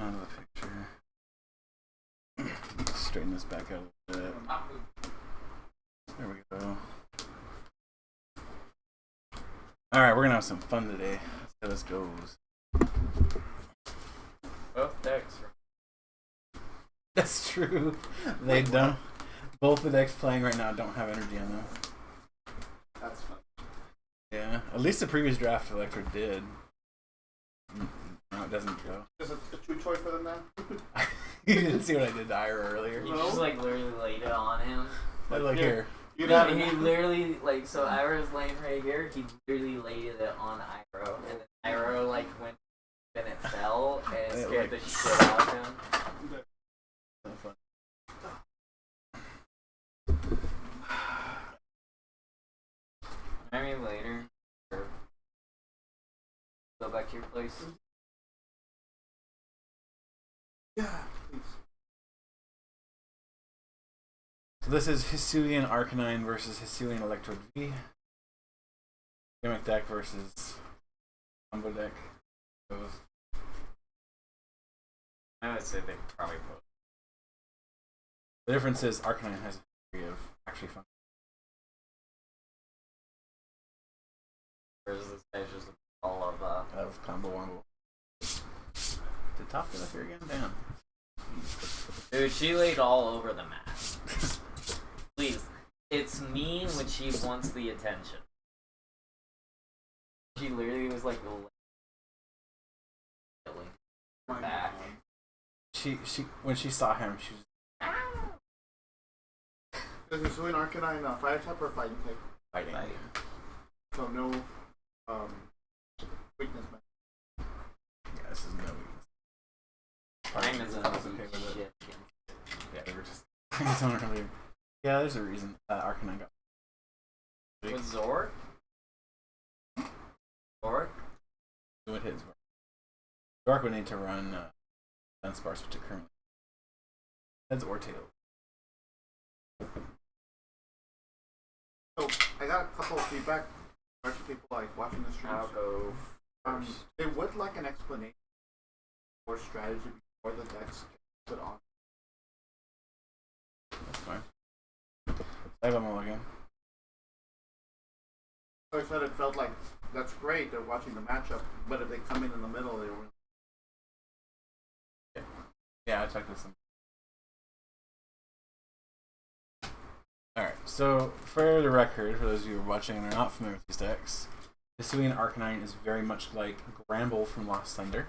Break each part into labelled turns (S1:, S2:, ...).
S1: On the picture. Straighten this back out a little bit. There we go. Alright, we're gonna have some fun today. Let's see how this goes.
S2: Both decks.
S1: That's true. They don't. Both the decks playing right now don't have energy on them.
S3: That's fun.
S1: Yeah, at least the previous draft Electro did. No, it doesn't go.
S3: Is it a true choice for them then?
S1: You didn't see what I did to Ira earlier.
S2: You just like literally laid it on him.
S1: Like here.
S3: You
S2: No, he literally like so Ira's laying right here. He literally laid it on Iro, and then Iro like went and it fell and
S1: It,
S2: scared
S1: like,
S2: the shit out of him.
S1: So fun.
S2: Maybe later. Or go back to your place.
S3: Yeah, please.
S1: So this is Hisuian Arcanine versus Hisuian Electrode V. Gimmick deck versus combo deck.
S2: I would say they probably both.
S1: The difference is Arcanine has a degree of actually fun.
S2: Whereas this guy's just all
S1: Of combo wombo. Did top get up here again? Damn.
S2: Dude, she laid all over the map. Please. It's mean when she wants the attention. She literally was like back.
S1: She when she saw him, she was
S3: Is Hisuian Arcanine fire type or fighting type?
S1: fighting.
S3: So no weakness, man.
S1: Yeah, this is no weakness.
S2: Time is
S1: I was okay with it.
S2: shit.
S1: Yeah, they were just earlier. Yeah, there's a reason Arcanine got.
S2: With Zord? Zord?
S1: What hits? Dark would need to run Dunsparce, which it currently heads or tails.
S3: So I got a couple of feedback. Actually, people like watching the stream.
S2: I'll go first.
S3: They would like an explanation or strategy before the decks get put on.
S1: That's fine. I have a mulligan.
S3: So I said it felt like that's great. They're watching the matchup, but if they come in the middle, they were.
S1: Yeah, I talked to some. Alright, so for the record, for those of you who are watching and are not familiar with these decks, Hisuian Arcanine is very much like Gramble from Lost Thunder.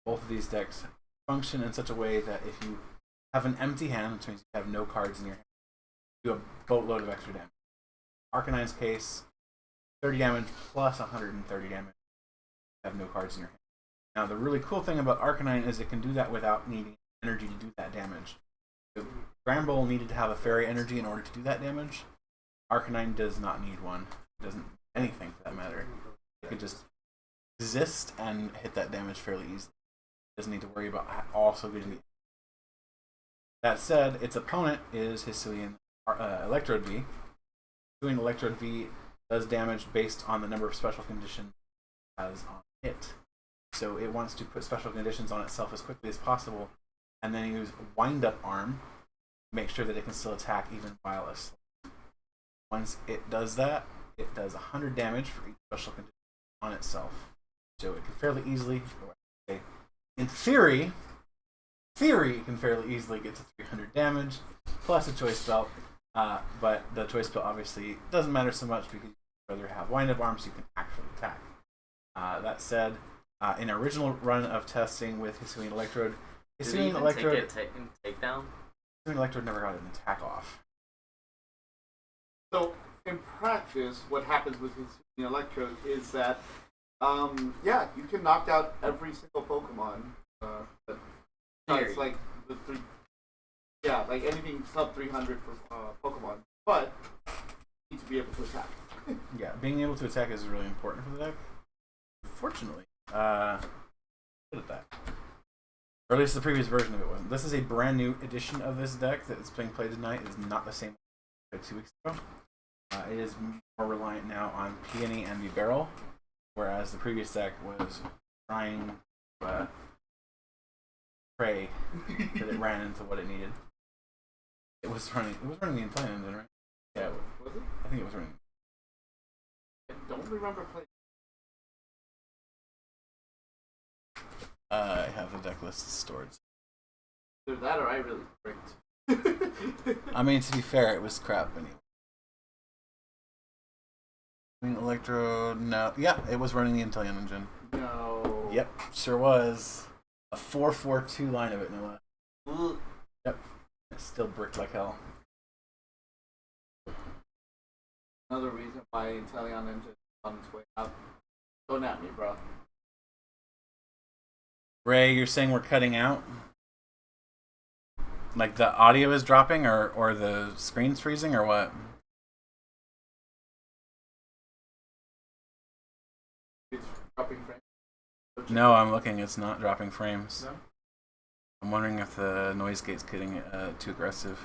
S1: Both of these decks function in such a way that if you have an empty hand, which means you have no cards in your hand, you do a boatload of extra damage. Arcanine's case, 30 damage plus 130 damage. You have no cards in your hand. Now, the really cool thing about Arcanine is it can do that without needing energy to do that damage. So, Gramble needed to have a fairy energy in order to do that damage. Arcanine does not need one. It doesn't need anything for that matter. It could just exist and hit that damage fairly easily. It doesn't need to worry about also getting the. That said, its opponent is Hisuian Electrode V. Hisuian Electrode V does damage based on the number of special conditions it has on it. So it wants to put special conditions on itself as quickly as possible, and then use Wind Up Arm to make sure that it can still attack even while asleep. Once it does that, it does 100 damage for each special condition on itself. So it can fairly easily, in theory, it can fairly easily get to 300 damage, plus a choice belt, but the choice belt obviously doesn't matter so much because you'd rather have Wind Up Arm so you can actually attack. That said, in original run of testing with Hisuian Electrode, Hisuian Electrode never got an attack off.
S3: So in practice, what happens with Hisuian Electrode is that, yeah, you can knock out every single Pokemon. It's like the three, yeah, like anything sub 300 for Pokemon, but you need to be able to attack.
S1: Yeah, being able to attack is really important for the deck. Unfortunately, good at that. Or at least the previous version of it wasn't. This is a brand new edition of this deck that is being played tonight. It is not the same as 2 weeks ago. It is more reliant now on Peony and the Barrel, whereas the previous deck was trying to pray that it ran into what it needed. It was running the Intelion engine, right? Yeah,
S3: Was it?
S1: I think it was running.
S3: I don't remember playing.
S1: I have the deck list stored.
S3: Either that or I really bricked.
S1: I mean, to be fair, it was crap anyway. I mean, Electro, no. Yeah, it was running the Intelion engine.
S3: No.
S1: Yep, sure was. A 4-4-2 line of it, no less.
S2: Ooh.
S1: Yep. It's still bricked like hell.
S3: Another reason why Intelion engine is on its way out. Don't at me, bro.
S1: Ray, you're saying we're cutting out? Like the audio is dropping or the screen's freezing or what?
S3: It's dropping frame.
S1: No, I'm looking. It's not dropping frames.
S3: No?
S1: I'm wondering if the noise gate's getting too aggressive.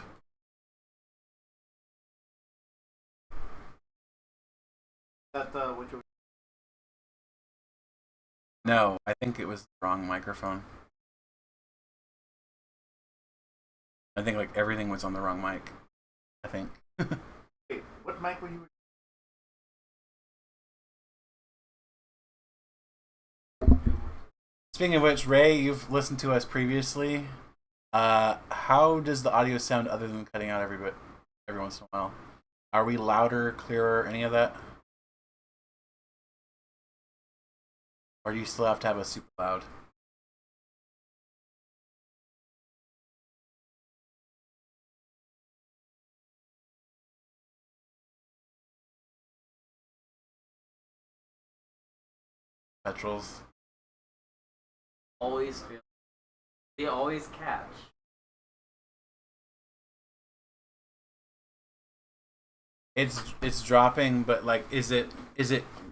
S3: That what you
S1: No, I think it was the wrong microphone. I think like everything was on the wrong mic. I think.
S3: Wait, what mic were you?
S1: Speaking of which, Ray, you've listened to us previously. How does the audio sound other than cutting out every once in a while? Are we louder, clearer, any of that? Or do you still have to have a super loud? Petrels.
S2: Always feel. They always catch.
S1: It's dropping, but like, is it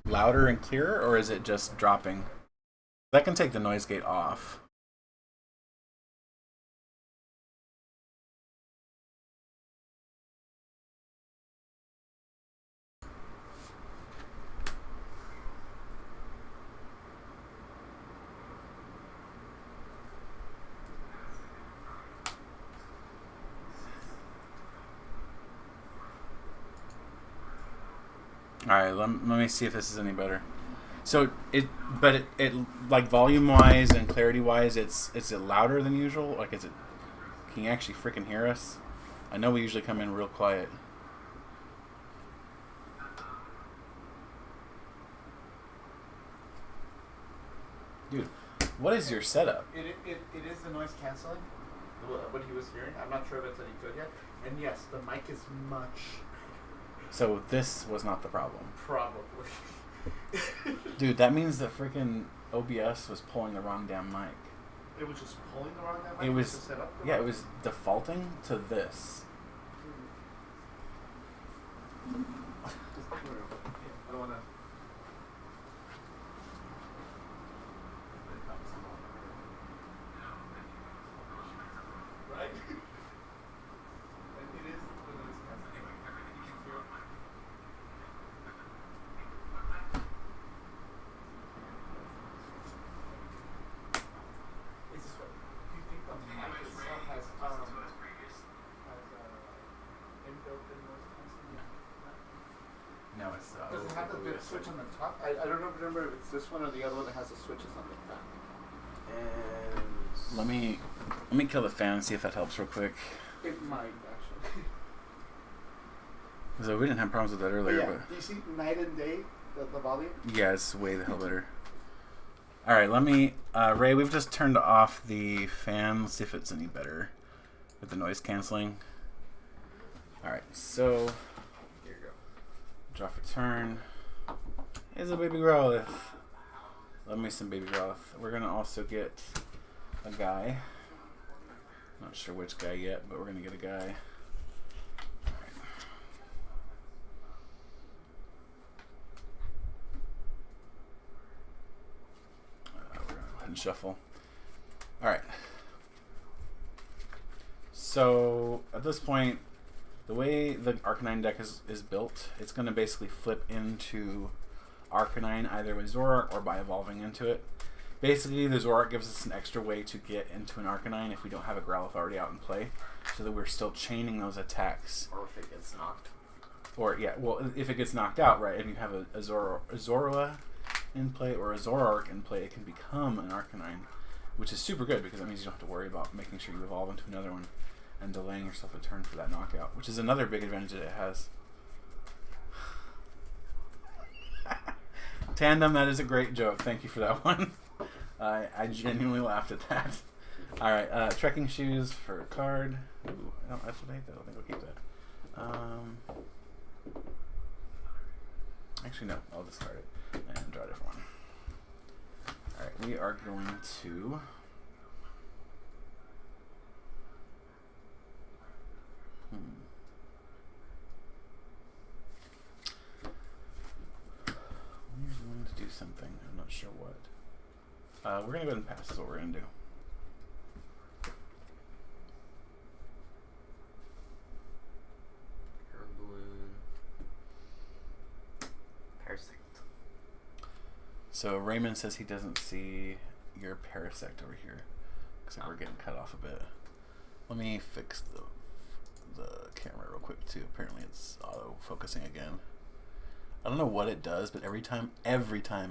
S1: louder and clearer, or is it just dropping? That can take the noise gate off. All right, let me see if this is any better. So it like volume wise and clarity wise, is it louder than usual? Like, is it? Can you actually freaking hear us? I know we usually come in real quiet. Dude, what is your setup?
S3: It is the noise canceling. What he was hearing. I'm not sure if it's any good yet. And yes, the mic is much.
S1: So this was not the problem.
S3: Probably.
S1: Dude, that means that freaking OBS was pulling the wrong damn mic.
S3: It was just pulling the wrong mic.
S1: It was,
S3: to set up the
S1: yeah,
S3: mic?
S1: it was defaulting to this.
S3: I don't want to. Right? It is the noise canceling. Is this what? Do you think the mic itself has inbuilt-in noise canceling?
S1: No, it's
S3: Does it have the bit switch on the top? I don't remember if it's this one or the other one that has the switches on the back. And
S1: Let me kill the fan and see if that helps real quick.
S3: it might actually.
S1: So we didn't have problems with that earlier,
S3: Yeah. Do you see night and day the volume?
S1: but yeah, it's way the hell better. All right, let me Ray. We've just turned off the fan. Let's see if it's any better with the noise canceling. All right, so here you go. Drop a turn. Here's a baby growth. Love me some baby growth. We're gonna also get a guy. Not sure which guy yet, but we're gonna get a guy. We're gonna go ahead and shuffle. All right. So at this point, the way the Arcanine deck is built, it's going to basically flip into Arcanine either with Zoroark or by evolving into it. Basically, the Zoroark gives us an extra way to get into an Arcanine if we don't have a Growlithe already out in play, so that we're still chaining those attacks.
S2: Or if it gets knocked.
S1: Or, yeah, well, if it gets knocked out, right, if you have a Zorua in play or a Zoroark in play, it can become an Arcanine, which is super good because that means you don't have to worry about making sure you evolve into another one and delaying yourself a turn for that knockout, which is another big advantage that it has. Tandem, that is a great joke. Thank you for that one. I genuinely laughed at that. All right, trekking shoes for a card. Ooh, I don't actually hate that. I don't think I'll keep that. Actually, no. I'll discard it and draw a different one. All right, we are going to. We're going to do something. I'm not sure what. We're going to go ahead and pass. That's what we're going to do.
S2: Herballoon. Parasect.
S1: So Raymond says he doesn't see your Parasect over here. Looks like we're getting cut off a bit. Let me fix the camera real quick too. Apparently it's auto focusing again. I don't know what it does, but every time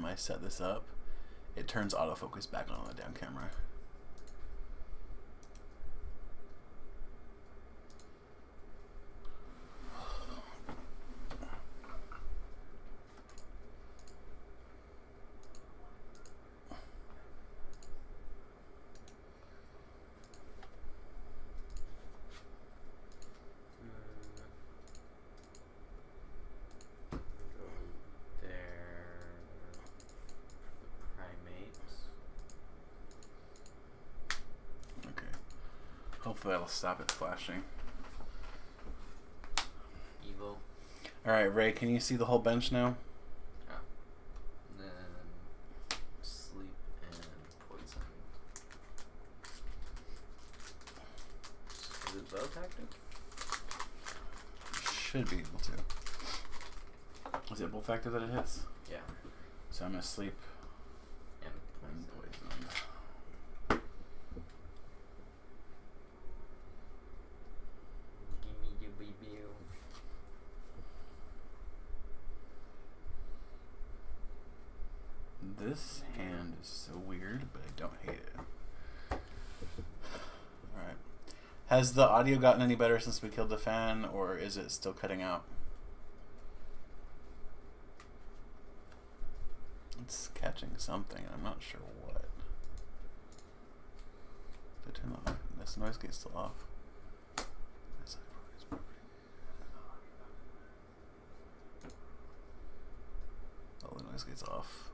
S1: I set this up, it turns autofocus back on the damn camera. Hopefully that'll stop it flashing.
S2: Evo.
S1: Alright, Ray, can you see the whole bench now?
S2: Yeah. And then sleep and poison. Is it both active?
S1: Should be able to. Is it both active that it hits?
S2: Yeah.
S1: So I'm gonna sleep
S2: And
S1: and
S2: poison.
S1: poison.
S2: Gimme your baby.
S1: This hand is so weird, but I don't hate it. Alright. Has the audio gotten any better since we killed the fan, or is it still cutting out? It's catching something, I'm not sure what. Did I turn off? This noise gate's still off. Oh, the noise gate's off.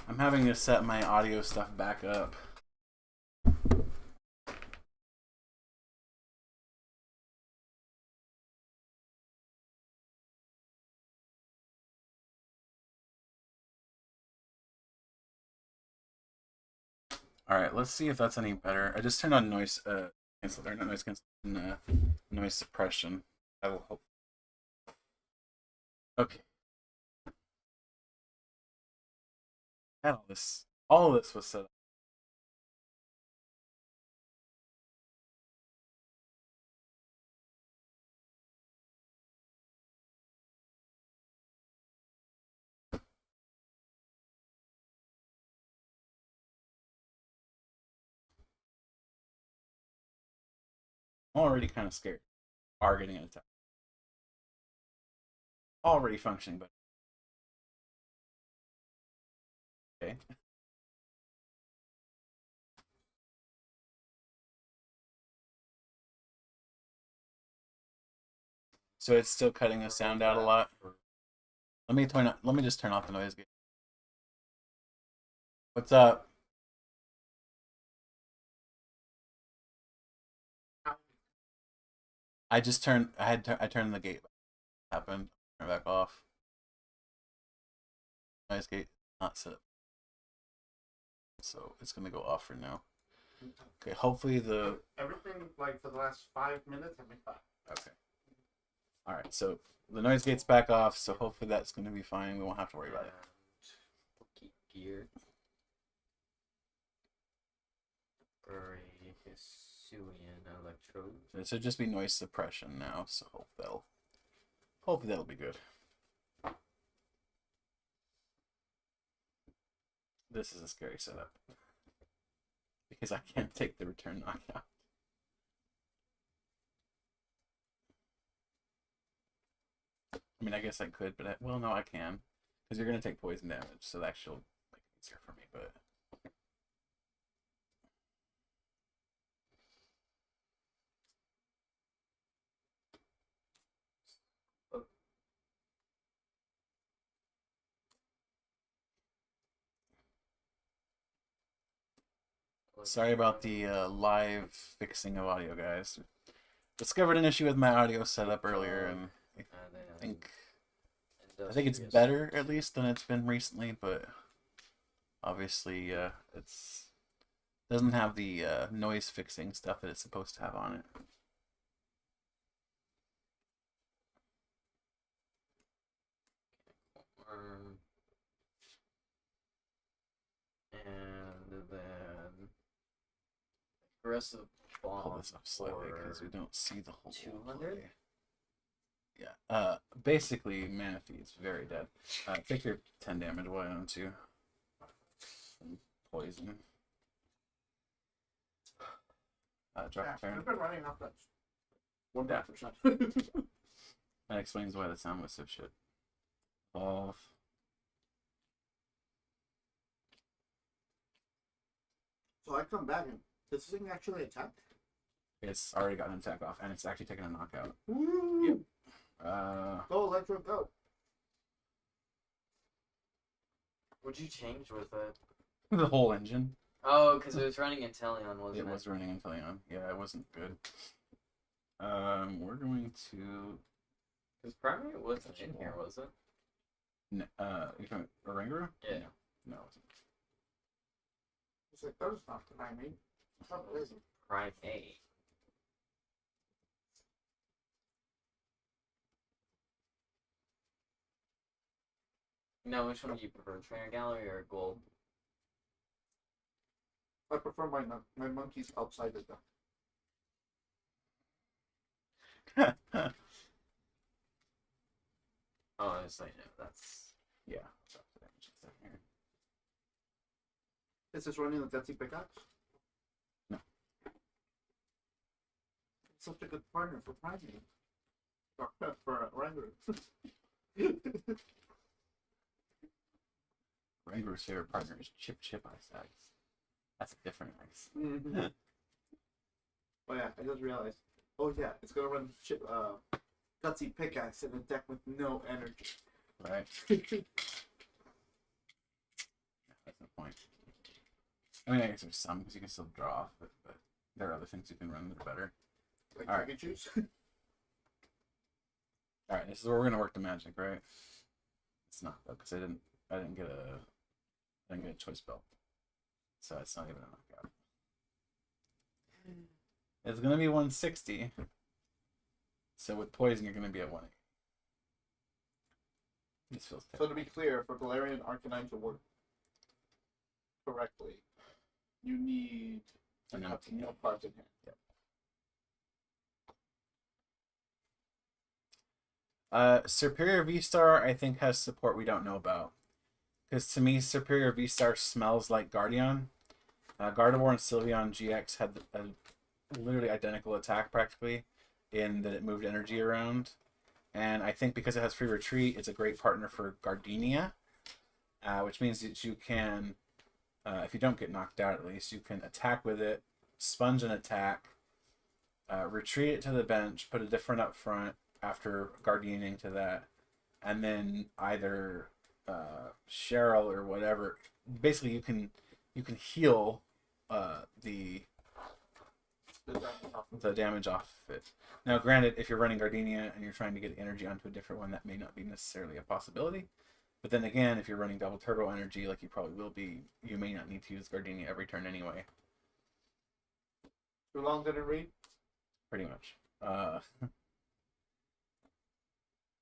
S1: I'm having to set my audio stuff back up. Alright, let's see if that's any better. I just turned on noise cancel, or not noise cancellation, noise suppression. That will help. Okay. Had all of this was set up. I'm already kind of scared. Are getting an attack. Already functioning, but okay. So it's still cutting the sound out a lot. Let me just turn off the noise gate. What's up? I turned the gate happened. Turn it back off. Noise gate not set up. so it's gonna go off for now. Okay, hopefully the
S3: Everything like for the last 5 minutes have been fine.
S1: okay. All right, so the noise gate's back off, so hopefully that's gonna be fine. We won't have to worry about it.
S2: We'll keep gear. For a Hisuian electrode.
S1: It should just be noise suppression now, so hopefully that'll be good. This is a scary setup because I can't take the return knockout. I mean, I guess I could, but well, no, I can because you're gonna take poison damage, so that should make it easier for me. But sorry about the live fixing of audio, guys. Discovered an issue with my audio setup earlier, and I think it's better at least than it's been recently, but obviously it's doesn't have the noise fixing stuff that it's supposed to have on it.
S2: And then aggressive bomb.
S1: Pull this up slightly because we don't see the whole
S2: 200.
S1: play. Yeah. Basically, Manaphy is very dead. Take your 10 damage. Why don't you? Some poison. Drop turn.
S3: I've been running off that 1%.
S1: That explains why the sound was so shit. Off.
S3: So I come back and this thing actually attacked?
S1: It's already gotten an attack off, and it's actually taken a knockout.
S3: Woo!
S1: Yep.
S3: Go, Electro, go.
S2: What'd you change with it?
S1: The whole engine.
S2: Oh, because it was running Inteleon, wasn't it?
S1: It was running Inteleon. Yeah, it wasn't good. We're going to.
S2: Because Primary wasn't in here, was it?
S1: You talking Oranguru?
S2: Yeah.
S1: No, it wasn't.
S3: It's like, those not the timing. What is it?
S2: Primate. No, which one do you prefer, Trainer Gallery or Gold?
S3: I prefer my monkeys outside of them.
S2: Oh, it's like, no, that's...
S1: Yeah.
S3: Is this running the Detsy pickaxe?
S1: No.
S3: It's such a good partner for Primate. For Ranger.
S1: Ranger's favorite partner is Chip Ice Axe. That's a different ice.
S3: Mm-hmm. Oh yeah, I just realized. Oh yeah, it's gonna run Gutsy pickaxe in a deck with no energy.
S1: Right. That's the point. I mean, I guess there's some because you can still draw off, but there are other things you can run that are better.
S3: Like
S1: All right.
S3: Pikachu's.
S1: All right, this is where we're gonna work the magic, right? It's not though, because I didn't get a choice belt, so it's not even a knockout. It's gonna be 160. So with poison, you're gonna be at 180. This feels
S3: So
S1: terrible.
S3: to be clear, for Galarian Arcanine to work correctly, you need to have no cards in hand.
S1: Yep. Superior V-Star, I think, has support we don't know about. Because to me, Superior V-Star smells like Guardian. Gardevoir and Sylveon GX had a literally identical attack practically, in that it moved energy around. And I think because it has free retreat, it's a great partner for Gardenia, which means that you can, if you don't get knocked out at least, you can attack with it, sponge an attack, retreat it to the bench, put a different up front after Guardianing to that, and then either Cheryl or whatever. Basically, you can heal the damage off of it. Now, granted, if you're running Gardenia and you're trying to get energy onto a different one, that may not be necessarily a possibility. But then again, if you're running double turbo energy, like you probably will be, you may not need to use Gardenia every turn anyway.
S3: Too long did it read?
S1: Pretty much. The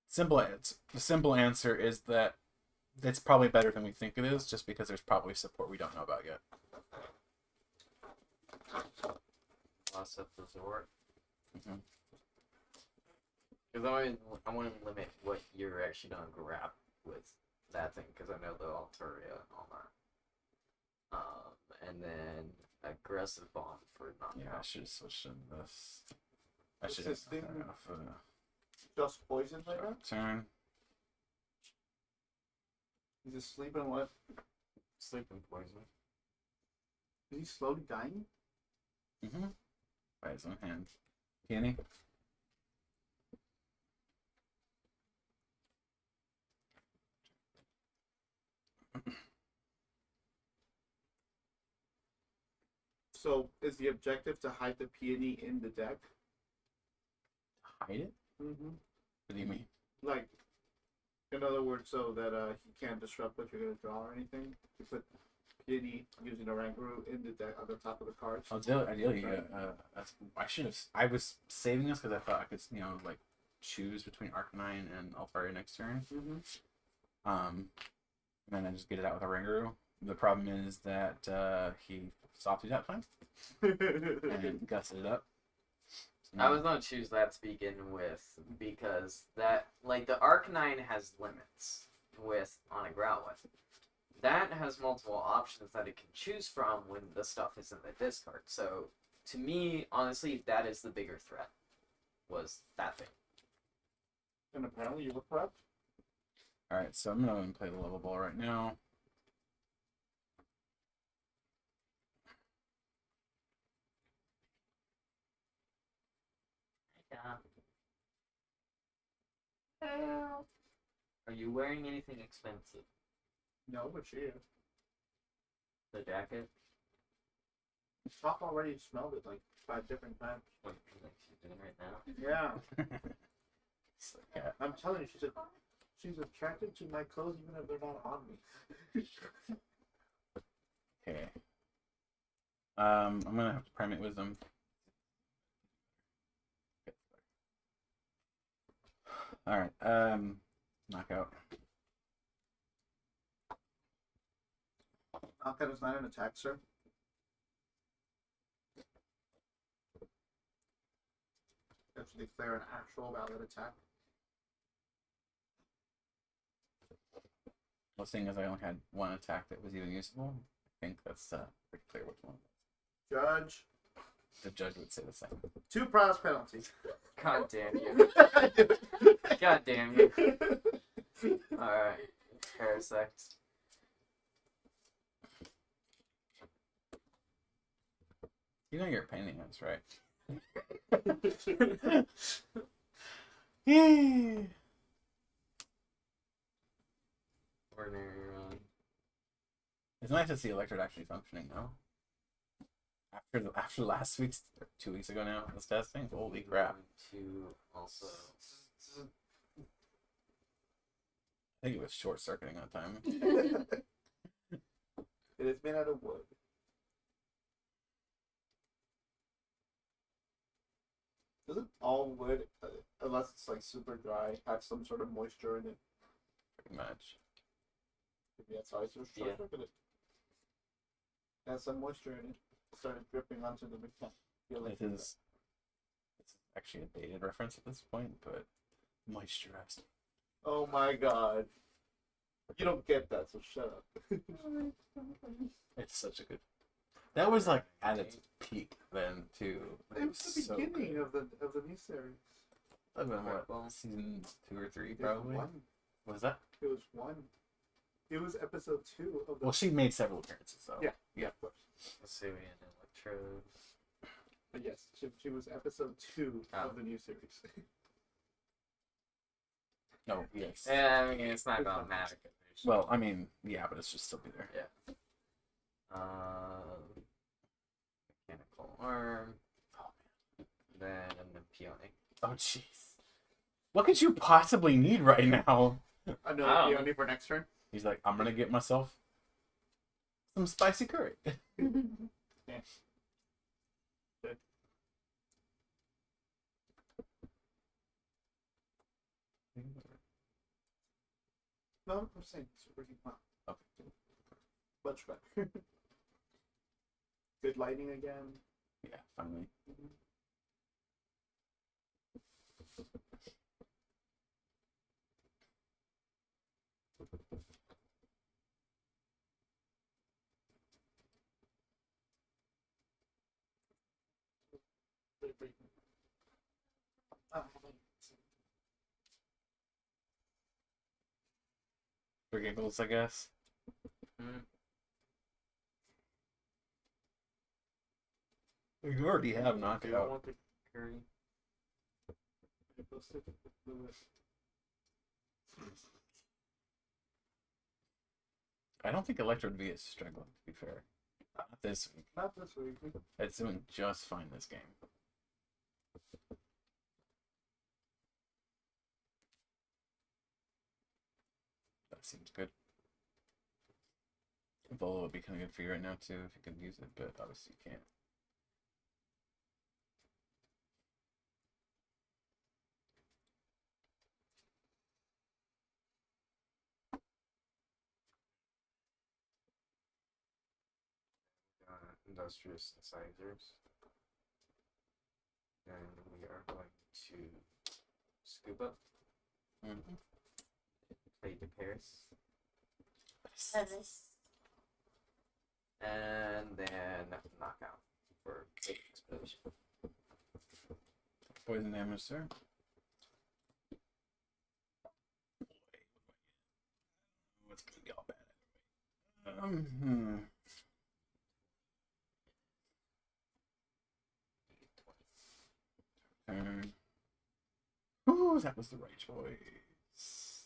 S1: simple answer is that it's probably better than we think it is, just because there's probably support we don't know about yet.
S2: Loss of resort.
S1: Mm-hmm.
S2: Because I want to limit what you're actually going to grab with that thing, because I know the Altaria and all that. And then aggressive bomb for knockout.
S1: Yeah, I should have switched in this. I
S3: What's
S1: should
S3: this
S1: have
S3: thing?
S1: off
S3: Just poison right now?
S1: turn.
S3: He's asleep and what?
S2: Sleeping poison.
S3: Is he slowly dying?
S1: Mm-hmm. By his own hand. Peony?
S3: So, is the objective to hide the peony in the deck?
S1: Hide it?
S3: Mm-hmm.
S1: What do you mean?
S3: Like, in other words, so that he can't disrupt what you're going to draw or anything. You put peony using Oranguru in the deck on the top of the cards.
S1: Ideally,
S3: Right.
S1: I should have. I was saving this because I thought I could, like choose between Arcanine and Altaria next turn.
S3: Mm-hmm.
S1: And then I just get it out with Oranguru. The problem is that he stopped that time and gusted it up. So
S2: I was going to choose that to begin with, because that, like, the Arcanine has limits on a Growlithe. That has multiple options that it can choose from when the stuff is in the discard. So, to me, honestly, that is the bigger threat, was that thing.
S3: And apparently you were correct.
S1: Alright, so I'm going to play the level ball right now.
S2: Are you wearing anything expensive?
S3: No, but she is.
S2: The jacket?
S3: Shop already smelled it like 5 different times.
S2: What she's doing right now?
S3: Yeah.
S1: It's like, yeah.
S3: I'm telling you, she's attracted to my clothes even if they're not on me.
S1: Okay. I'm gonna have to primate wisdom. Alright, knockout.
S3: Knockout is not an attack, sir. You have to declare an actual valid attack.
S1: Well, seeing as I only had one attack that was even usable, I think that's pretty clear which one.
S3: Judge.
S1: The judge would say the same.
S3: 2 prize penalties.
S2: God damn you. God damn you. Alright. Parasect.
S1: You know you're a pain in the ass, right?
S2: Ordinary run.
S1: It's nice to see Electrode actually functioning now. After last week's, 2 weeks ago now, this testing. Holy crap!
S2: To also.
S1: I think it was short circuiting that time.
S3: It is made out of wood. Doesn't all wood, unless it's like super dry, have some sort of moisture in it?
S1: Pretty much.
S3: Maybe that's why it's so short circuited. It has some moisture in it. It started dripping onto the mechanic.
S1: It's actually a dated reference at this point, but moisturized.
S3: Oh my god. You don't get that, so shut up.
S1: It's such a good. That was like at its peak then too.
S3: It was the
S1: so
S3: beginning
S1: good.
S3: of the new series.
S1: That was what, season 2 or 3 probably.
S3: It was 1.
S1: What was that?
S3: It was 1. It was episode 2 of the.
S1: Well, she made several appearances, so
S3: Yeah, of course.
S2: Hisuian Electrode.
S3: But yes, she was episode 2
S2: Oh.
S3: of the new series.
S1: No, yes.
S2: Yeah, I mean, it's not gonna matter.
S1: Well, I mean, yeah, but it's just still be there.
S2: Yeah. Mechanical Arm. Then the Peony.
S1: Oh jeez. What could you possibly need right now?
S3: I know
S2: I
S3: that'd be
S2: don't
S3: only for next turn.
S1: He's like, I'm gonna get myself some spicy curry.
S3: Yeah. Good. No, I'm saying it's working fine.
S1: Okay.
S3: Much better. Good lighting again.
S1: Yeah, finally.
S3: Oh,
S1: For giggles, I guess.
S2: Mm.
S1: You already have
S2: Do you
S1: knockout.
S2: want the curry?
S1: I don't think Electrode V is struggling, to be fair. Not this week.
S3: Not this week.
S1: It's doing just fine this game. That seems good. Volo would be kind of good for you right now, too, if you could use it, but obviously you can't.
S2: Industrious incisors. And we are going to scoop up,
S1: Mm-hmm.
S2: play the Paris,
S4: Nice.
S2: and then knockout for big explosion.
S1: Poison damage, sir. What's gonna be all bad? Turn. Ooh, that was the right choice.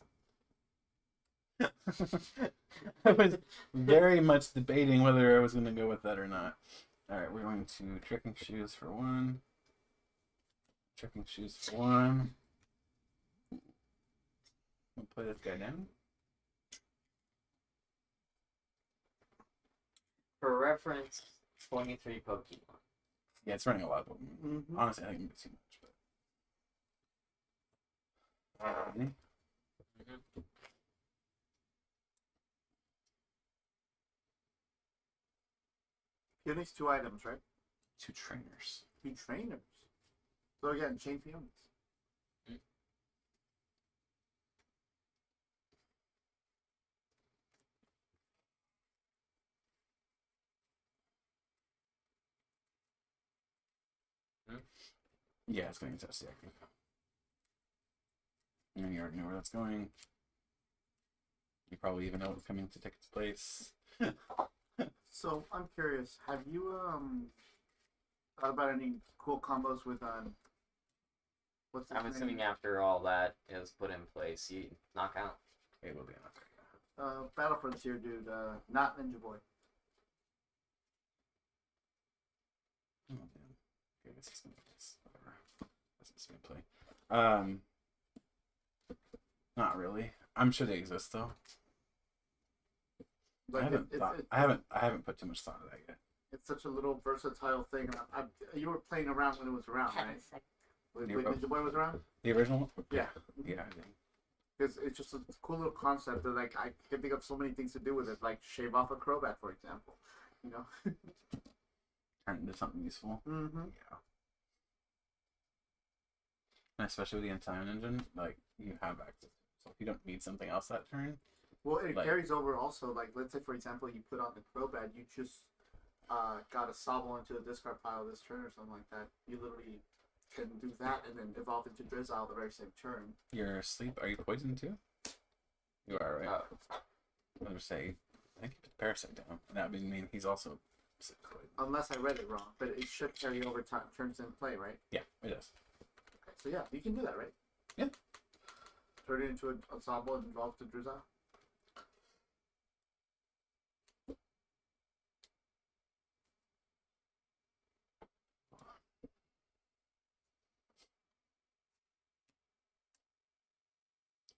S1: I was very much debating whether I was going to go with that or not. Alright, we're going to Tricking Shoes for 1. Tricking Shoes for 1. We'll play this guy down.
S2: For reference, 23 Pokemon.
S1: Yeah, it's running a lot of Pokemon.
S3: Mm-hmm.
S1: Honestly, I think it's too much. But...
S3: He needs 2 items, right?
S1: 2 trainers.
S3: 2 trainers. So again, chain Peonies.
S1: Yeah, it's going to test the active. And you already know where that's going. You probably even know what's coming to take its place.
S3: So I'm curious, have you thought about any cool combos with what's his
S2: I'm
S3: name?
S2: assuming after all that is put in place, you knock out.
S1: It will be enough.
S3: Battle Frontier dude, not Ninja Boy.
S1: Oh, damn. Okay, this is gonna be this. Whatever. That's just gonna play. Not really. I'm sure they exist though.
S3: Like
S1: I haven't put too much thought into that yet.
S3: it's such a little versatile thing. You were playing around when it was around, right? When Ninja Boy was around?
S1: The original one?
S3: Yeah.
S1: Yeah, I think.
S3: Because it's just a cool little concept that like I can think of so many things to do with it, like shave off a Crobat, for example. You know?
S1: Turn it into something useful.
S3: Mm-hmm.
S1: Yeah. And especially with the Entire Engine, like you have access. So if you don't need something else that turn,
S3: Well, it
S1: Like-
S3: carries over also. Like, let's say, for example, you put on the Crobat, you just got a Sobble into a discard pile this turn or something like that. You literally can do that and then evolve into Drizzile the very same turn.
S1: you're asleep. Are you poisoned too? You are, right?
S2: Oh,
S1: I would say, I think you put the Parasite down. And that would mean he's also poisoned.
S3: Unless I read it wrong, but it should carry over turns in play, right?
S1: Yeah, it does.
S3: Okay, so yeah, you can do that, right?
S1: Yeah.
S3: Turn it into a Sobble and evolve to Drizzile.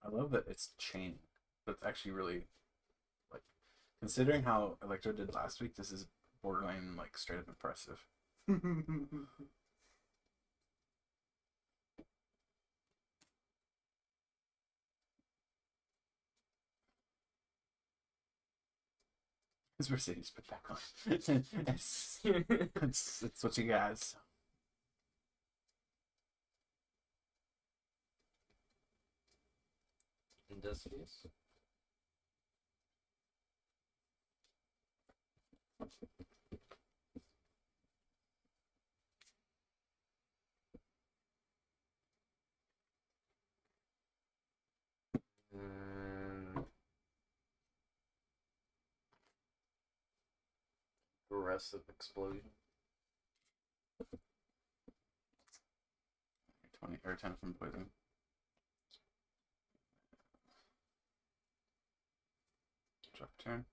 S1: I love that it's chaining. That's actually really like considering how Electro did last week. This is borderline like straight up impressive. It's Mercedes put back on. It's what you guys.
S2: Industrious. Aggressive explosion.
S1: 20 or 10 from poison. Drop turn.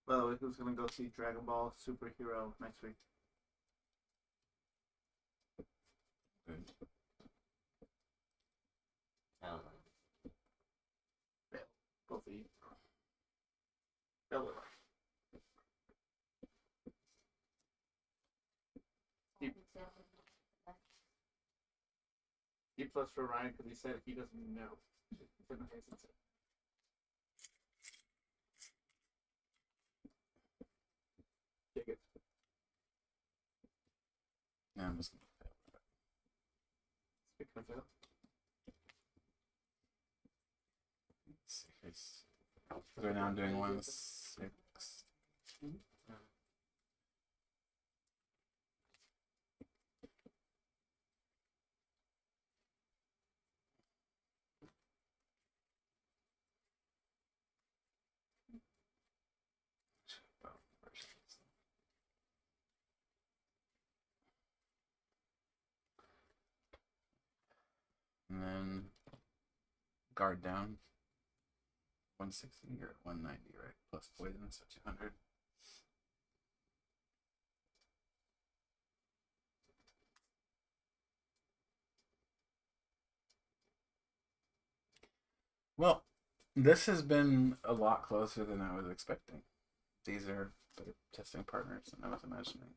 S3: By the way, who's gonna go see Dragon Ball Superhero next week?
S1: Good.
S2: I don't know.
S3: Bill. Both of you. Bill. D plus for Ryan because he said he doesn't know. Take it.
S1: Yeah, I'm just gonna fail.
S3: Speaking of fail.
S1: Let's see if it's. Right now I'm doing 1/6. And then guard down 160 or 190, right? Plus poison, so 200. Well, this has been a lot closer than I was expecting. These are better testing partners than I was imagining.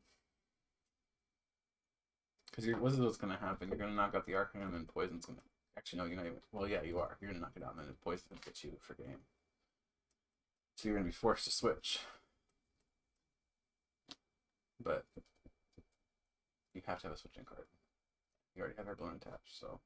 S1: Because what's going to happen? You're going to knock out the Arcanine and then poison's going to. Actually, no, you're not even. Well, yeah, you are. You're going to knock it out and then poison's going to get you for game. So you're going to be forced to switch. But you have to have a switching card. You already have our balloon attached, so.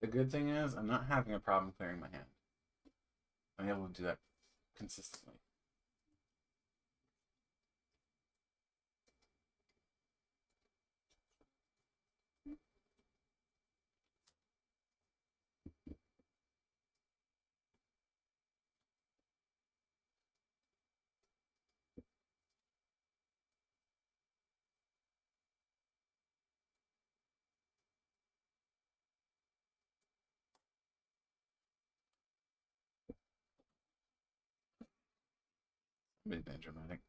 S1: The good thing is, I'm not having a problem clearing my hand. I'm able to do that consistently. Being dramatic.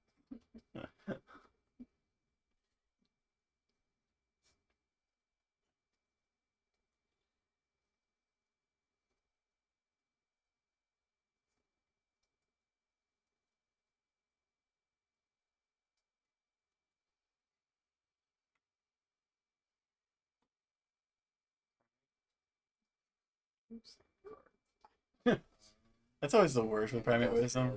S1: That's always the worst with primate wisdom.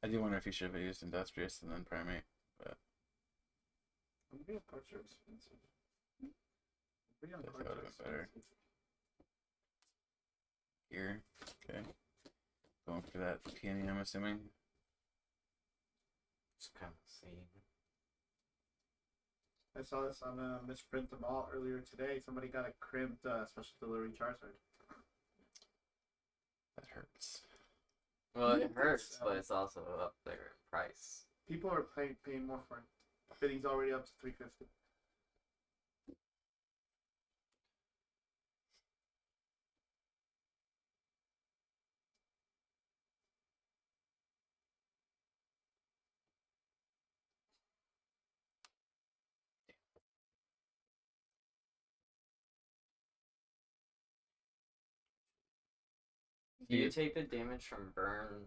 S1: I do wonder if you should have used industrious and then primate, but
S3: Maybe parts are expensive.
S1: I think that would have been better. Here. Okay. Going for that peony, I'm assuming.
S2: Just kind of see.
S3: I saw this on Misprint the Mall earlier today. Somebody got a crimped special delivery Charizard.
S1: That hurts.
S2: Well, it
S3: Yeah,
S2: hurts,
S3: it's,
S2: but it's also up there in price.
S3: People are paying more for it. Bidding's already up to $350.
S2: Do you take the damage from burn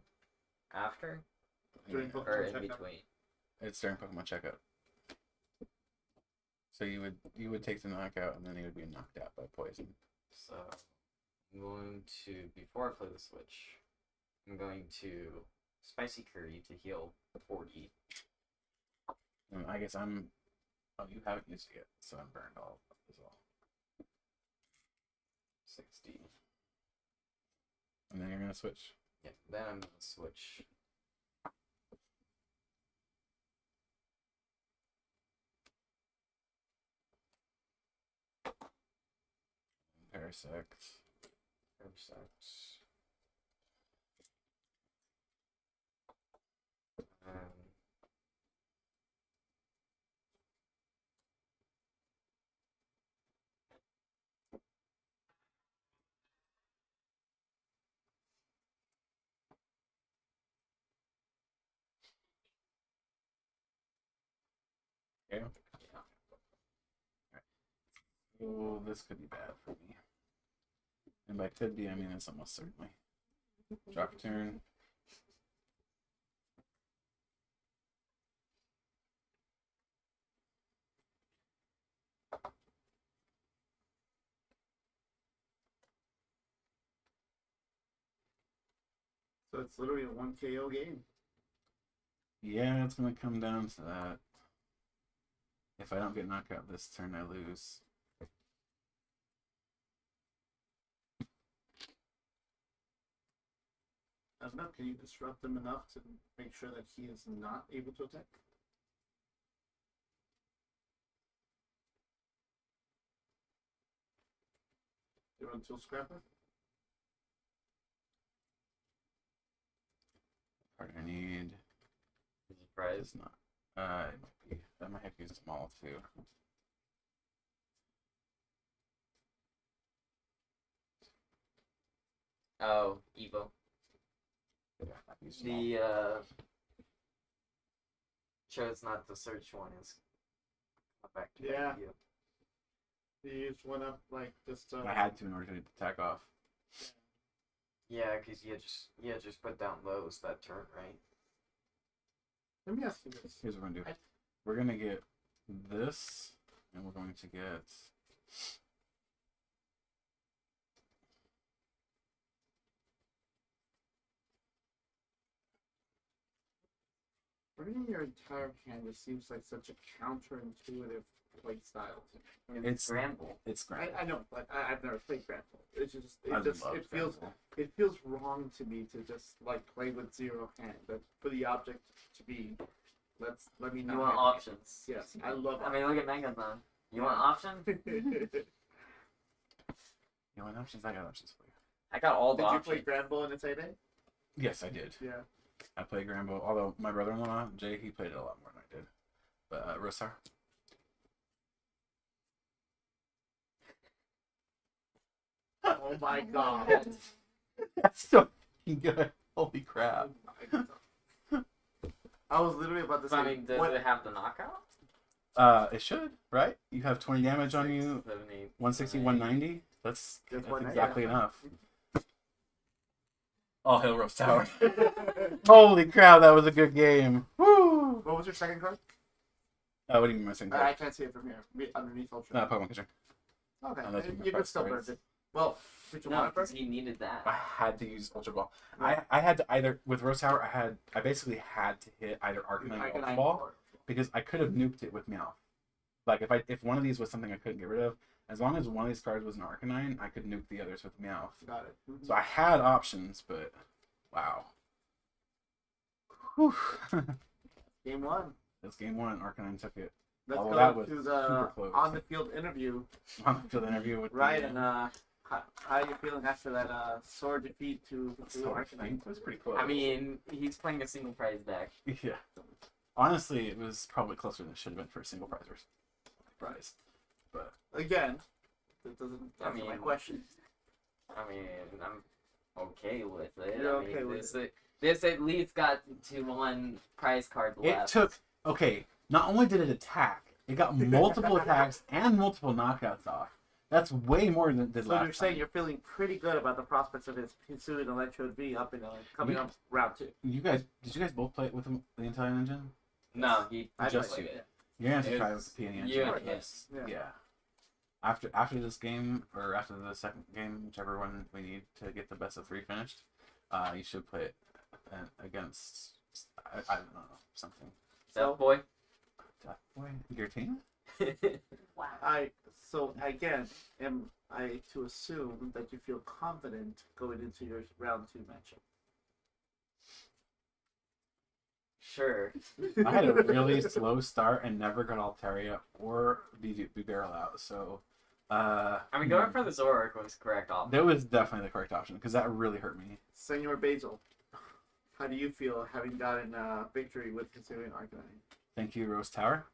S2: after
S3: During
S1: Yeah.
S2: or
S3: Pokemon
S2: in
S3: checkup.
S2: between?
S1: It's during Pokemon checkup. So you would take the knockout and then he would be knocked out by poison.
S2: So I'm going to, before I play the switch, I'm going to Spicy Curry to heal 40.
S1: And I guess I'm. Oh, you haven't used it yet, so I'm burned all as well. 60. And then you're gonna switch.
S2: Yeah, then I'm going to switch.
S1: Parasect.
S2: Parasect.
S1: Okay.
S2: Yeah.
S1: Oh, this could be bad for me. And by could be, I mean it's almost certainly. Drop a turn.
S3: So it's literally a 1 KO game.
S1: Yeah, it's gonna come down to that. If I don't get knocked out this turn, I lose.
S3: I don't know. Can you disrupt him enough to make sure that he is not able to attack? You run Tool Scrapper?
S1: Card I need
S2: Is it prize?
S1: is not. It might be. I might have used them all too.
S2: Oh, Evo.
S1: Yeah, I've used them all.
S2: The chose not to search one is back to
S3: Yeah.
S2: you.
S3: You used one up like just.
S1: I had to in order to attack off.
S2: Yeah, because you just put down those that turn, right?
S3: Let me ask you this.
S1: Here's what we're gonna do. We're gonna get this, and we're going to get.
S3: Burning your entire hand just seems like such a counterintuitive play style to me.
S1: It's
S2: Scramble.
S1: It's great.
S3: I know, but I've never played Grapple. It's just
S1: I love
S3: it feels
S1: Scramble.
S3: it feels wrong to me to just like play with 0 hand. But for the object to be, let me not.
S2: You want
S3: have
S2: options.
S3: it. Yes, I love.
S2: I mean, look at Megathon. You want options?
S3: Did
S1: You want options? I got options for you.
S2: I got all the
S3: you
S2: options.
S3: play Granbull in its heyday?
S1: Yes, I did.
S3: Yeah.
S1: I played Granbull, although my brother-in-law, Jay, he played it a lot more than I did. But, Rosar?
S3: Oh my god.
S1: That's so fucking good. Holy crap.
S3: Oh my God. I was literally about to say.
S2: I mean, does
S3: what-
S2: it have the knockout?
S1: It should, right? You have 20 damage on you,
S2: 70,
S1: 160, 190. That's
S3: That's
S1: that's
S3: 190,
S1: exactly
S3: yeah.
S1: enough. All hail Roast Tower. Holy crap, that was a good game. Woo!
S3: What was your second card?
S1: What do you mean my second
S3: I
S1: card?
S3: can't see it from here. Underneath Ultra.
S1: Pokemon Catcher.
S3: Okay,
S1: unless you
S3: you
S1: can
S3: could still burn
S1: cards.
S3: it. Well, did you
S2: No,
S3: want to burn
S2: because he needed that.
S1: I had to use Ultra Ball. I had to either, with Roast Tower, I basically had to hit either Arcanine or Ultra Ball, because I could have nuked it with Meowth. Like, if one of these was something I couldn't get rid of, as long as one of these cards was an Arcanine, I could nuke the others with Meowth.
S3: Got it. Mm-hmm.
S1: So I had options, but wow. Whew.
S3: Game one.
S1: That's game one. Arcanine took it.
S3: Let's
S1: Oh,
S3: go
S1: that was
S3: to
S1: super
S3: the
S1: close.
S3: on-the-field interview.
S1: On the field interview with
S3: Right,
S1: the,
S3: and how are you feeling after that sore defeat to Arcanine?
S1: It was pretty close.
S2: I mean, he's playing a single prize deck.
S1: Yeah. Honestly, it was probably closer than it should have been for a single prize. But
S3: Again, that doesn't answer my
S2: mean,
S3: question.
S2: I mean, I'm okay with it.
S3: You're
S2: I mean,
S3: okay with
S2: this at least got to one prize card
S1: it
S2: left.
S1: took. Okay, not only did it attack, it got multiple attacks and multiple knockouts off. That's way more than it did
S3: So
S1: last
S3: you're saying
S1: time.
S3: you're feeling pretty good about the prospects of his Hisuian Electrode V up in coming up round 2.
S1: Did you guys both play it with the Italian engine?
S2: No, he
S3: I
S1: just
S2: played
S1: you.
S2: it.
S1: You're gonna have to
S2: It
S1: try
S2: was-
S1: with the PNE engine.
S2: you and
S1: because-
S3: him.
S1: yeah. After this game, or after the second game, whichever one we need to get the best of 3 finished, you should play it against I don't know, something.
S2: Death Boy.
S1: Death Boy? Giratina?
S4: Wow.
S3: So again, am I to assume that you feel confident going into your round 2 matchup?
S2: Sure.
S1: I had a really slow start and never got Altaria or Barrel out, so
S2: I mean, going for the Zoroark was correct option.
S1: that was definitely the correct option because that really hurt me.
S3: Senor Basil, how do you feel having gotten victory with Hisuian Arcanine?
S1: Thank you, Rose Tower.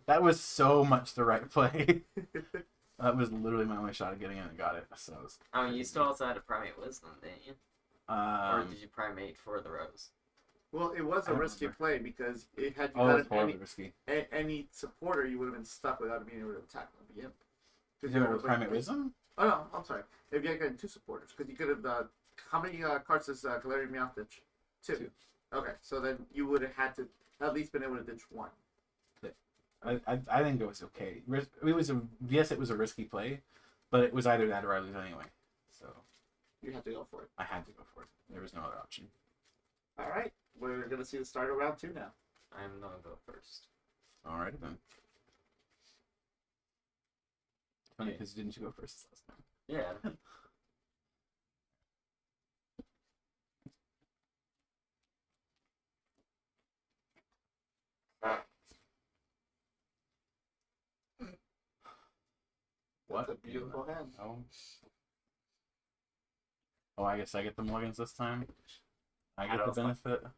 S1: That was so much the right play. That was literally my only shot at getting in and got it. So,
S2: I mean, you still also had a Primate Wisdom, didn't you? Or did you Primate for the Rose?
S3: Well, it was
S1: I
S3: a
S1: don't
S3: risky
S1: remember.
S3: play because it had you
S1: oh,
S3: had
S1: it's horribly risky.
S3: any supporter, you would have been stuck without being able to attack them again.
S1: Did you have a Primate Wisdom?
S3: Oh no, I'm sorry. If you had gotten 2 supporters, because you could have. How many cards does Galarian Meowth ditch? 2. Okay, so then you would have had to at least been able to ditch 1.
S1: I think it was okay. It was it was a risky play, but it was either that or I lose anyway. So
S3: You had to go for it.
S1: I had to go for it. There was no other option.
S3: All right, we're gonna see the start of round 2 now.
S2: I'm gonna go first.
S1: Alright then. Funny because didn't you go first last time?
S2: Yeah.
S1: What?
S3: That's a beautiful hand.
S1: Oh. Oh, I guess I get the mulligans this time. I get the benefit of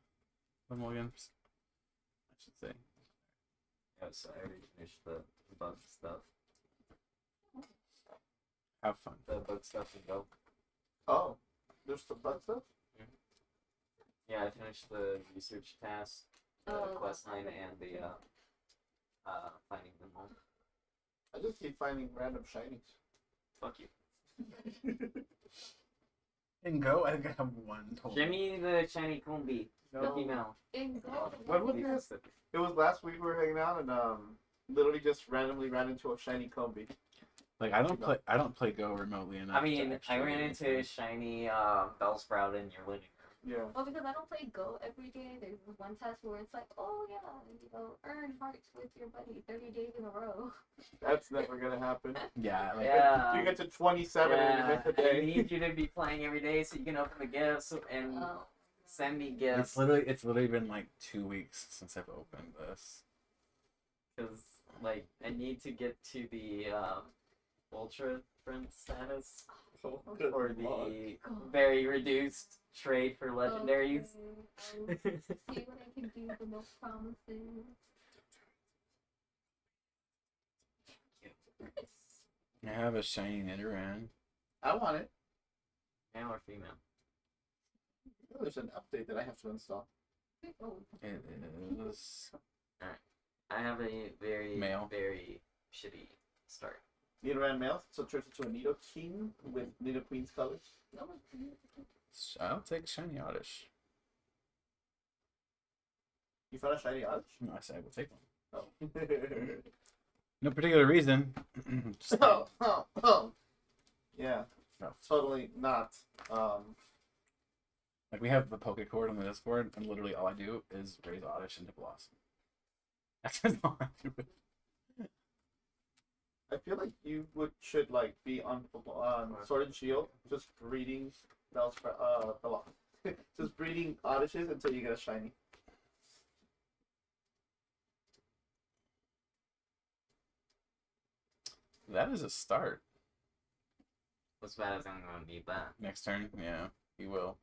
S1: the mulligans. I should say.
S2: Yes, I already finished the bug stuff.
S1: Have fun.
S2: The bug stuff and go.
S3: Oh, there's some bug stuff.
S2: Yeah, I finished the research task, the quest line, and the finding them all.
S3: I just keep finding random shinies.
S2: Fuck you.
S1: And go, I think I have one total.
S2: Give me the shiny Combi.
S3: No.
S2: Mickey Mouse.
S4: In
S3: When was this? It was last week we were hanging out and literally just randomly ran into a shiny Combi.
S1: Like I don't play Go remotely enough.
S2: I mean,
S1: to
S2: I
S1: actually
S2: ran into a shiny Bellsprout in your living
S3: Yeah.
S4: Well, because I don't play Go every day. There's this one test where it's like, oh yeah, earn hearts with your buddy 30 days in a row.
S3: That's never gonna happen.
S1: Yeah, like
S2: Yeah.
S3: You get to 27 and you miss a
S2: I
S3: day.
S2: need you to be playing every day so you can open the gifts and
S4: Oh.
S2: send me gifts.
S1: it's literally been like 2 weeks since I've opened this.
S2: Because, like, I need to get to the Ultra Prince status
S3: Good
S2: or
S3: lord.
S2: the very reduced trade for legendaries.
S4: Okay. I'll see what I can do. The most promising.
S1: I have a shiny Nidoran.
S3: I want it.
S2: Male or female?
S3: Oh, there's an update that I have to install.
S4: Oh,
S1: It is
S2: I have a very,
S1: Male.
S2: very shitty start.
S3: Nidoran male, so it turns into a Nidoking with Nidoqueen's colors.
S4: no.
S1: I'll take shiny Oddish.
S3: You found a shiny Oddish?
S1: No, I said I will take one.
S3: Oh.
S1: No particular reason. Just
S3: oh. Yeah,
S1: no.
S3: totally not.
S1: Like we have the Pokecord on the Discord, and literally all I do is raise Oddish into Blossom. That's all I do.
S3: I feel like you should like be on Sword and Shield, just breeding just breeding Odysseys until you get a shiny.
S1: That is a start.
S2: What's bad is I'm gonna need that.
S1: Next turn, yeah, he will.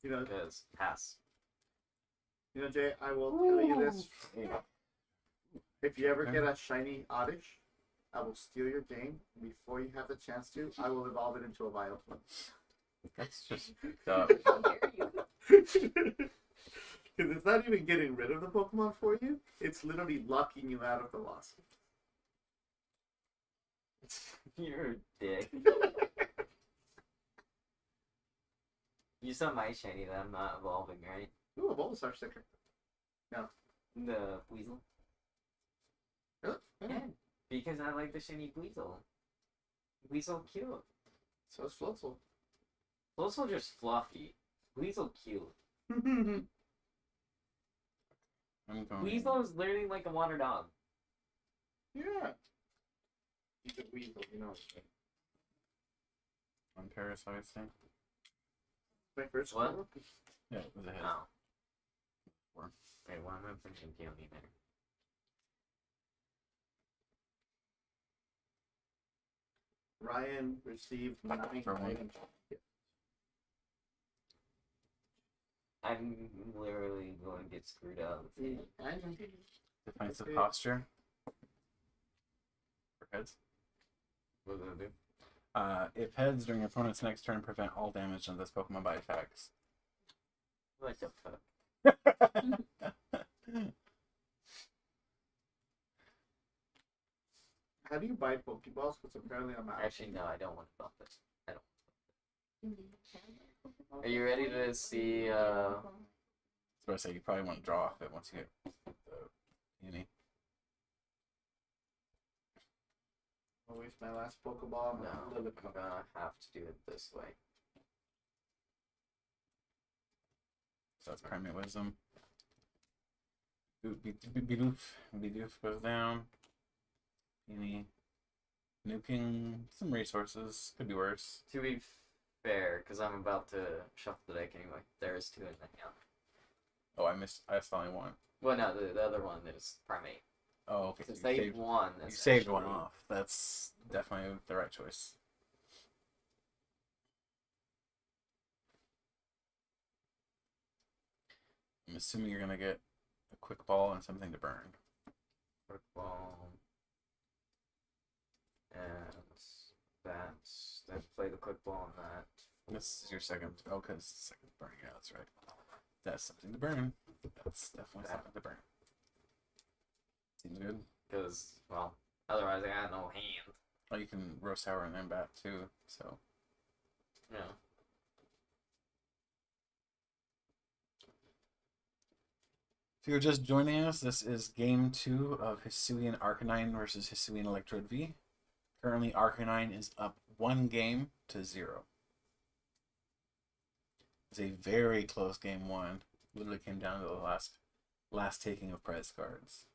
S3: You know,
S2: Because pass.
S3: Jay, I will tell you this. If you ever get a shiny Oddish, I will steal your game. Before you have the chance to, I will evolve it into a Vileplume.
S1: That's just dumb.
S4: How dare you?
S3: Because it's not even getting rid of the Pokemon for you, it's literally locking you out of the loss.
S2: You're a dick. You saw my shiny that I'm not evolving, right?
S3: Ooh, a Bulbasaur sticker.
S2: The Weasel.
S3: Really?
S2: Yeah, because I like the shiny Weasel. Weasel cute.
S3: So is Floatzel.
S2: Weasel just fluffy. Weasel cute.
S1: I'm going.
S2: Weasel is literally like a water dog.
S3: Yeah. He's a weasel, you know.
S1: On Parasite thing.
S3: My first
S2: What?
S3: one.
S1: Yeah, it was a hit.
S2: Oh.
S1: Four.
S2: Wait, why am I thinking Peony there?
S3: Ryan received 9
S1: For one.
S3: items.
S2: I'm literally going to get screwed up.
S1: Defensive posture. For heads.
S2: What do I do?
S1: If heads during your opponent's next turn, prevent all damage on this Pokemon by attacks.
S2: What the fuck?
S3: How do you buy Pokeballs? Because apparently I'm out.
S2: Actually, no, I don't want to bump it. I don't. Are you ready to see,
S1: So I say you probably want to draw off it once you get the uni.
S3: I'll waste my last Pokeball.
S2: No,
S3: I'm
S2: I'm
S3: gonna
S2: gonna have to do it this way.
S1: So that's Primate Wisdom. Bidoof goes down. Uni. Nuking some resources. Could be worse.
S2: To be fair, because I'm about to shuffle the deck anyway, there is 2 in the hand.
S1: Oh, I saw only one.
S2: Well, no, the other one is Primate.
S1: Oh, okay.
S2: To
S1: You
S2: save
S1: saved,
S2: one,
S1: you saved one
S2: essentially.
S1: off. That's definitely the right choice. I'm assuming you're gonna get a quick ball and something to burn.
S2: Quick ball. And then play the quick ball on that.
S1: This is your second. Oh, because second burn. Yeah, that's right. That's something to burn. That's definitely something to burn. Seems good.
S2: Because, well, otherwise I got no hand.
S1: Oh, you can roast tower and then bat too. So
S2: Yeah.
S1: if you're just joining us, this is game 2 of Hisuian Arcanine versus Hisuian Electrode V. Currently, Arcanine is up 1 game to 0. It's a very close game 1. Literally came down to the last taking of prize cards.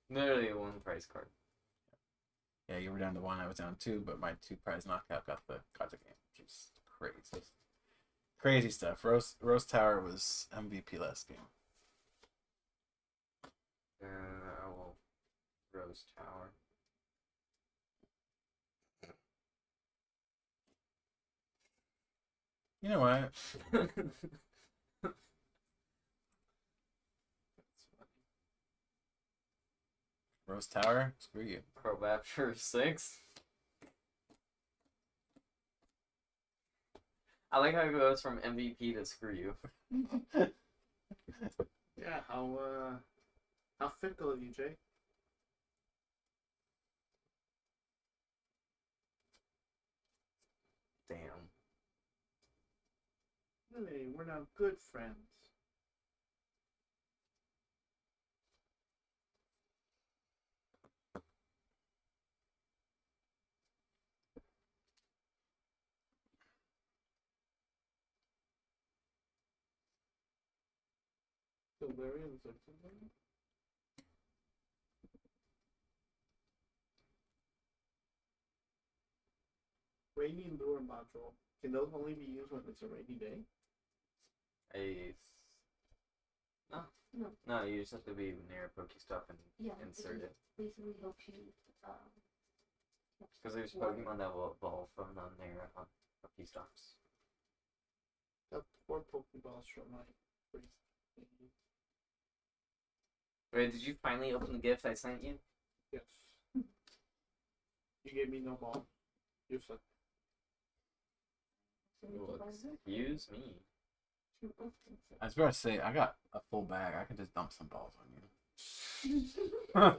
S2: Literally 1 prize card.
S1: Yeah, you were down to 1, I was down 2, but my 2 prize knockout got the game, which is crazy. Crazy stuff. Rose Tower was MVP last game.
S2: I will Rose Tower.
S1: You know what? Rose Tower? Screw you.
S2: Crobat for 6. I like how it goes from MVP to screw you.
S3: Yeah, how fickle of you, Jay.
S2: Damn.
S3: Really, we're now good friends. Hilarious. rainy lure module. Can those only be used when it's a rainy day?
S2: No.
S4: No.
S2: No, you just have to be near Pokestuff and
S4: Yeah,
S2: insert it.
S4: basically helps you.
S2: Because there's
S4: water.
S2: Pokemon that will evolve from their Pokestops.
S3: Got 4 Pokeballs from my first.
S2: Wait, did you finally open the gift I sent you?
S3: Yes. You gave me no ball. You suck.
S2: Excuse me.
S1: I was about to say, I got a full bag. I can just dump some balls on you.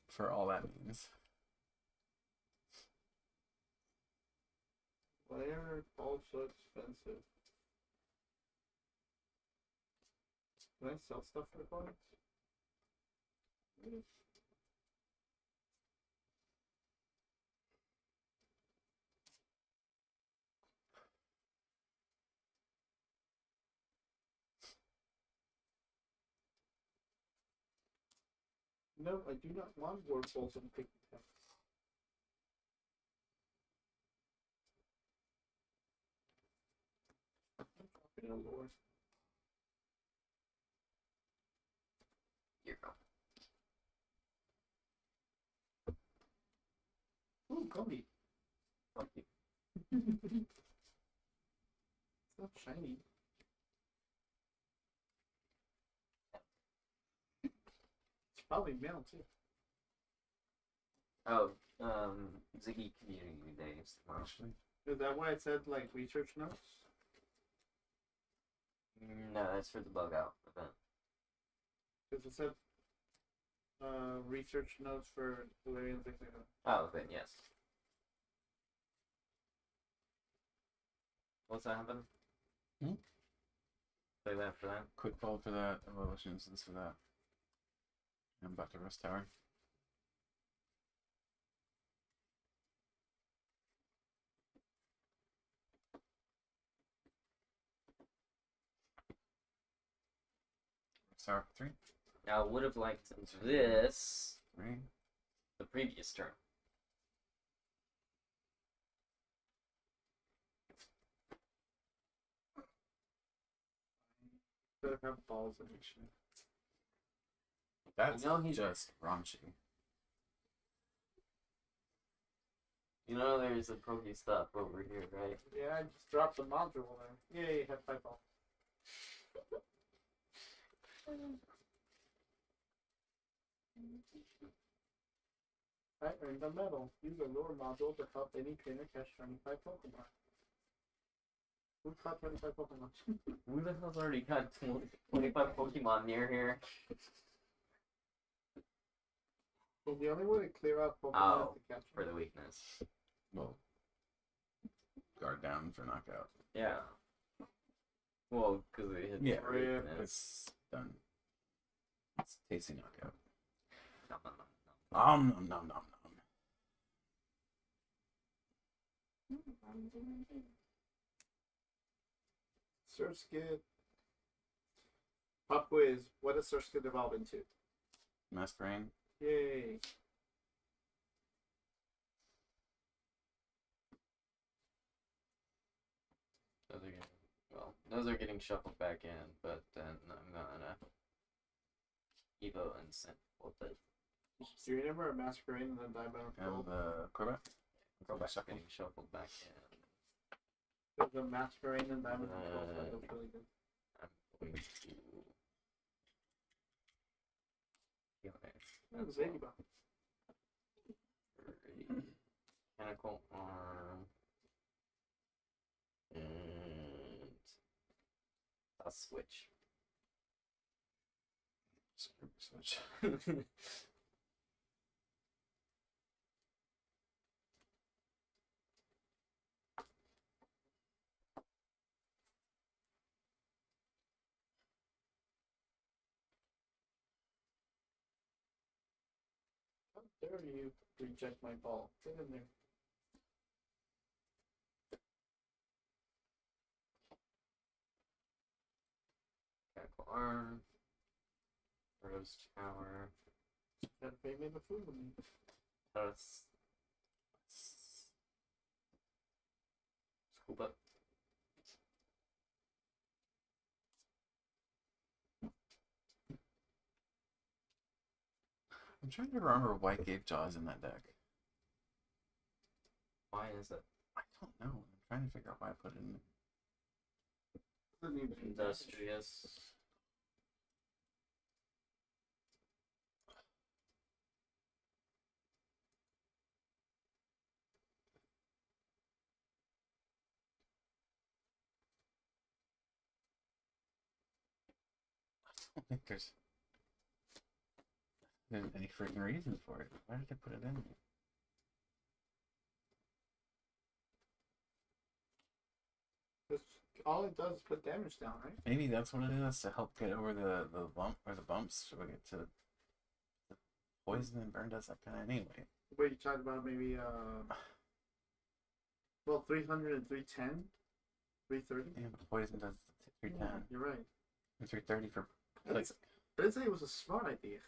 S1: For all that means.
S3: Why are balls so expensive? Can I sell stuff for balls? No, I do not want word balls and pick text. In a lore.
S2: Here you go.
S3: Ooh, gummy.
S2: Fuck you.
S3: It's not shiny. It's probably male too.
S2: Oh, Ziggy Community Days tomorrow.
S1: Actually,
S3: Is that why it said like research notes?
S2: No, that's for the bug out event.
S3: Because it said research notes for Valerian 6.
S2: Oh, then yes. What's that happen? Play that for that.
S1: quick ball for that, evolution instance for that. I'm about to rest tower. Rest tower for 3.
S2: Now, I would have liked this
S1: 3.
S2: the previous turn.
S3: Better have balls in it.
S1: That's
S2: You know he's-
S1: just raunchy.
S2: You know there's a Pokestop over here, right?
S3: Yeah, I just dropped the module there. Yay, have 5 balls. I earned a medal. Use a lure module to help any trainer catch 25 Pokemon. Who caught 25 Pokemon?
S2: Who the hell's already got 25 Pokemon near here?
S3: Well, the only way to clear out Pokemon
S2: Oh,
S3: is to catch
S2: for
S3: them.
S2: the weakness.
S1: Well, guard down for knockout.
S2: Yeah. Well, because it hits
S1: Yeah,
S2: for weakness.
S1: It's done. It's tasty knockout.
S2: Nom, nom, nom, nom.
S1: Nom nom nom nom nom.
S3: Surskit. Pop quiz. What does Surskit evolve into?
S1: Masquerade.
S3: Yay.
S2: Those are getting shuffled back in, but then I'm gonna Evo and send both it.
S3: Do you remember a Masquerade and then Diamond
S1: And
S3: Gold?
S1: the Corvette.
S2: Go back
S1: Shuffle.
S2: getting shuffled back in.
S3: There's a Masquerade and Diamond Gold. That was really good.
S2: I'm going to
S3: That was 80 bucks.
S2: Mechanical arm and a switch.
S1: Switch.
S3: How dare you reject my ball? Get in there.
S2: Mechanical arm. Rose tower.
S3: Gotta pay me the food with me.
S2: Let's scoop up.
S1: I'm trying to remember why Gave Jaws in that deck.
S2: Why is it?
S1: I don't know. I'm trying to figure out why I put it in.
S3: Doesn't even do damage.
S2: Industrious.
S1: I don't think there's any freaking reason for it. Why did I put it in there?
S3: All it does is put damage down, right?
S1: Maybe that's what it is to help get over the bump or the bumps so we get to the poison and burn does that kind of anyway.
S3: Wait, you talked about maybe well, 300 and 310, 330.
S1: Yeah, but poison does 310
S3: You're right.
S1: and 330 for
S3: I'd
S1: like.
S3: say- I'd say it was a smart idea.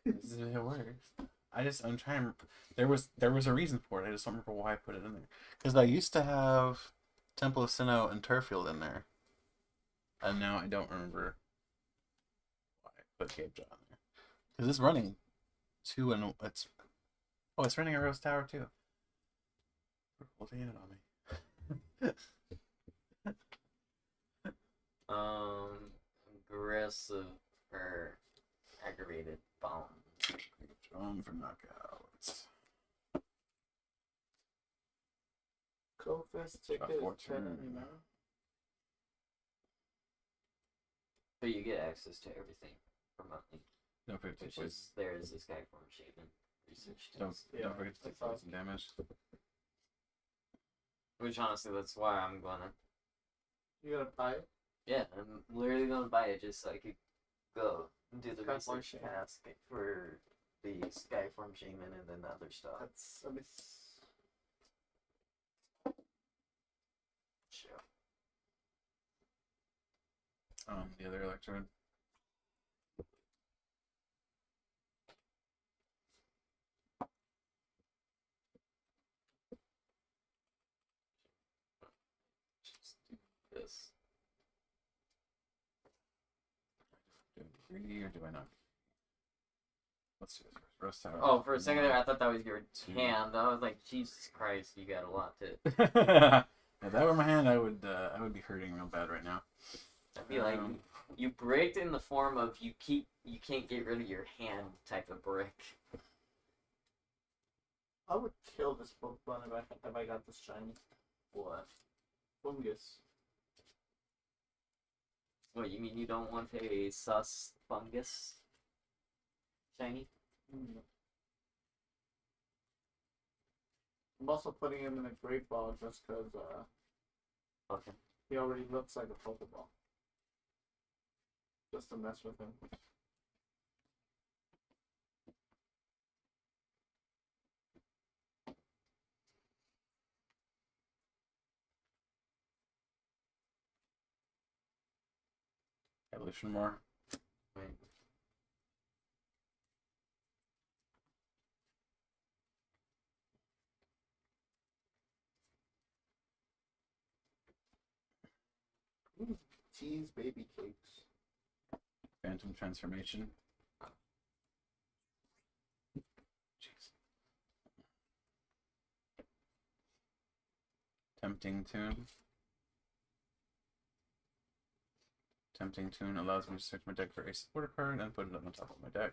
S1: It works. I'm trying. There was a reason for it. I just don't remember why I put it in there. Because I used to have Temple of Sinnoh and Turfield in there, and now I don't remember why I put Cave Jaw in there. Because it's running two and it's running a Rose Tower too. We're holding it on me.
S2: Aggressive or aggravated bomb.
S1: Drawn for knockouts.
S3: Coldfist ticket.
S1: Fortune.
S2: But you get access to everything for monthly,
S1: Don't forget to
S2: which
S1: poison.
S2: is there is this guy from Shaven research
S1: Don't
S2: test.
S1: don't forget to take poison damage.
S2: Which honestly, that's why I'm gonna.
S3: You gotta buy it.
S2: Yeah, I'm literally gonna buy it just so I could go do the
S3: Skyform
S2: research
S3: Shaman.
S2: task for the Skyform Shaman and then the other stuff.
S3: That's
S2: Sure.
S1: The other electrode.
S2: Just do this.
S1: Do I greedy or do I not? Let's do this first. Rose Tower.
S2: Oh, for a second there, I thought that was your hand. I was like, Jesus Christ, you got a lot to.
S1: If that were my hand, I would be hurting real bad right now.
S2: I'd be like, you bricked in the form of you can't get rid of your hand type of brick.
S3: I would kill this Pokemon if I got this shiny.
S2: What?
S3: Fungus.
S2: What, you mean you don't want a sus fungus? Shiny?
S3: I'm also putting him in a Great Ball just because
S2: Okay.
S3: he already looks like a Pokeball. Just to mess with him.
S1: Evolution more.
S2: Wait.
S3: Cheese baby cakes.
S1: Phantom transformation. Jeez. Tempting tune. Tempting tune allows me to search my deck for a supporter card and put it on top of my deck.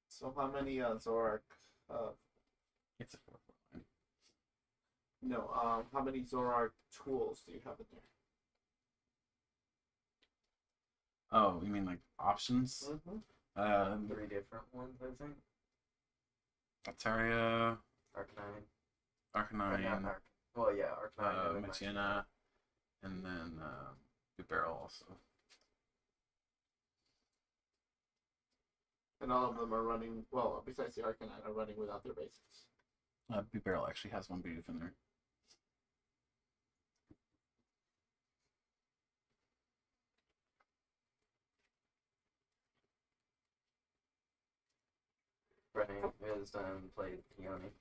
S3: So how many Zorak?
S1: It's a 4/4 line.
S3: No. How many Zorak tools do you have in there?
S1: Oh, you mean like options?
S3: Mm-hmm.
S2: 3 different ones, I think.
S1: Altaria,
S2: Arcanine.
S1: Arcanine,
S2: Well, yeah, Arcanine. and then
S1: Machina, and then Barrel also.
S3: And all of them are running. Well, besides the Arcanine, are running without their basics.
S1: Barrel actually has one Bidoof in there.
S2: Right, played Peony.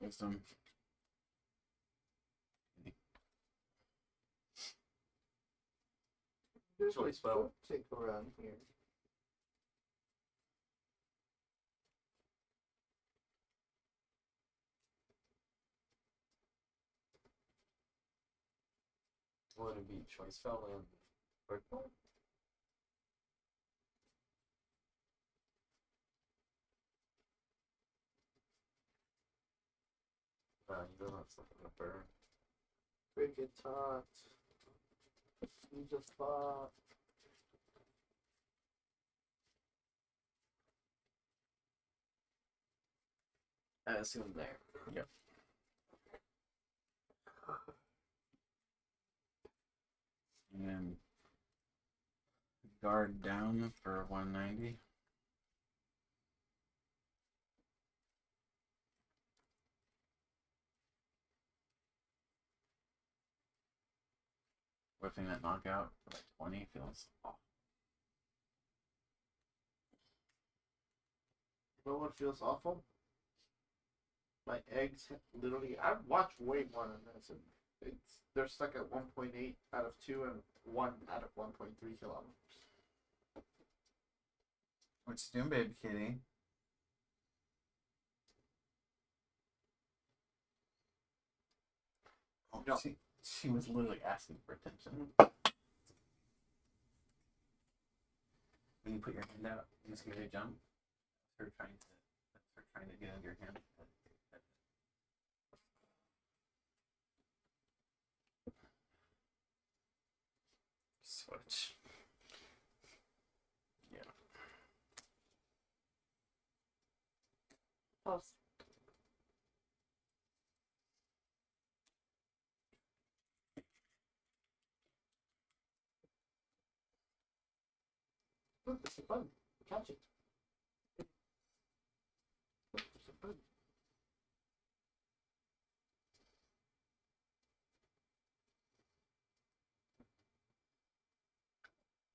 S1: Wisdom.
S2: Choice spell.
S3: Take around here.
S2: Would it be choice spell and purple? You don't have something to burn.
S3: Cricket tot. You just thought.
S2: I assume there.
S1: Yep. And then guard down for 190. Whipping that knockout for like 20 feels awful.
S3: You know what feels awful? My eggs literally. I've watched way more than this, and they're stuck at 1.8 out of 2 and 1 out of 1.3 kilometers.
S1: What you doing, baby kitty? Oh,
S3: No.
S1: she was literally asking for attention. When you put your hand out, you just give it a jump. That's her trying to get under your hand. Switch. Yeah.
S3: Pause. Look, there's a button. Catch it. Look, there's a button.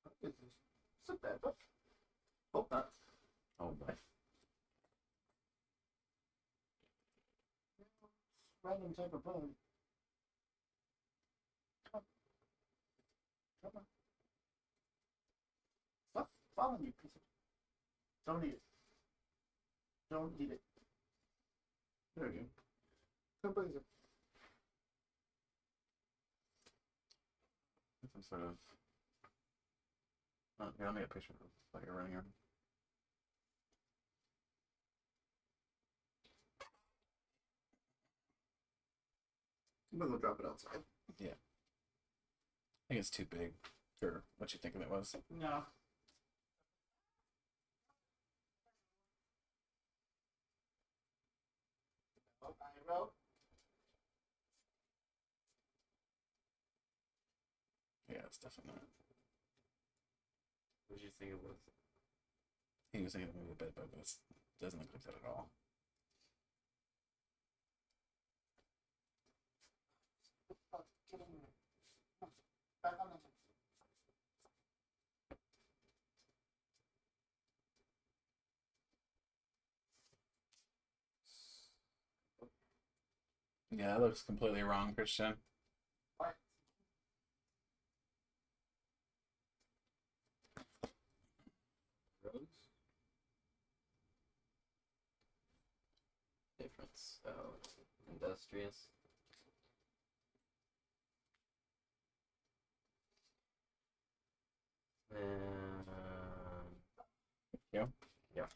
S3: What is this? It's a bad book. Hope not.
S1: Oh boy.
S3: Random type of bug. Come on. Stop following you, piece of. Don't eat it. Don't eat it. There we go. Come please.
S1: Some sort of. Oh, yeah, let me get a picture of what you're running around.
S3: I'm gonna go drop it outside.
S1: Yeah. I think it's too big for what you think of it was.
S3: No. I wrote.
S1: Yeah, it's definitely not.
S2: What did you think it was?
S1: He was thinking of a bed, but it doesn't look like that at all.
S3: Get in there. Back on the.
S1: Yeah, that looks completely wrong, Christian.
S3: What?
S2: Rose? Difference. Oh, industrious.
S1: Yeah.
S2: Yeah.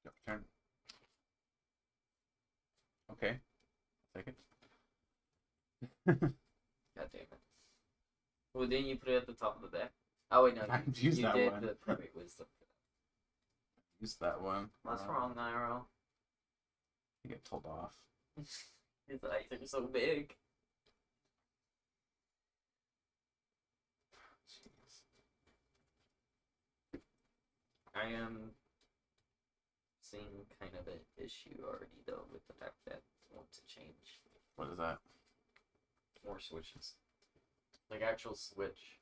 S1: Yep, turn. Okay. Take it.
S2: God damn it. Well, didn't you put it at the top of the deck? Oh, wait, no.
S1: I
S2: You,
S1: used
S2: you
S1: that
S2: did
S1: one.
S2: the private wisdom.
S1: Use that one.
S2: That's wrong, Nairo.
S1: You get told off.
S2: His eyes are so big.
S1: Jeez.
S2: I am seeing kind of an issue already, though, with the fact that
S1: What is that?
S2: More switches. Like actual switch.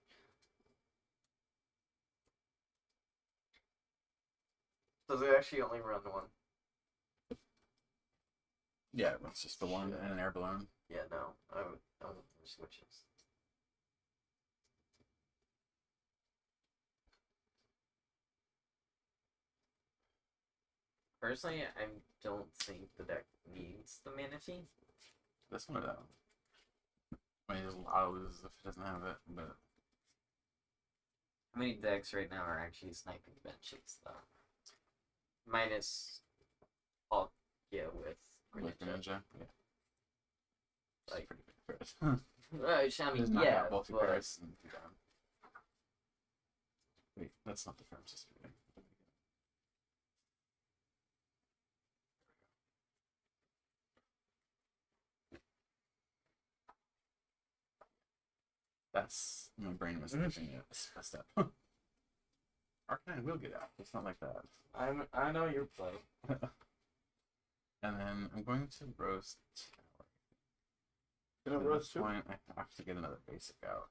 S2: Does it actually only run one?
S1: Yeah, it's just the one and an air balloon.
S2: Yeah, no. I want more switches. Personally, I don't think the deck needs the Manatee.
S1: This one, though. I mean, there's a lot of loses if it doesn't have it, but
S2: How many decks right now are actually sniping benches, though? Minus all, yeah, with
S1: with
S2: Greninja.
S1: Ninja, yeah.
S2: Like-
S1: Pretty big threat.
S2: I mean,
S1: Just knock
S2: yeah,
S1: out both your
S2: but
S1: Paris and you're done. Wait, that's not the farm system again. That's my brain was skipping a step. Arcanine will get out. It's not like that.
S2: I know your play.
S1: And then I'm going to roast Tower.
S3: Gonna
S1: At
S3: roast
S1: this
S3: too?
S1: point, I have to get another basic out.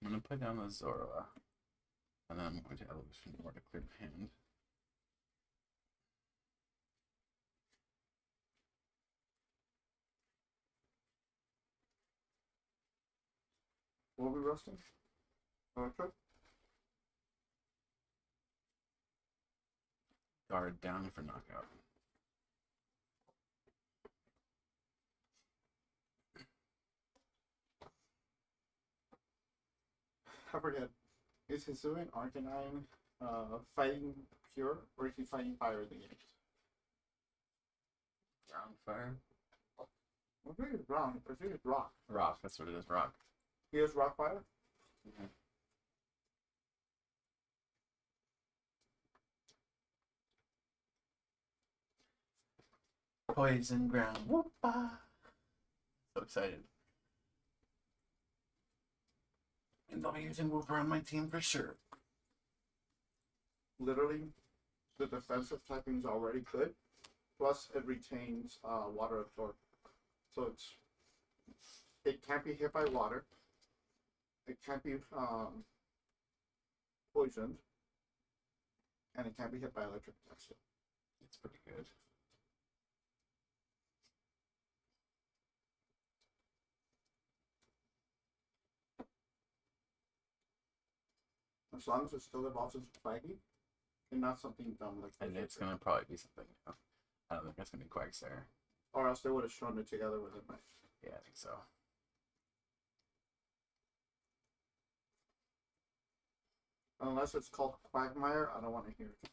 S1: I'm gonna put down the Zorua, and then I'm going to Evolution more to clear the hand.
S3: What are we roasting? Electro?
S1: Guard down for knockout.
S3: I forget. Is Hisuian Arcanine fighting pure, or is he fighting fire in the game?
S1: Ground fire.
S3: I think it's brown. I think it's rock.
S1: Rock, that's what it is, rock.
S3: He has rock fire?
S1: Mhm. Poison ground. Whoop-ah. So excited. And I'll be using Whooper on my team for sure.
S3: Literally, the defensive typing is already good. Plus, it retains water absorb. So it can't be hit by water. It can't be poisoned. And it can't be hit by electric attacks.
S1: It's pretty good.
S3: As long as it still evolves into Flaggy, and not something dumb like
S1: And
S3: this.
S1: it's gonna probably be something, I don't think it's gonna be Quagsire.
S3: Or else they would have shown it together with it. But
S1: Yeah, I think so.
S3: unless it's called Quagmire, I don't want to hear it.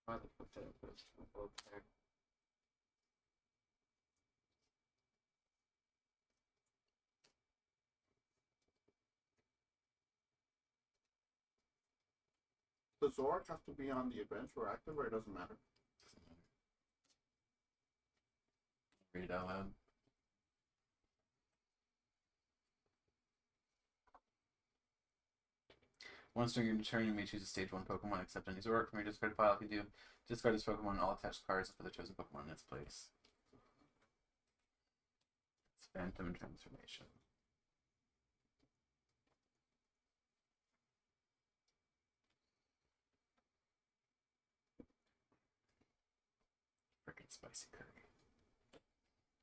S2: Why the fuck did I put both there?
S3: Does Zorak have to be on the adventure active, or it doesn't matter?
S1: Doesn't matter. Read it out loud. Once during your turn, you may choose a stage 1 Pokemon except any Zoroark from your discard pile. If you do, discard this Pokemon and all attached cards for the chosen Pokemon in its place. It's Phantom Transformation. Freaking spicy curry.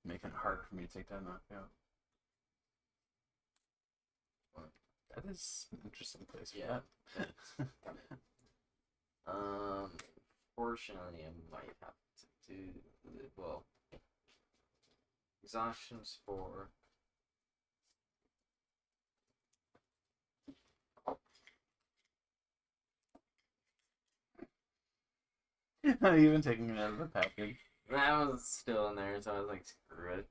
S1: Making it hard for me to take that knockout. That is an interesting place for
S2: Yeah.
S1: that.
S2: Fortunately, I might have to do well. Exhaustion Spore.
S1: Not even taking it out of the package.
S2: That was still in there, so I was like, screw it.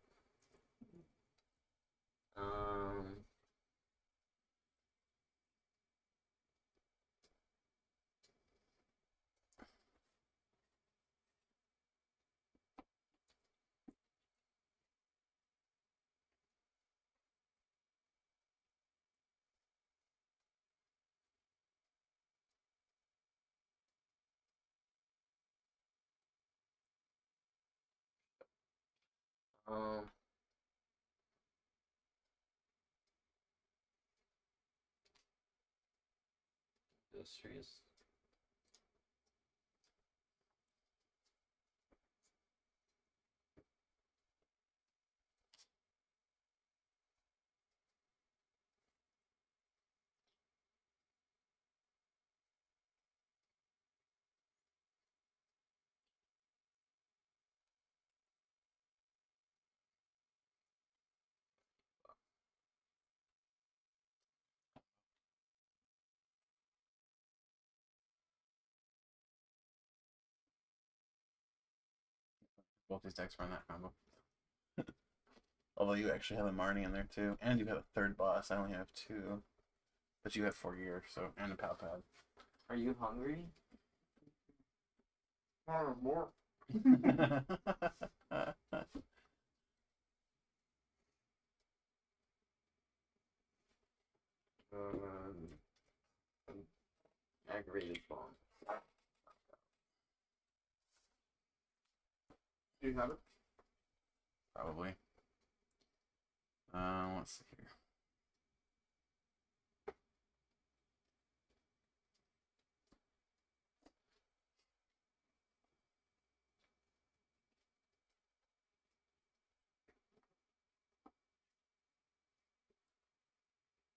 S2: Um. Industrious.
S1: Both these decks run that combo. Although you actually have a Marnie in there too, and you have a third boss. I only have two, but you have 4 gear, so and a pal pad.
S2: Are you hungry?
S3: More.
S2: Aggravated bomb.
S3: Do you have it?
S1: Probably. Let's see here.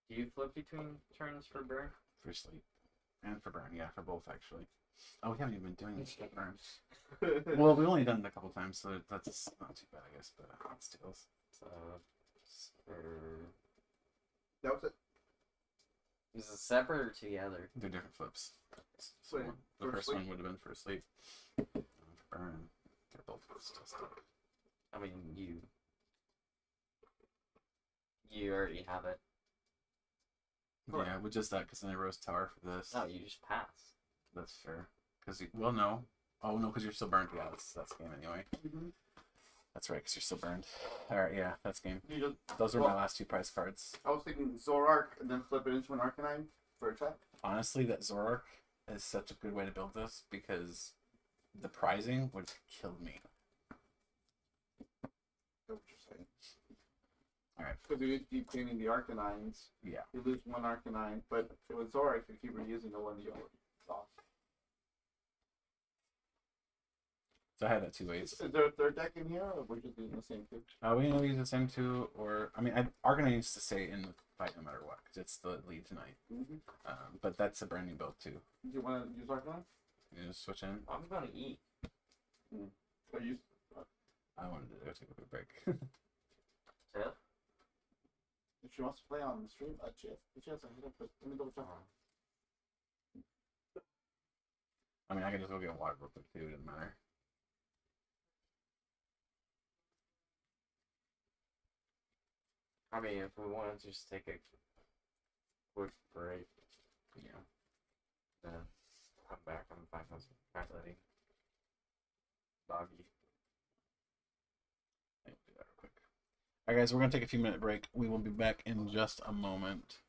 S2: Do you flip between turns for burn?
S1: For sleep. And for burn, yeah, for both actually. Oh, we haven't even been doing this for burn. Well, we've only done it a couple times, so that's not too bad, I guess, but it still.
S2: So,
S3: That was it.
S2: is it separate or together?
S1: They're different flips. So
S3: Wait,
S1: the
S3: for
S1: first
S3: sleep?
S1: one would have been for sleep. And for burn, they're both still stuck.
S2: I mean, you already have it.
S3: Correct.
S1: Yeah, with just that, because then I rose tower for this.
S2: No, you just pass.
S1: That's fair. Because well, no. Oh no, because you're still burned. Yeah, that's game anyway.
S3: Mm-hmm.
S1: That's right, because you're still burned. All right, yeah, that's game.
S3: You just,
S1: Those are my last 2 prize cards.
S3: I was thinking Zorark and then flip it into an Arcanine for attack.
S1: Honestly, that Zorark is such a good way to build this because the prizing would kill me.
S3: That's what you're saying.
S1: All right.
S3: Because you keep gaining the Arcanines,
S1: Yeah.
S3: you lose 1 Arcanine, but if it was Zorark, you keep reusing the one you already lost.
S1: So I had that 2 ways.
S3: Is there a third deck in here, or we're just using the same two?
S1: We can use the same 2, or I mean, Arcanine needs to stay in the fight no matter what because it's the lead tonight.
S3: Mm-hmm.
S1: But that's a brand new build too.
S3: Do you want to use Arcanine?
S1: You just switch in.
S2: I'm gonna eat.
S3: Or use...
S1: I wanted to go take a quick break.
S2: Tiff?
S3: If she wants to play on the stream, she has a hit up, but let me double check.
S1: I mean, I can just go get water real quick too. It doesn't matter.
S2: I mean, if we wanted to just take a quick break,
S1: Yeah.
S2: then come back on 5,000 calculating. Doggy.
S1: I will do that real quick. All right, guys, we're gonna take a few minute break. We will be back in just a moment.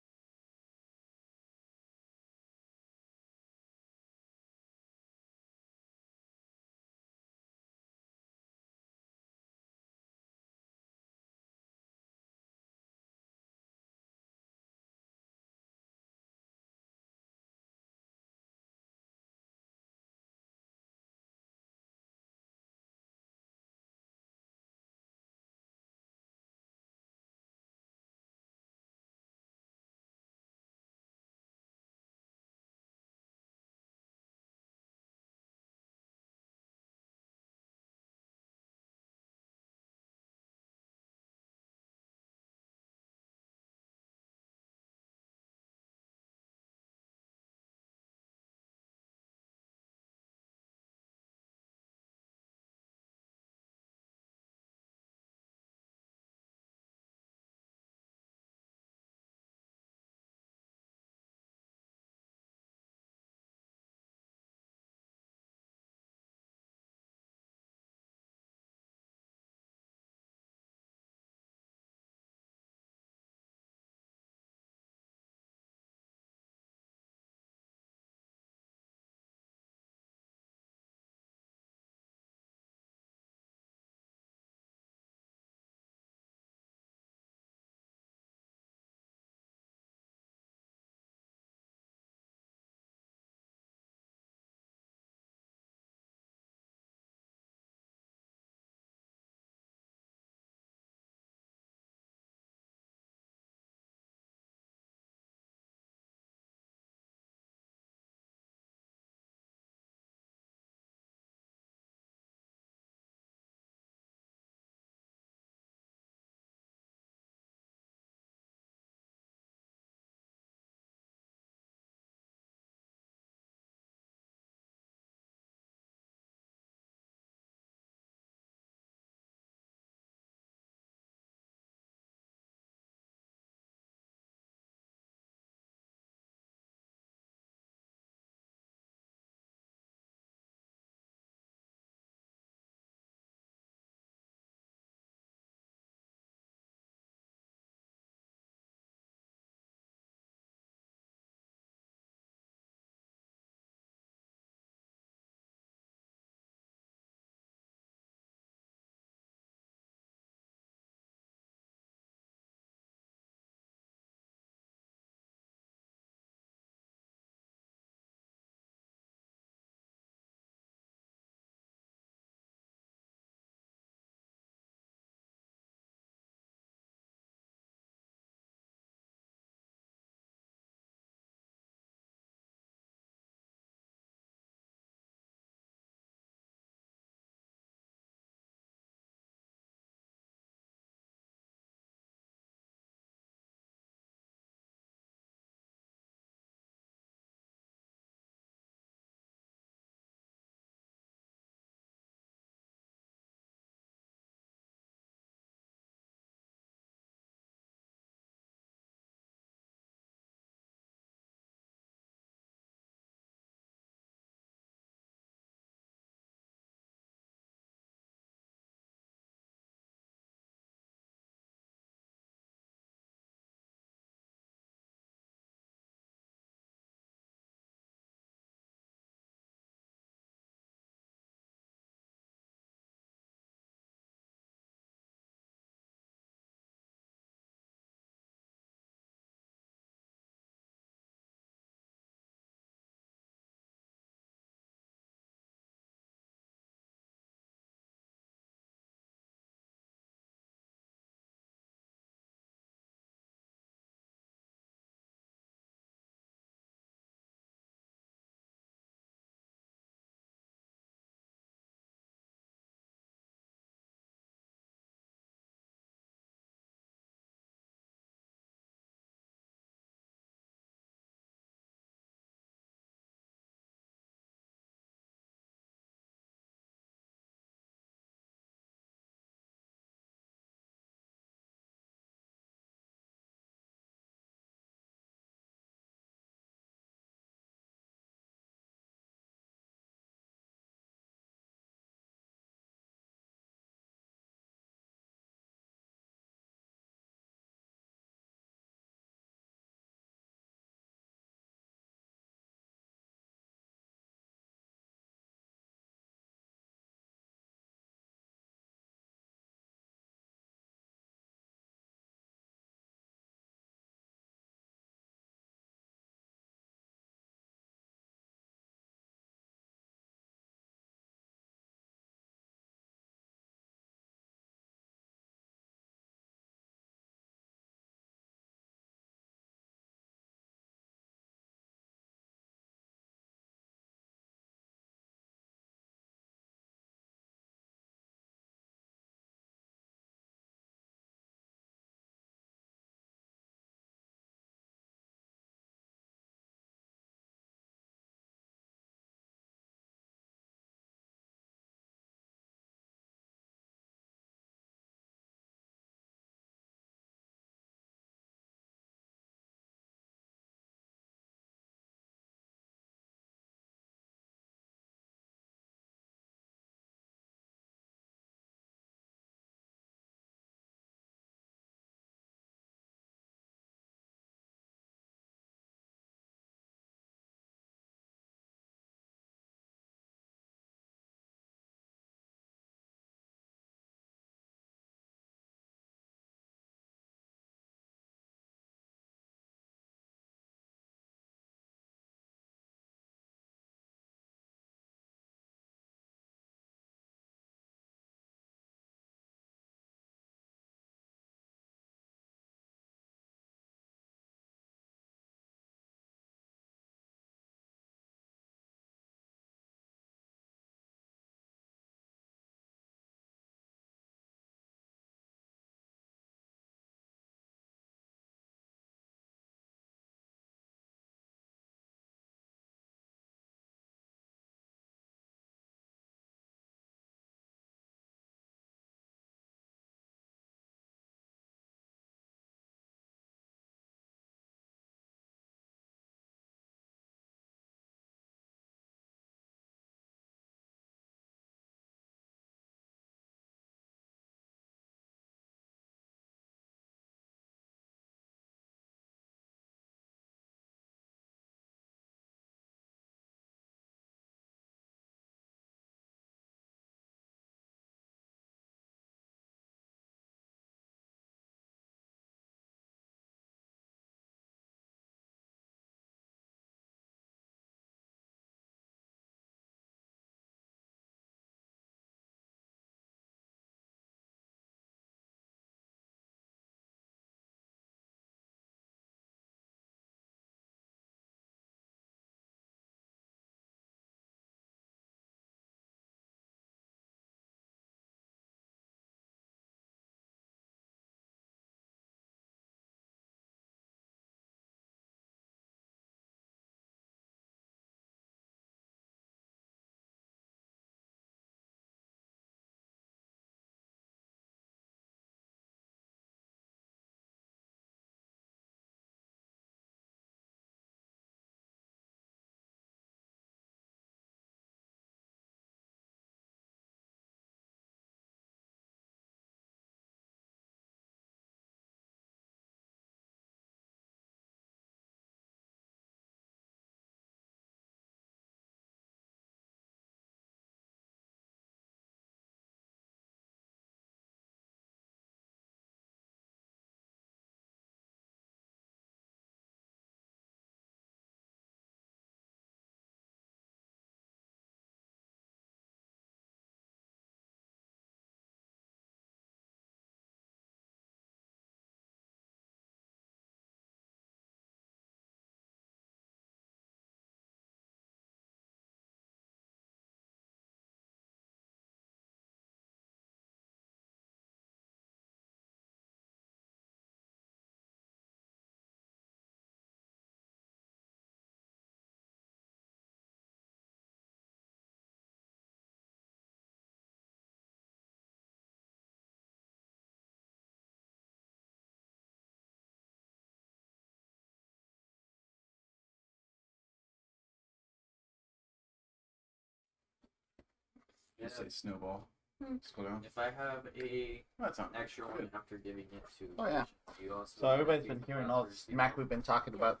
S1: Just say snowball. Let's go down.
S2: If I have a
S1: That's not
S2: extra one
S1: good.
S2: after giving it to
S5: Oh, yeah.
S2: you also
S5: So everybody's been hearing all the smack we've been talking about.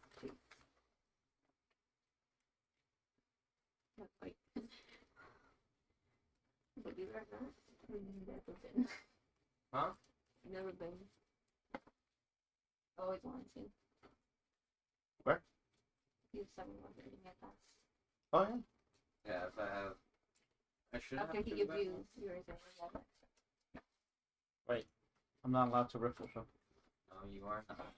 S4: Wait. But you are not. Never been.
S2: Huh?
S4: Never been. Always wanted to.
S5: Where?
S4: Use someone reading at that.
S5: Oh yeah.
S2: Yeah, if I have. I should
S4: After
S2: have
S4: he
S2: to
S4: gives
S2: do that
S4: you
S2: one.
S4: yours and you have
S5: Wait. I'm not allowed to riffle shop.
S2: No, you are not.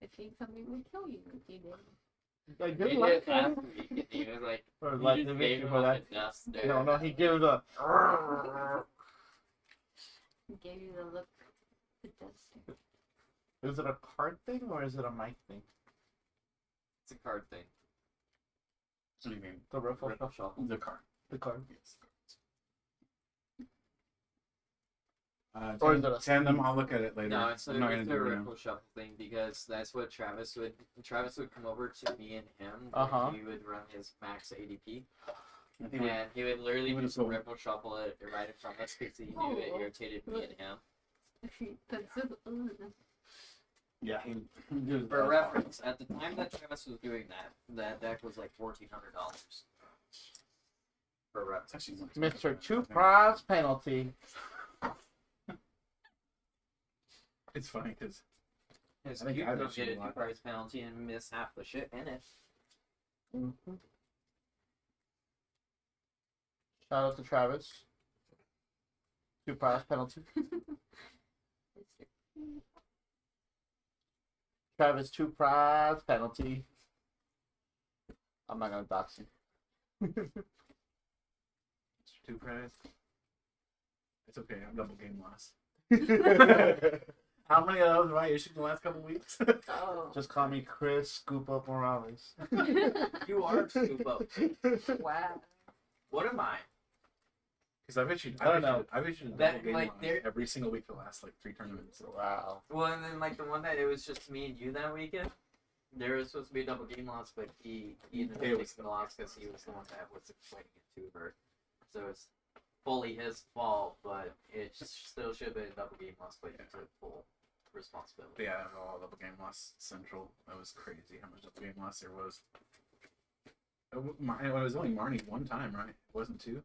S4: If he somebody would kill you if you did.
S5: Like,
S2: He
S5: good
S2: did
S5: luck,
S2: last
S5: man.
S2: week, and he was like,
S5: Or
S2: he
S5: like
S2: just
S5: the
S2: gave
S5: victory
S2: him
S5: for
S2: like
S5: that.
S2: a dust stare.
S5: No, he gives a.
S4: He gave you the look. The dust.
S5: Is it a card thing or is it a mic thing?
S2: It's a card thing.
S1: What do you mean?
S5: The riffle
S2: Riffle
S5: shop.
S2: shuffle.
S1: The card.
S5: The card.
S1: Yes.
S5: Or is it a-
S1: tandem? I'll look at it later.
S2: No, it's a,
S1: I'm not gonna
S2: it's a
S1: do it now.
S2: riffle shuffle thing because that's what Travis would come over to me and him.
S5: Uh-huh.
S2: And he would run his max ADP.
S1: I think we-
S2: And he would literally
S1: he would
S2: just
S1: have told-
S2: riffle shuffle it right in front of us because he knew it
S4: Oh.
S2: irritated me and him.
S4: That's so,
S1: Yeah. he did
S2: For
S1: that.
S2: reference, at the time that Travis was doing that, that deck was like $1,400. For
S1: It's
S2: reference.
S1: actually much
S5: Mr.
S1: better.
S5: Two Prize Penalty.
S1: It's funny because
S2: His
S1: I think
S2: cube
S1: I've
S2: don't
S1: actually
S2: get a
S1: liked
S2: 2 price penalty and miss half the shit in it.
S5: Mm-hmm. Shout out to Travis. Two Prize Penalty. Travis, two prize penalty. I'm not gonna dox you.
S1: two prize. It's okay. I'm double game loss. How many of those have I issued in the last couple weeks?
S4: oh.
S5: Just call me Chris Scoop Up Morales.
S2: You are scoop up.
S4: Wow.
S2: What am I?
S1: Because I've issued.
S5: I don't know.
S1: I've issued a
S2: That,
S1: double game
S2: like,
S1: loss
S2: there-
S1: every single week for the last like 3 tournaments.
S5: Wow.
S2: Well, and then like the one that it was just me and you that weekend. There was supposed to be a double game loss, but he ended up
S1: It was
S2: taking the loss because he was the one that was explaining it to her. So it's fully his fault, but it still should have been a double game loss, but he took full responsibility.
S1: Yeah, all double game loss central. That was crazy. How much double game loss there was. It was only Marnie one time, right? It wasn't 2.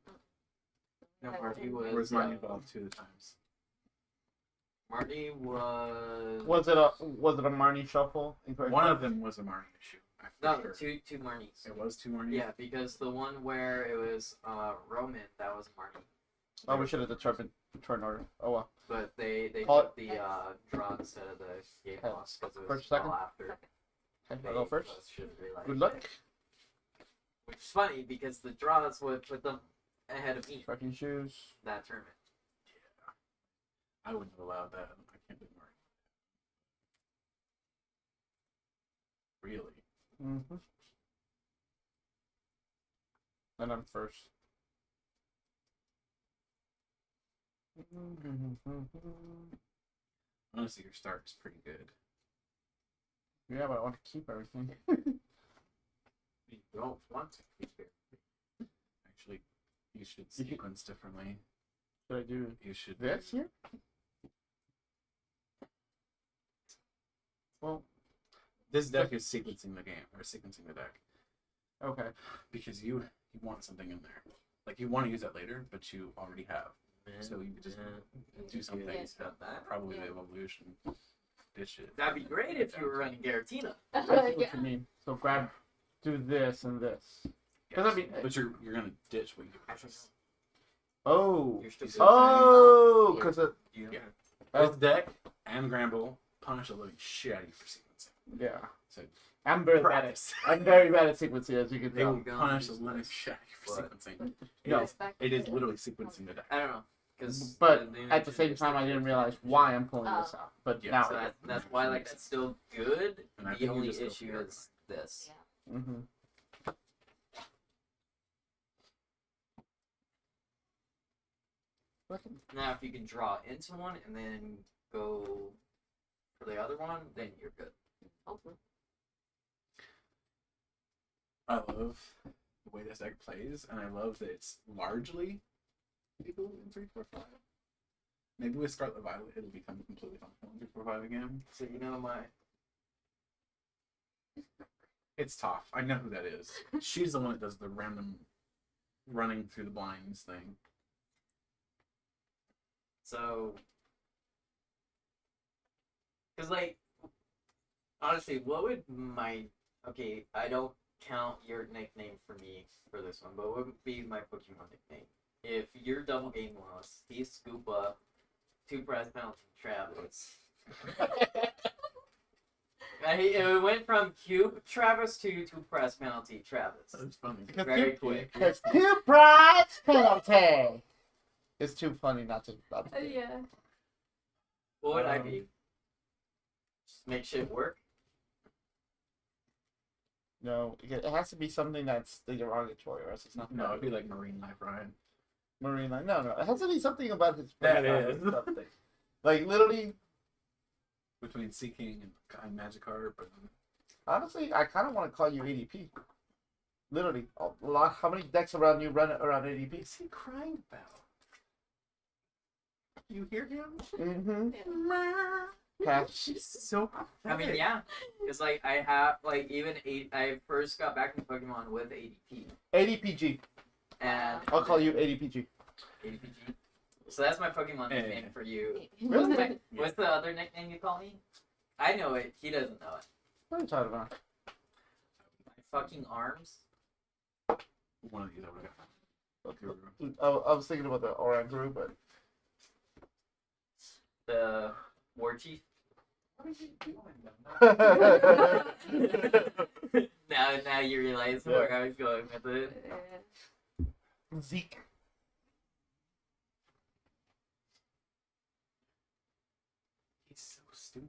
S2: No, Marty was.
S1: Or was Marnie involved 2 of the times?
S2: Marty was.
S5: Was it a Marnie shuffle?
S1: One of them was a Marnie issue.
S2: No,
S1: Sure.
S2: two Marnies.
S1: It was 2 Marnies.
S2: Yeah, because the one where it was Roman, that was Marty.
S5: Oh, we should have determined the turn order. Oh well.
S2: But they
S5: Call
S2: took the draw instead of the game
S5: Okay.
S2: loss because it was
S5: First, second?
S2: well after.
S5: Okay,
S2: they
S5: I'll go first.
S2: both should realize
S5: Good luck.
S2: it. Which is funny because the draws would put them ahead of me
S5: Striking shoes.
S2: that tournament.
S1: I wouldn't have allowed that. I can't do Marnie. Really?
S5: Mm-hmm. And I'm first.
S1: Honestly, your start is pretty good.
S5: Yeah, but I want to keep everything.
S2: You don't want to keep it.
S1: Actually, you should sequence differently.
S5: Should I do
S1: You should.
S5: this here? Well,
S1: This deck is sequencing the game, or sequencing the deck.
S5: okay.
S1: Because you want something in there. Like, you want to use that later, but you already have. So you could just do something.
S4: Yeah.
S2: About that.
S1: Probably
S4: Yeah.
S1: the evolution. Ditch it.
S2: That'd be great if you were running Garatina.
S5: I see what you mean. So grab, do this and this. Does that mean?
S1: But you're gonna ditch what you
S2: Actually,
S1: press.
S5: Oh.
S2: You're still
S5: Oh, because it.
S2: Yeah.
S1: This deck and Gramble punish the living shit out of you for sequencing.
S5: Yeah.
S1: So
S5: I'm very bad at.
S1: practice.
S5: I'm very bad at sequencing, as you can
S1: They
S5: tell.
S1: will punish the living shit out of you for
S2: But-
S1: sequencing.
S5: No,
S1: It is literally sequencing the deck.
S2: I don't know. Cause
S5: but at the same time, I didn't realize why I'm pulling this out. But
S1: Yeah,
S5: now.
S2: So that's why like that's still good.
S1: And I
S2: The
S1: think you
S2: only
S1: just go
S2: issue
S1: for it.
S2: is this.
S5: Mm-hmm.
S2: Now if you can draw into one and then go for the other one, then you're good.
S4: Hopefully.
S1: I love way this deck plays, and I love that it's largely legal in 3-4-5. Maybe with Scarlet Violet, it'll become completely functional in 3-4-5 again.
S2: So you know my
S1: It's tough. I know who that is. She's the one that does the random running through the blinds thing.
S2: so because like honestly, what would my I don't count your nickname for me for this one, but what would be my Pokemon nickname? If your double game was he's Scoopa, 2 prize penalty Travis. It went from cube Travis to 2 prize penalty Travis.
S1: That's funny.
S2: Very quick.
S5: It's 2 prize penalty. It's too funny not to.
S4: Yeah.
S2: What would I be? Just make shit work.
S5: No, it has to be something that's the derogatory, or else it's not.
S1: No, it'd be like Marine Life, Ryan.
S5: Marine Line. No, it has to be something about his.
S1: That
S5: personality,
S1: is.
S5: something. Like literally.
S1: Between Seeking and Magikarp. And...
S5: Honestly, I kind of want to call you ADP. Literally, a lot. How many decks around you run around ADP?
S1: What's he crying about? You hear him?
S5: Mm-hmm.
S1: She's so
S2: I mean, yeah, it's like I have like even I first got back into Pokemon with ADP,
S5: ADPG.
S2: and
S5: I'll call you ADPG.
S2: ADPG. So that's my Pokemon nickname for you.
S5: Really?
S2: What's the other nickname you call me? I know it. He doesn't know it.
S5: What are you talking about?
S2: My fucking arms.
S1: One of these I would have got.
S5: I was thinking about the Oranguru, but
S2: The War Chief. Now you realize where I was going with it.
S5: Zeke.
S1: He's so stupid.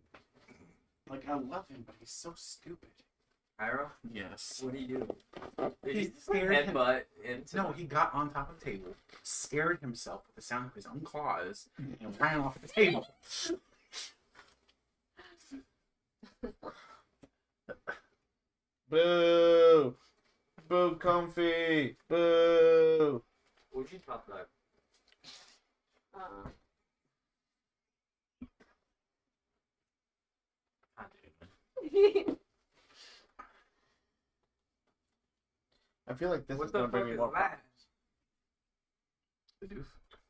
S1: Like, I love him, but he's so stupid.
S2: Pyro,
S1: Yes.
S2: what do you do? Did
S1: He
S2: you
S1: scared him.
S2: headbutt into?
S1: No, he got on top of the table, scared himself with the sound of his own claws, and ran off the table.
S5: Boo! Boo, comfy! Boo!
S2: What'd you talk about?
S5: I feel like this
S2: What
S5: is
S2: the
S5: gonna bring
S2: fuck
S5: me
S2: is
S5: more.
S2: that?
S1: The doof.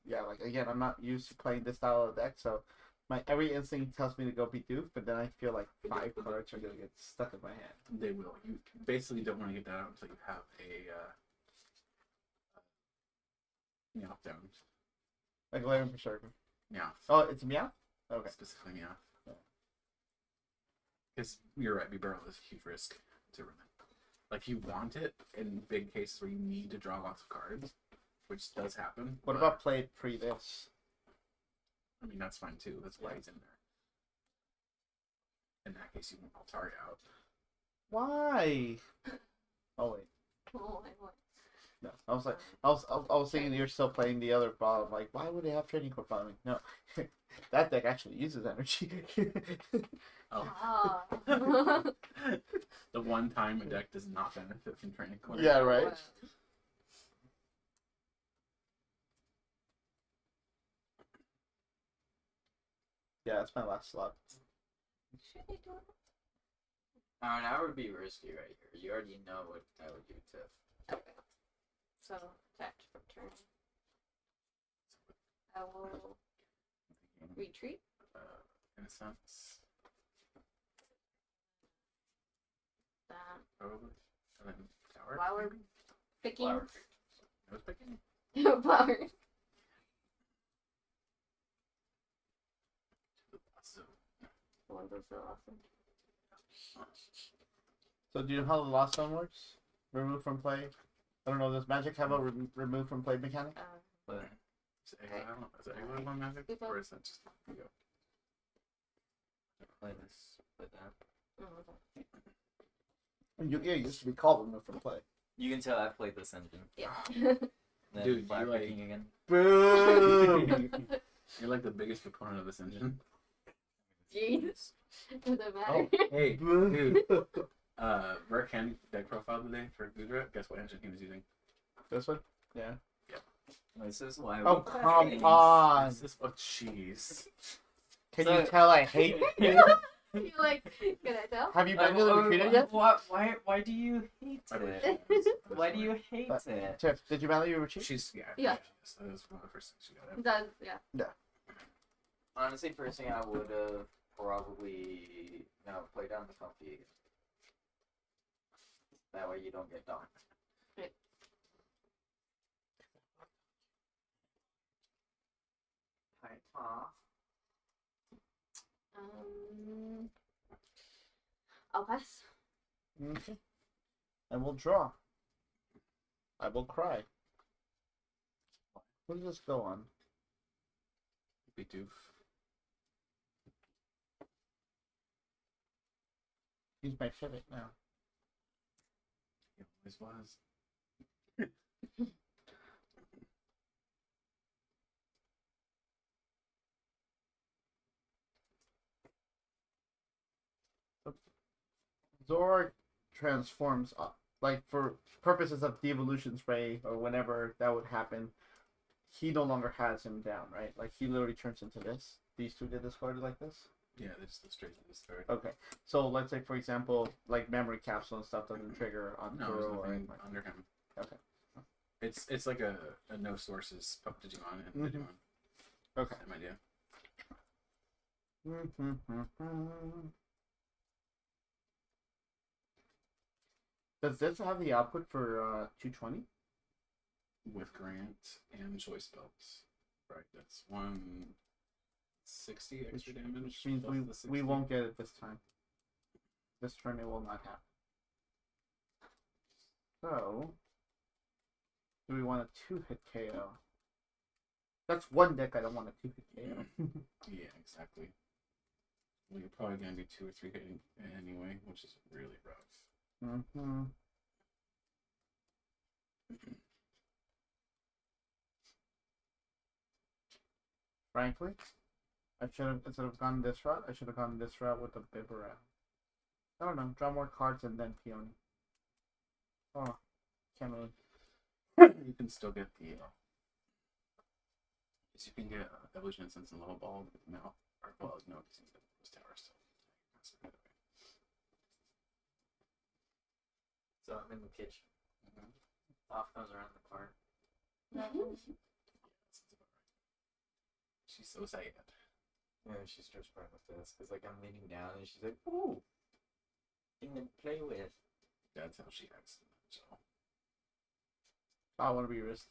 S5: Yeah, like again, I'm not used to playing this style of deck, so my every instinct tells me to go be doof, but then I feel like 5 cards are gonna get stuck in my hand.
S1: They will. You basically don't want to get that out until you have a knockdown.
S5: Like 11 for certain.
S1: Yeah.
S5: Oh, it's a meow? Okay.
S1: Specifically, yeah. Because you're right, Bibarel is a huge risk to run it. Like, you want it in big cases where you need to draw lots of cards, which does happen.
S5: What
S1: but,
S5: about play pre this?
S1: I mean, that's fine too. That's why he's in there. In that case, you won't Altaria out.
S5: Why? Oh wait.
S4: Oh my god.
S5: No. I was thinking you're still playing the other bottom. Like, why would they have training core farming? No. That deck actually uses energy.
S1: Oh.
S4: Ah.
S1: The one time a deck does not benefit from training core.
S5: Yeah, right. Yeah, that's my last slot.
S4: Should they do it?
S2: That would be risky right here. You already know what I would do to.
S4: Okay. So, attack for turn. I will retreat.
S1: In a sense,
S4: That.
S1: probably. And then tower.
S4: Flower picking.
S1: Flower. Nose picking.
S4: Flower.
S1: So,
S4: One was so awesome.
S5: So do you know how the last one works? Remove from play? I don't know, does Magic have a remove from play mechanic?
S1: but is it Egg one magic? Or is that just you go?
S2: Play this. Play that.
S4: Oh, okay.
S5: Yu-Gi-Oh! Used to be called remove from play.
S2: You can tell I've played this engine.
S4: Yeah.
S2: Then
S1: Dude,
S2: flower
S1: you like-
S2: picking again.
S5: Boo!
S1: You're like the biggest proponent of this engine.
S4: Jeez. Does it
S5: Oh,
S4: matter?
S1: Hey,
S5: Boo!
S1: dude. Rare Candy deck profile today for Gudra. Guess what engine he was using?
S5: This one? Yeah.
S2: This is why.
S5: Oh, come on.
S1: This is jeez.
S5: Can
S2: So-
S5: you tell I hate you?
S4: You like, can I tell?
S5: Have you been to the retreat yet?
S2: Why do you hate
S1: I believe
S2: it?
S1: she is.
S2: Why do you hate
S5: But-
S2: it?
S5: Tiff, did you mail your retreat?
S1: She's yeah.
S4: Yeah.
S1: That was one of the first things she got.
S4: Done, yeah.
S2: Honestly, personally, I would have probably play down the comfy again. That way you don't get docked.
S4: Right.
S2: Hi, Pa.
S4: I'll pass.
S5: Okay. I will draw. I will cry. Who does this go on?
S1: Be doof.
S5: Use my pivot now.
S1: It always was.
S5: Zor transforms up. Like, for purposes of devolution spray or whenever that would happen, he no longer has him down, right? Like, he literally turns into this. These two get discarded like this?
S1: Yeah, they just go straight to this third.
S5: Okay. So, let's say, for example, like, memory capsule and stuff doesn't trigger on
S1: No,
S5: Zoro
S1: there's
S5: or
S1: nothing
S5: anything.
S1: under him.
S5: Okay.
S1: It's like a no sources up Digimon and
S5: Mhm.
S1: Digimon.
S5: Okay.
S1: Same idea.
S5: Does this have the output for 220?
S1: With Grant and choice belts. Right, that's 160 extra damage.
S5: Which means
S1: plus the
S5: we
S1: 60.
S5: won't get it this time. This turn it will not happen. So, do we want a 2-hit KO? That's one deck I don't want a 2-hit KO.
S1: Yeah, exactly. Well, you're probably gonna be 2 or 3 hitting anyway, which is really rough.
S5: Mm-hmm. Frankly, I should have, instead of gone this route, I should have gone this route with the Bibarel. I don't know, draw more cards and then Peony. Oh, can't really.
S1: You can still get the. Yes, you can get Evolution Incense and Level Ball now. Or, well, no, because you can get those towers.
S2: So I'm in the kitchen.
S1: Mhm.
S2: Off comes around the corner.
S1: She's so sad.
S2: Yeah, she starts playing with this because like I'm leaning down and she's like, "Ooh, thing to play with."
S1: That's how she acts. So.
S5: I want to be wrist.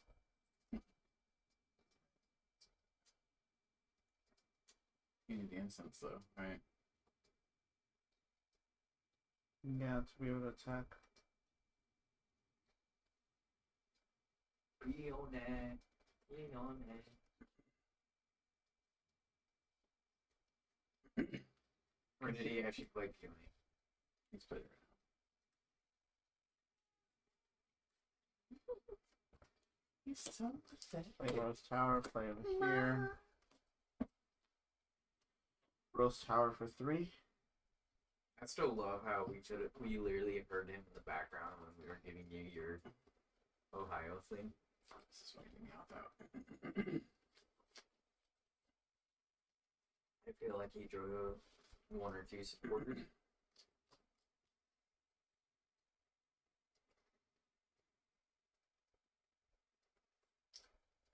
S1: You need the incense though, right?
S5: Yeah, to be able to attack.
S2: Leone. Or did he actually play Peony?
S1: He's playing right now. He's so pathetic.
S5: Play Rose Tower, play over here. Rose Tower for 3.
S2: I still love how we literally heard him in the background when we were giving you your Ohio thing.
S1: This is why you get me off out.
S2: I feel like he drove 1 or 2 supporters.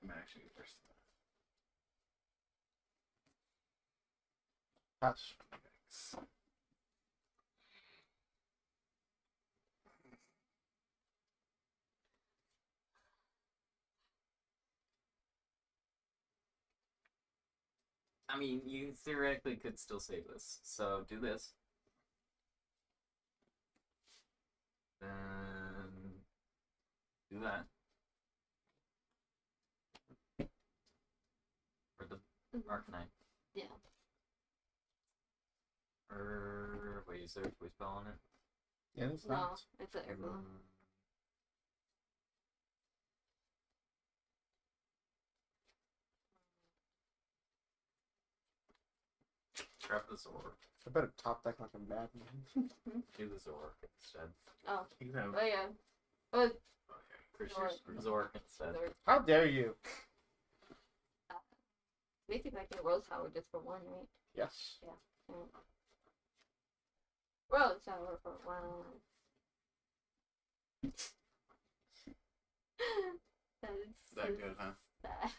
S1: I'm actually first.
S5: Pass.
S2: I mean, you theoretically could still save this. So do this. Then do that. For the Arcanine.
S4: Yeah.
S2: Wait, is there a voice spell on it?
S5: Yeah, it's
S4: No,
S5: not.
S4: it's an airflow.
S2: Grab the Zor.
S5: I better top deck like I'm bad, man.
S2: Do the Zor instead.
S4: Oh,
S1: You can have.
S4: oh yeah. Oh,
S2: Okay. For sure. Zork instead.
S4: they're
S5: How dare you?
S4: basically like a Rose Tower just for one, right?
S5: Yes.
S4: Mm. Rose Tower for one. That is
S1: That good, huh?
S4: sad.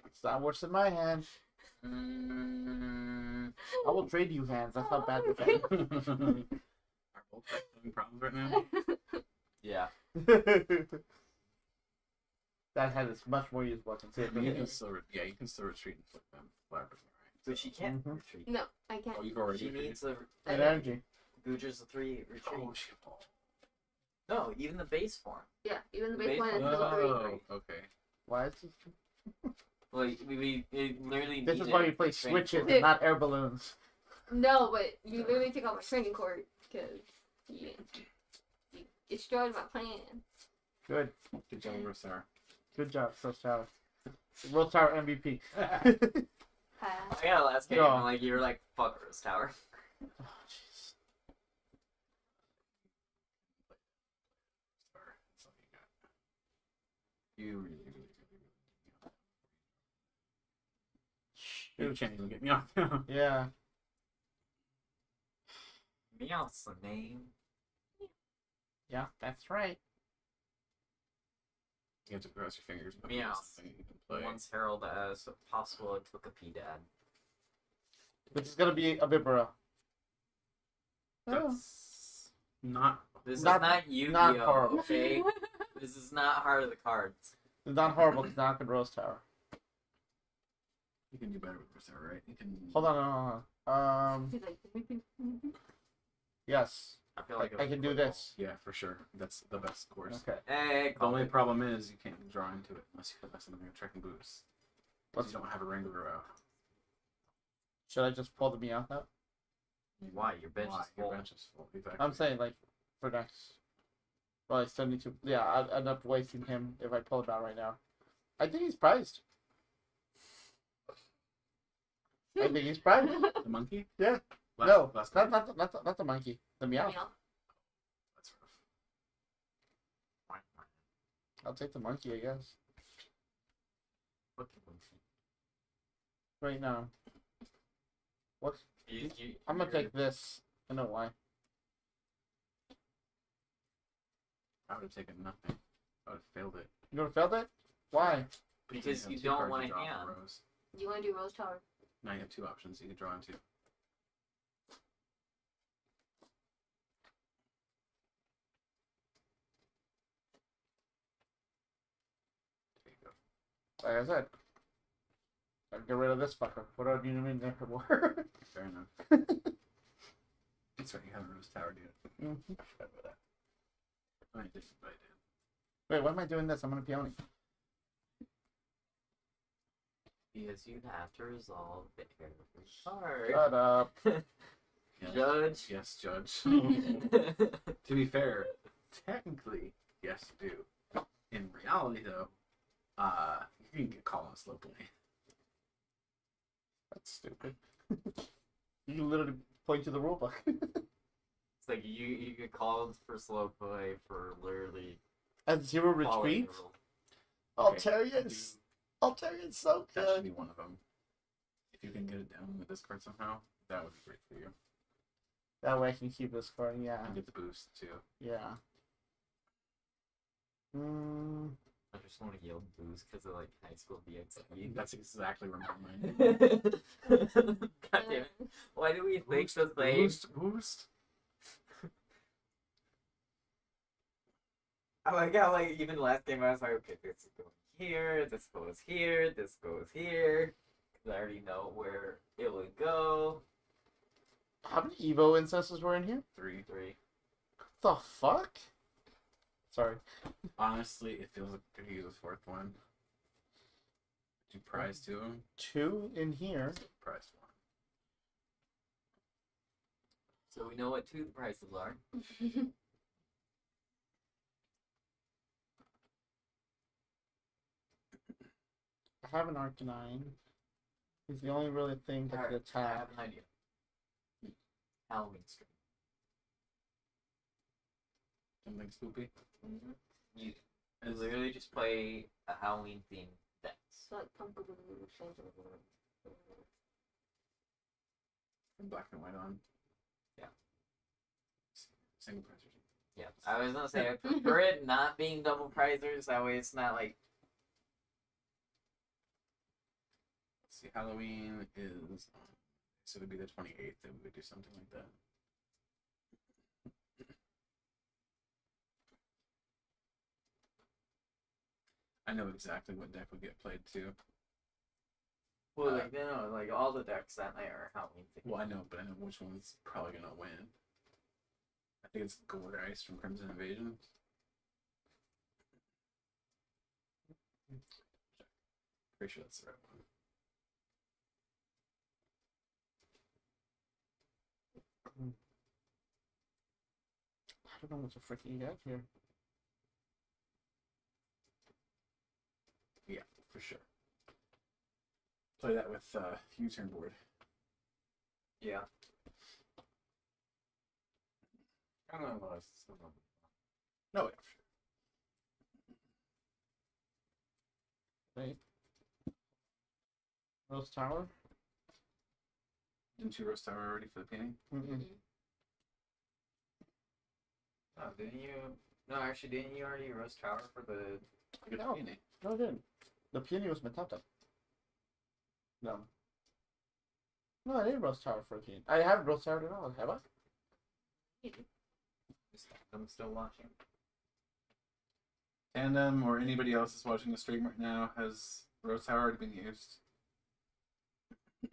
S5: It's not worse than my hand.
S2: Mm,
S5: I will trade you hands. That's not bad with that.
S1: Are both having problems right now?
S2: yeah.
S5: That hand is much more useful. I can say it.
S1: You can still, you can still retreat and flip them. Flowers,
S2: But she can't
S5: Mhm.
S2: retreat.
S4: No, I can't.
S1: Oh, you've already.
S2: She
S1: retreated.
S2: needs a
S5: And energy.
S2: Guja's a 3 retreat.
S1: Oh shit!
S2: No, even the base form.
S4: Yeah, even the
S2: The
S4: base one is
S2: base
S4: still three.
S1: Oh, okay.
S5: Why is this?
S2: Like we it literally.
S5: This is
S2: needed
S5: why you play
S2: a train
S5: switches
S2: form.
S5: and not air balloons.
S4: No, but you literally took out my training cord because you destroyed my plan.
S5: Good.
S1: Good job, Rosar.
S5: Good job, Rose Tower. Rose Tower MVP.
S4: Ha.
S2: Yeah, last game,
S5: Go.
S2: like you were like, fuck Rose Tower.
S5: Oh, jeez.
S1: That's all you got. You really. You can't even get me off. You
S5: Yeah.
S2: Meowth's the name.
S5: Yeah, that's right.
S1: have to cross your fingers. But
S2: Meow.
S1: that's the thing you can play.
S2: Once herald as possible took a P-Dad.
S5: Which is gonna be a Vibra.
S1: That's not.
S2: This
S5: Not-
S2: is not Yu-Gi-Oh!
S5: not horrible.
S2: Okay? This is not Heart of the Cards.
S5: It's not horrible. It's not good Rose Tower.
S1: You can do better with Berserker, right? You can.
S5: Hold on.
S4: He's like,
S5: Yes.
S2: I feel
S5: I
S2: like
S5: can do this.
S1: Yeah, for sure. That's the best course.
S5: Okay.
S2: Hey,
S1: The only problem is you can't draw into it unless you have less than a tracking boost. Because
S5: What's
S1: you don't have a Wrangler out.
S5: Should I just pull the Meowth out?
S2: Why? Your bench
S1: Why?
S2: is
S1: Your
S2: full.
S1: bench is full. Exactly.
S5: I'm saying like for next. Well, I still need to. Yeah, I'd end up wasting him if I pull him out right now. I think he's prized. I think he's prized.
S1: The monkey?
S5: Yeah.
S1: Last,
S5: No,
S1: last
S5: not the monkey. The Meowth.
S1: That's rough.
S5: I'll take the monkey, I guess.
S2: What the monkey?
S5: Right now. What?
S2: You-
S5: I'm gonna
S2: you're-
S5: take this. I know why.
S1: I would have taken nothing. I would have failed it.
S5: You would have failed it? Why?
S2: Because
S1: have
S2: you
S1: two
S2: don't
S1: cards
S2: want
S1: to
S2: a
S1: draw
S2: hand.
S1: for Rose.
S4: you want to do Rose Tower?
S1: Now you have two options. You can draw into. There you go.
S5: Like I said. I'll get rid of this fucker. What do you mean there for more?
S1: Fair enough. That's right. You haven't Rose Towered yet.
S5: Mhm.
S1: Forgot about that. Oh, I did. I did.
S5: Wait, why am I doing this? I'm gonna peony.
S2: Because you have to resolve the every card.
S5: Shut up.
S1: Yes.
S2: Judge.
S1: Yes, Judge. To be fair, technically, yes, you do. In reality, though, you can get called on slow play.
S5: That's stupid. You can literally point to the rulebook.
S2: It's like you get called for slow play for literally
S5: At zero
S2: following
S5: retreat?
S2: the rule.
S5: Altarian's Altarian's so
S1: That should
S5: good.
S1: be one of them. If you can get it down with this card somehow, that would be great for you.
S5: That way I can keep this card, yeah.
S1: And get the boost, too.
S5: Yeah. Mm,
S2: I just want to yield boost because of like high school DXD.
S1: That's exactly where my mind
S2: God damn it. Why do we think the same?
S1: Boost.
S2: I like how like even last game I was like, okay, this is going here, this goes here, this goes here. Because I already know where it would go.
S5: how many Evo incensors were in here?
S1: 3.
S2: 3.
S5: The fuck? Sorry.
S1: Honestly, it feels like I could use a fourth one. Do prize to him?
S5: 2 in here.
S1: Prize to one.
S2: So we know what 2 the prices are.
S5: I have an Arcanine. He's the only really thing that could
S2: I
S5: attack.
S2: have an idea. Halloween stream.
S1: Something spoopy.
S2: You literally just play a Halloween themed decks.
S4: So like pumpkin change
S1: From black and white on.
S2: Yeah.
S1: Single price.
S2: Yeah, I was gonna say I prefer it not being double prizers. That way, it's not like
S1: Let's see, Halloween is so it'd be the 28th that we would do something like that. I know exactly what deck would get played too.
S2: well, like no, like all the decks that night are Halloween themed.
S1: Well, I know, but I know which one's probably gonna win. I think it's Gold Ice from Crimson Invasion. Pretty sure that's the right one.
S5: I don't know what to freaking get here.
S1: Yeah, for sure. Play that with U-turn board.
S2: Yeah. I don't know what else is going on.
S1: No, yeah, for sure.
S5: Right. Rose Tower?
S1: Didn't you roast tower already for the painting?
S5: Mm-mm.
S2: Oh, didn't you? No, actually, didn't you already roast tower for the?
S1: Good
S5: No.
S1: painting.
S5: No, I didn't. The peony was Matata. No. No, I didn't roast tower for a peony. I haven't roast tower at all, have I?
S2: I'm still watching.
S1: Tandem or anybody else that's watching the stream right now, has roast tower already been used?
S2: I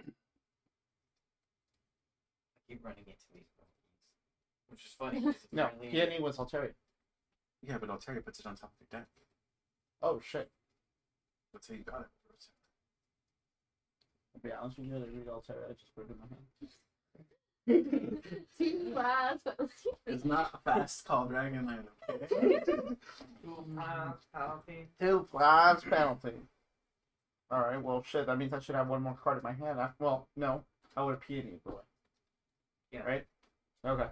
S2: keep running into these problems, which is funny. 'Cause
S5: No,
S2: apparently-
S5: peony was Altaria.
S1: Yeah, but Altaria puts it on top of your deck.
S5: Oh, shit.
S1: That's how you got it.
S5: To be honest with you, I didn't read Altaria. I just put it in my hand.
S4: Too fast.
S1: It's not a fast call Dragonland, okay?
S2: penalty.
S5: 2 plus penalty. Alright, well, shit. That means I should have one more card in my hand. Well, no. I would have peony either way.
S2: Yeah.
S5: Right? Okay.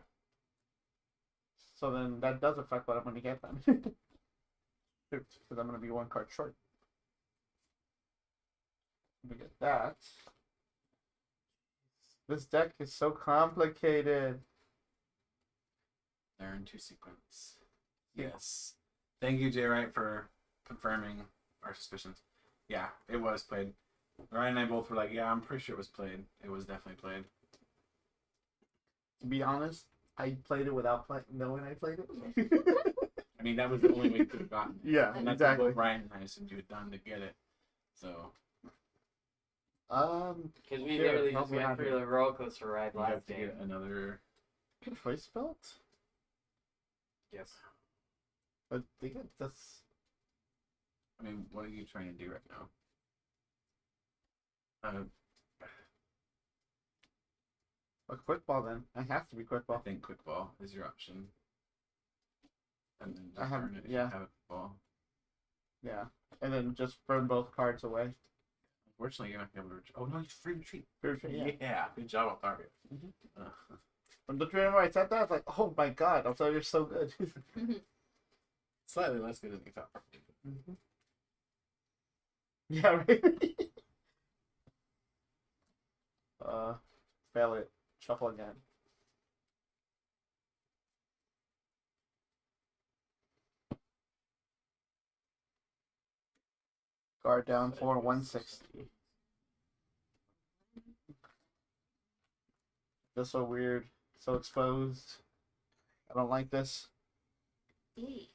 S5: So then that does affect what I'm going to get then. Shoot, because I'm going to be 1 card short. Let me get that. This deck is so complicated.
S1: They're in 2 sequence. Yes. Thank you, Jay Wright, for confirming our suspicions. Yeah, it was played. Ryan and I both were like, yeah, I'm pretty sure it was played. It was definitely played.
S5: To be honest, I played it without knowing I played it.
S1: I mean, that was the only way we could have gotten it.
S5: Yeah,
S1: And that's
S5: exactly.
S1: what Ryan and I assumed you had done to get it. So,
S2: Because we
S5: Here,
S2: literally
S5: help
S2: just
S5: me
S2: went
S5: out
S2: through
S5: here.
S2: the roller coaster ride
S1: you have
S2: last
S1: to
S2: game.
S1: get another.
S5: choice belt?
S2: Yes.
S5: But they get this.
S1: I mean, what are you trying to do right now?
S5: A quick ball then. I have to be quick
S1: I
S5: ball.
S1: think quick ball is your option. And then
S5: I
S1: just
S5: have-
S1: burn it if
S5: yeah.
S1: you have a quick ball.
S5: Yeah. And then just burn both cards away.
S1: Unfortunately, you're not going to be able to. Oh, no, you free retreat.
S5: Yeah.
S1: Good job, Altaria.
S5: Mhm.
S1: Uh,
S5: When the remember I said that, I was like, oh my god, I thought you're so good.
S1: slightly less good than you thought.
S5: Yeah, right? Fail it. Shuffle again. Guard down for 160. This so weird. So exposed. I don't like this.
S4: Eek.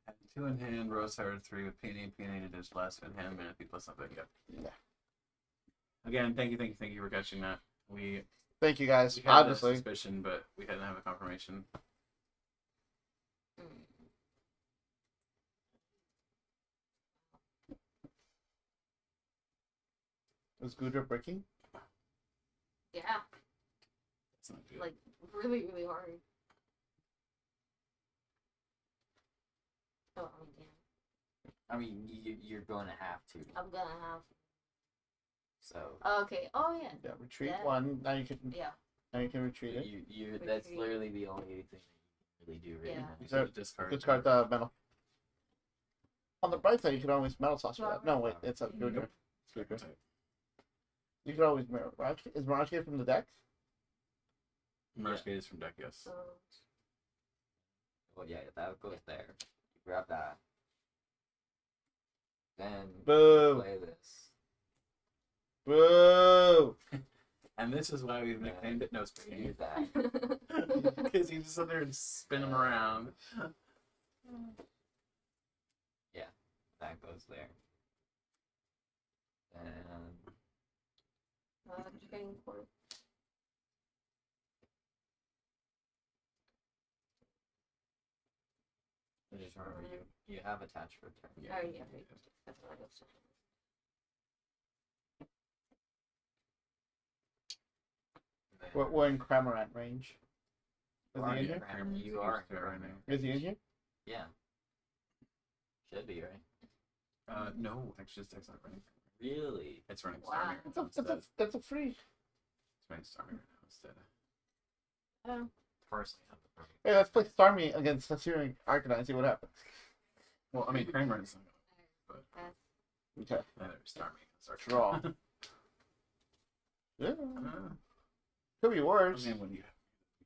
S1: Had 2 in hand, Rose Hard 3 with Peony to dish last in hand, Manatee plus something. Yep.
S5: Yeah.
S1: Again, thank you for catching that. We
S5: Thank you guys.
S1: had a
S5: Obviously.
S1: suspicion, but we hadn't have a confirmation.
S5: Was Gudra breaking?
S4: Yeah,
S1: It's not good.
S4: like really, really hard. Oh, I mean, yeah.
S2: I mean, you're going to have to.
S4: I'm gonna have.
S2: So
S4: Okay. Oh yeah.
S5: Yeah, retreat
S4: Yeah.
S5: 1. Now you can
S4: Yeah.
S5: retreat it.
S2: that's
S4: Retreat.
S2: literally the only thing that you really do right
S4: Yeah.
S2: now.
S5: So, discard the metal. On the bright side, you can always metal toss for that. No, wait, it's a your turn. You can always Mirage. Is Mirage Gate from the deck?
S1: Mirage Gate is from deck, yes.
S4: So
S2: Well, yeah, that goes there. You grab that. Then
S5: Boo!
S2: play this.
S5: Boo!
S1: And this is why we've nicknamed it Nose Picking.
S2: Use that.
S1: Because you just sit there and spin them around.
S2: That goes there. And
S4: training court.
S2: just remember you have attached for a turn.
S1: Yeah.
S4: Oh yeah. That's what I was saying.
S2: And then
S5: We're in Cramorant range. Is he in here?
S2: You are right now.
S5: Is he in here?
S2: Yeah. Should be, right?
S1: No, actually, this deck's not running.
S2: Really?
S1: It's running
S4: Wow.
S1: Starmie
S5: That's a free.
S1: It's running Starmie right now instead.
S4: Oh.
S2: Personally, I'm the perfect.
S5: Hey, let's play Starmie against Hisuian Arcanine and see what happens.
S1: Well, I mean, Kramer is not
S4: That's
S5: Okay.
S1: neither is Starmie. Start
S5: Draw. Yeah.
S1: uh,
S5: Could be
S1: I
S5: worse.
S1: mean, when you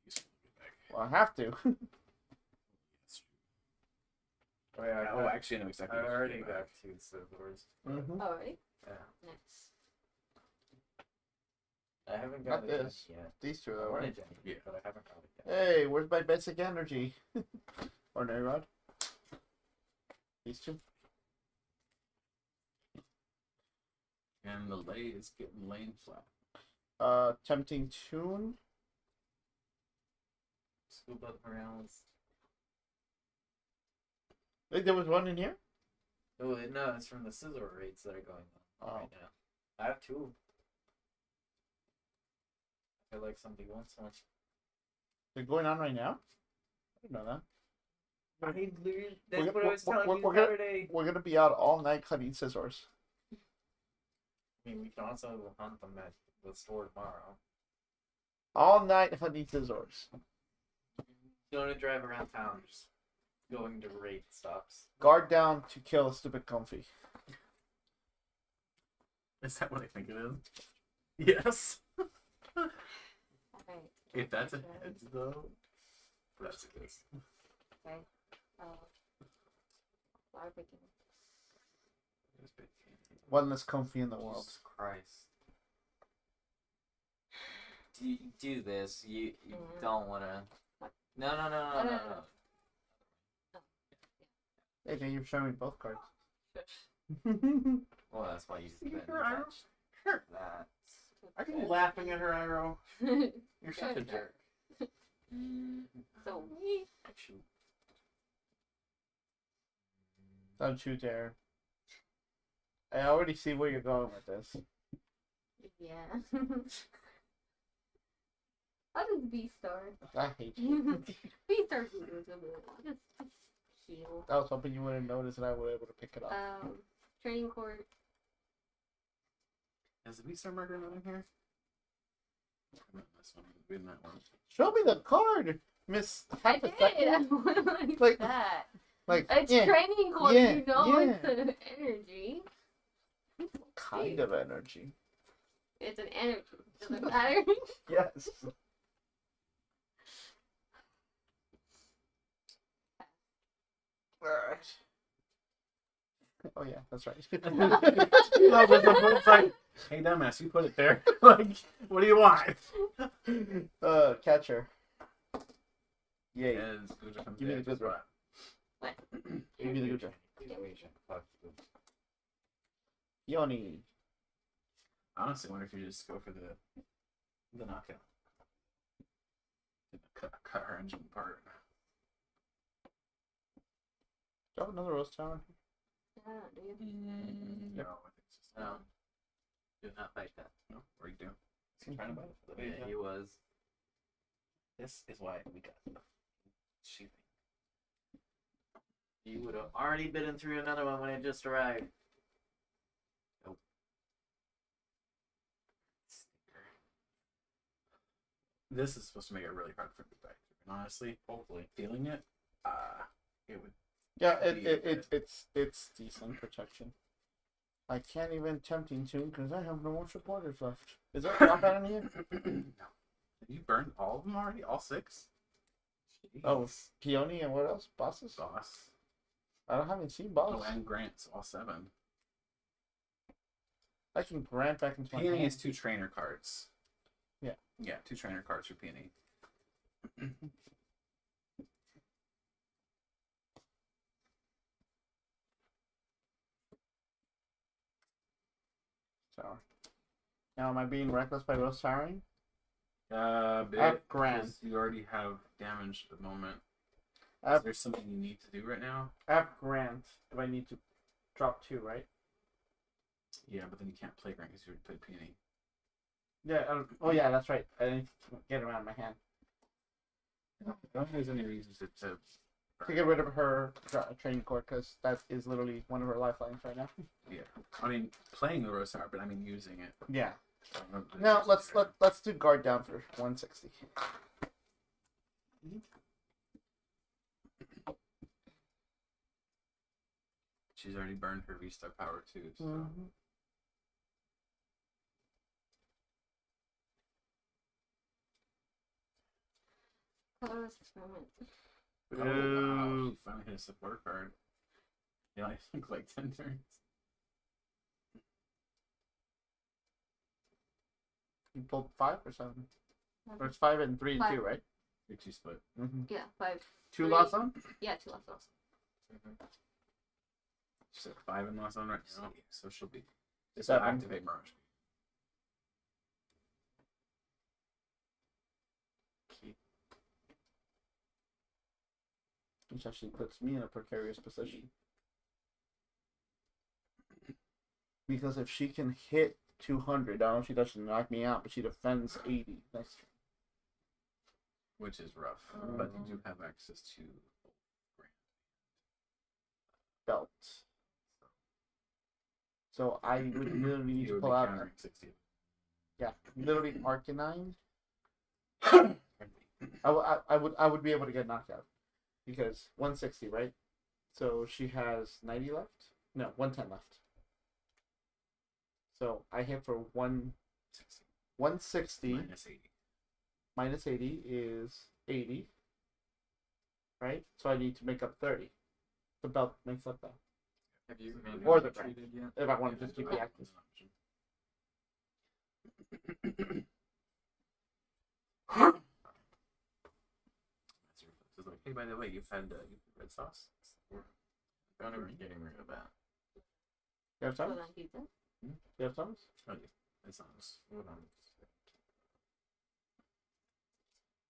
S1: use it back.
S5: Well, I have to.
S1: That's true.
S2: Oh, yeah,
S1: Oh, actually, I know exactly.
S2: I
S1: what you
S2: already
S1: do
S2: got
S1: back.
S2: 2 Scizors.
S5: Mm-hmm.
S4: alright.
S2: Yeah.
S4: Nice.
S2: I haven't
S5: Not
S2: got a Jenny
S5: this.
S2: yet.
S5: These two,
S2: I
S5: though,
S2: want a
S5: right?
S2: Jenny,
S1: Yeah.
S2: but I haven't got it yet.
S5: Hey, where's my basic energy? Ordinary Rod. These two.
S1: And the lay is getting lane flat.
S5: Tempting Tune.
S2: Scoop up Morales.
S5: Wait, there was one in here?
S2: Oh, no, it's from the Scizor raids that are going on
S5: Oh.
S2: right now. I have 2. I feel like somebody wants one.
S5: They're going on right now? I didn't know that.
S2: That's
S5: We're-
S2: what I was telling you
S5: we're
S2: the
S5: gonna-
S2: other day.
S5: We're gonna be out all night cutting scissors.
S2: I mean, we can also hunt them at the store tomorrow.
S5: All night hunting scissors.
S2: You want to drive around town, just going to raid stops.
S5: Guard down to kill a stupid comfy.
S1: Is that what I think it is? Yes.
S4: Alright.
S1: If that's a heads, though, that's a guess.
S4: Okay. Flower picking.
S5: One less comfy in the world.
S2: Jesus Christ. Do this. You don't want to. No.
S5: Hey, then you're showing both cards.
S2: Well, that's why you didn't attach that.
S1: Are you laughing at her, Iroh? You're such a jerk.
S4: So
S2: Actually,
S5: Don't you dare. I already see where you're going with this.
S4: yeah. How does B-Star?
S5: I hate you.
S4: B-Star just heal.
S5: I was hoping you wouldn't notice and I would be able to pick it up.
S4: Training court.
S1: Is the V-Star marker not in here? Not this one. In that one.
S5: Show me the card, Miss
S4: I
S5: Half a
S4: did.
S5: Second.
S4: like
S5: Like-
S4: that.
S5: Like,
S4: It's
S5: yeah,
S4: training court.
S5: yeah,
S4: You know
S5: yeah.
S4: it's an energy.
S5: kind of energy.
S4: It's an energy. Doesn't matter.
S5: Yes. Oh yeah, that's right.
S1: No, but it's like, hey, dumbass, you put it there. Like, what do you want?
S5: Catcher. Yay.
S1: As Guja comes
S5: Give me
S1: in,
S5: the good one.
S4: What?
S5: Give me the good job.
S2: Fuck you.
S5: Yoni.
S1: I honestly wonder if you just go for the knockout. Cut her engine apart.
S5: Drop another Rose Tower.
S4: Yeah, do you?
S1: No, I think it's just
S2: No. Do not fight that.
S1: no. Or you do. He's trying to buy it for the
S2: Yeah, he was.
S1: This is why we got the shooting.
S2: You would have already bitten through another one when it just arrived.
S1: This is supposed to make it really hard for me, but honestly,
S3: Hopefully.
S1: feeling it, it would.
S5: Yeah,
S1: Yeah.
S5: it's decent protection. I can't even tempting tune because I have no more supporters left. Is there a drop out in here?
S1: No. Have you burned all of them already? All 6?
S5: Oh,
S1: Jeez.
S5: Peony and what else? Bosses?
S1: Boss.
S5: haven't seen boss.
S1: Oh, and Grant's all 7.
S5: I can grant back into my
S1: Peony
S5: hand.
S1: is 2 trainer cards.
S5: Yeah.
S1: Yeah, 2 trainer cards for Peony.
S5: So now am I being reckless by Rose Towering?
S1: Bit,
S5: I have Grant.
S1: because you already have damage at the moment.
S5: I
S1: Is
S5: have,
S1: there something you need to do right now?
S5: I have Grant if I need to drop 2, right?
S1: Yeah, but then you can't play Grant because you already played Peony.
S5: Yeah. Oh yeah, that's right. I need to get it around my hand
S1: I don't think there's any reason to
S5: to get rid of her training cord because that is literally one of her lifelines right now.
S1: Yeah, I mean playing the Rosar, but I mean using it.
S5: Yeah.
S1: I don't know if
S5: Now
S1: there's-
S5: let's do guard down for 160.
S1: She's already burned her V-Star power too. So
S5: Mm-hmm.
S4: Colorless experiment.
S1: oh, wow, she finally hit a support card. Yeah, I think like 10 turns.
S5: You pulled 5 or 7, or it's 5 and 3 and 2, right?
S1: 3-2 split.
S5: Mm-hmm.
S4: Yeah, 5.
S5: 2
S4: Three.
S5: lost on.
S4: Yeah, 2 left ones.
S1: She's at 5 in last on right now, so she'll be. This
S5: 7.
S1: will activate Mirage. Keep.
S5: Which actually puts me in a precarious position. Because if she can hit 200, I don't know if she doesn't knock me out, but she defends 80. That's
S1: Which is rough, but you do have access to Grant.
S5: belt. So I would literally need
S1: You
S5: to
S1: would
S5: pull
S1: be
S5: out.
S1: countering 60.
S5: Yeah, literally Arcanine. I would be able to get knocked out because 160, right? So she has 90 left. No, 110 left. So I hit for 160
S1: minus 80.
S5: minus 80 is 80, right? So I need to make up 30. The belt makes up that.
S2: Have you
S5: Or
S2: manually
S5: the Grant.
S2: treated yet?
S5: If I want to just keep the active.
S1: It's like, hey, by the way, you've had red sauce.
S2: Don't ever getting rid of that.
S5: You have
S4: So
S5: Thomas?
S4: then keep them.
S5: You have Thomas?
S1: Oh yeah, it sounds.
S2: Hold on.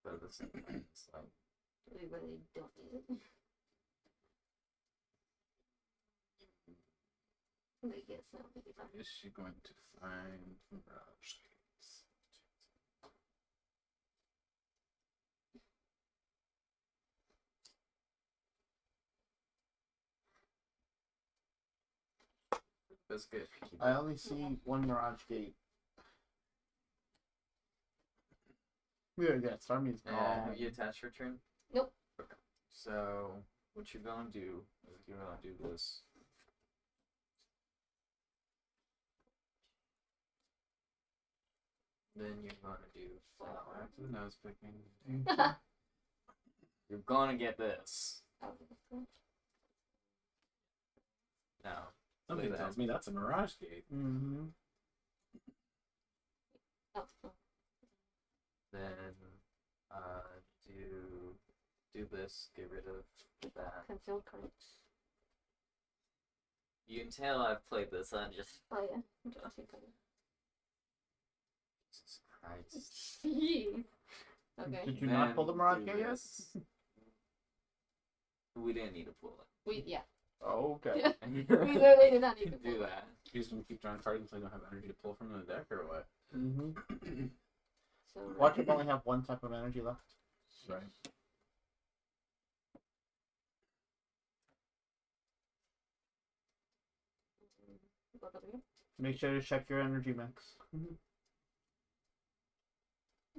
S2: But at the same time, it's like,
S4: We really don't need it. But yes, no, it'll be fine.
S1: Is she going to find Mirage Gates?
S2: biscuit.
S5: I only see one Mirage Gate. Yeah, Starmie's
S2: And
S5: gone.
S2: have you attached your turn?
S4: Nope.
S2: Okay. So what you're gonna do is you're gonna do this. Then you're gonna do flower.
S1: Back to the nose picking.
S2: You're gonna get this. No.
S1: Somebody
S2: Look at
S1: tells
S2: that.
S1: me that's a Mirage Gate.
S5: Mm-hmm.
S4: Oh,
S2: Then do this, get rid of that.
S4: concealed cards.
S2: You can tell I've played this on just
S4: Oh yeah, Josh, you
S2: Jesus Christ.
S4: Jeez. Okay.
S5: Did you not pull the Mirage
S2: do
S5: Gate yet?
S2: this. We didn't need to pull
S4: Yeah.
S5: Oh, okay.
S2: it.
S4: We literally did not need to
S2: do that.
S1: He's gonna keep drawing cards until you don't have energy to pull from the deck, or what?
S5: Mm-hmm.
S4: So
S5: Watch him only have one type of energy left.
S1: Right.
S4: both of you.
S5: Make sure to check your energy mix.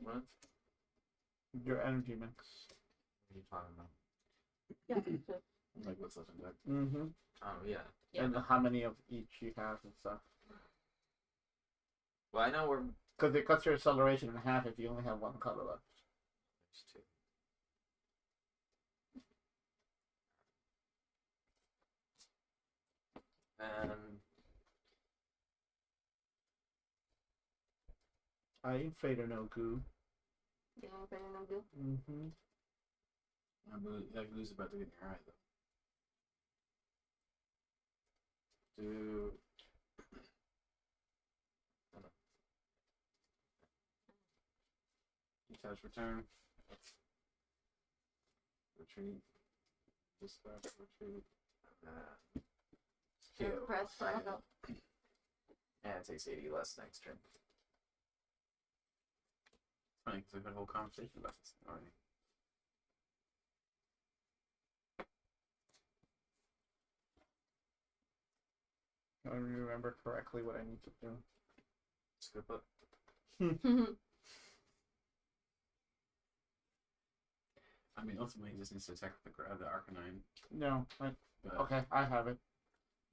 S2: What?
S5: Your energy mix.
S2: What are you talking about?
S4: Yeah. So,
S1: Like what's left in deck.
S5: Mm-hmm.
S2: Oh yeah.
S4: Yeah.
S5: And how many of each you have and stuff.
S2: Well, I know we're
S5: Because it cuts your acceleration in half if you only have one color left.
S2: there's two. And
S5: I ain't afraid of no goo.
S4: yeah, better not do.
S5: Mm-hmm.
S1: That glue's about to get in your eye, though. Do. Detach return. Retreat. Dispatch, retreat. Kill.
S4: Press fire.
S2: yeah, it takes 80 less next turn.
S1: Funny, because we've had a whole conversation about this already.
S5: I don't remember correctly what I need to do.
S2: Scoop up.
S1: I mean, ultimately, he just needs to attack with the Arcanine.
S5: No.
S1: But
S5: Okay, I have it.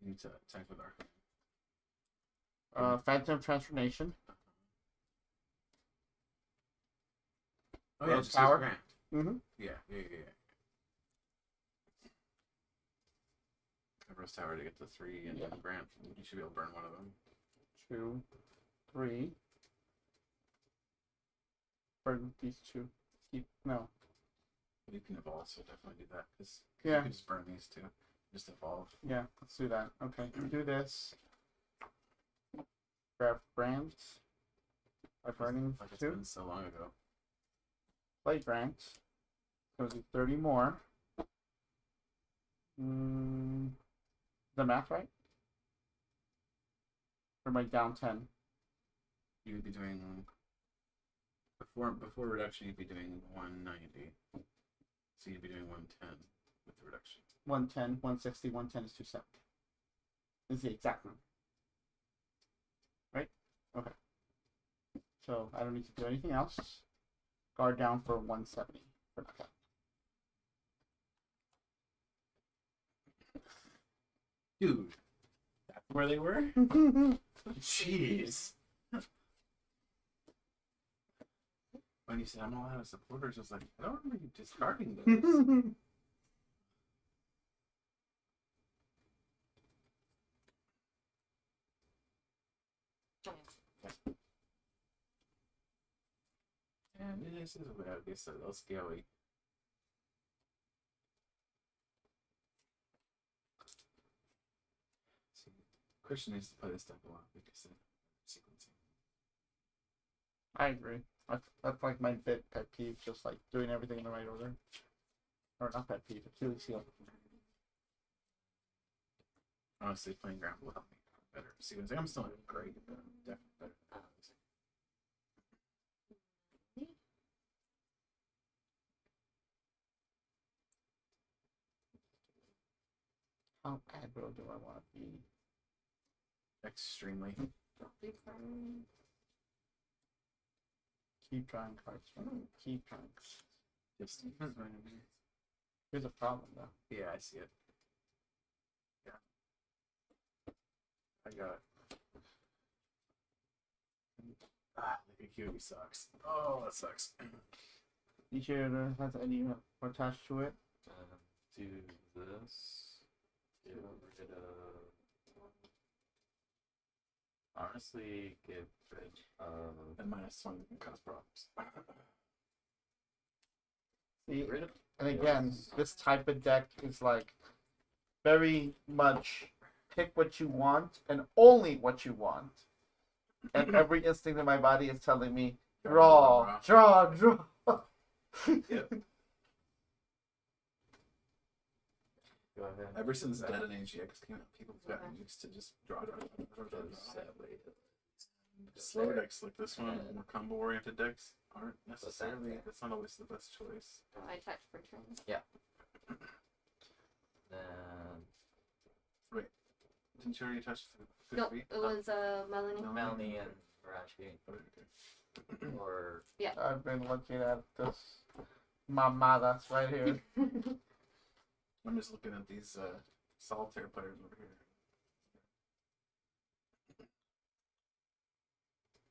S1: you need to attack with Arcanine.
S5: Phantom Transformation.
S1: Oh, yeah,
S5: Rose
S1: just
S5: Tower?
S1: use Grant.
S5: Mm-hmm.
S1: Yeah. Rose Tower to get to 3 and
S5: Yeah.
S1: then Grant. You should be able to burn one of them.
S5: 2, 3. Burn these two. No.
S1: You can evolve, so definitely do that. Because
S5: Yeah.
S1: you can just burn these two. Just evolve.
S5: Yeah, let's do that. Okay, do this. Grab brands. By burning
S1: Like it's
S5: 2.
S1: been so long ago.
S5: Play grants. So do 30 more. The math right? Or am I down 10?
S1: You would be doing before reduction. You'd be doing 190. So you'd be doing 110 with the reduction.
S5: 110, 160, 110 is 270. This is the exact number. Right? Okay. So I don't need to do anything else. Guard down for 170 for knockout.
S1: Dude, that's where they were. Jeez. When you said I'm all out of supporters, I was like, I don't remember you discarding those. And this is where I guess a little scary. See, Christian needs to play this stuff a lot because of sequencing.
S5: I agree. That's like my pet peeve, just like doing everything in the right order. Or not pet peeve, Achilles heel.
S1: Honestly, playing ground will help me better. Sequencing, I'm still not great, but I'm definitely better.
S5: How aggro do I want to be?
S1: Extremely.
S4: Don't be friends.
S5: Keep drawing cards. Keep drawing.
S1: Just
S5: Here's a problem though.
S1: yeah, I see it. Yeah, I got it. Like a cutie sucks. Oh, that sucks.
S5: Each area has any attached to it.
S2: Do this. Get rid of. Honestly, get rid of.
S1: And -1 can cause problems.
S5: See,
S2: Get rid of.
S5: and again, this type of deck is like very much pick what you want and only what you want. And every instinct in my body is telling me, draw.
S1: Yep.
S2: Go ahead.
S1: Ever since Dead and AGX came out, people have gotten used to just draw. Slow decks like this one, more combo oriented decks, aren't necessarily. That's not always the best choice.
S4: Oh, I touched for turn.
S2: Then
S1: Didn't you already touch the
S4: No,
S1: feet?
S4: it was Melanie.
S2: Melanie and Rachi.
S1: Put it okay.
S2: Or
S5: I've been looking at this mamadas right here.
S1: I'm just looking at these solitaire players over here.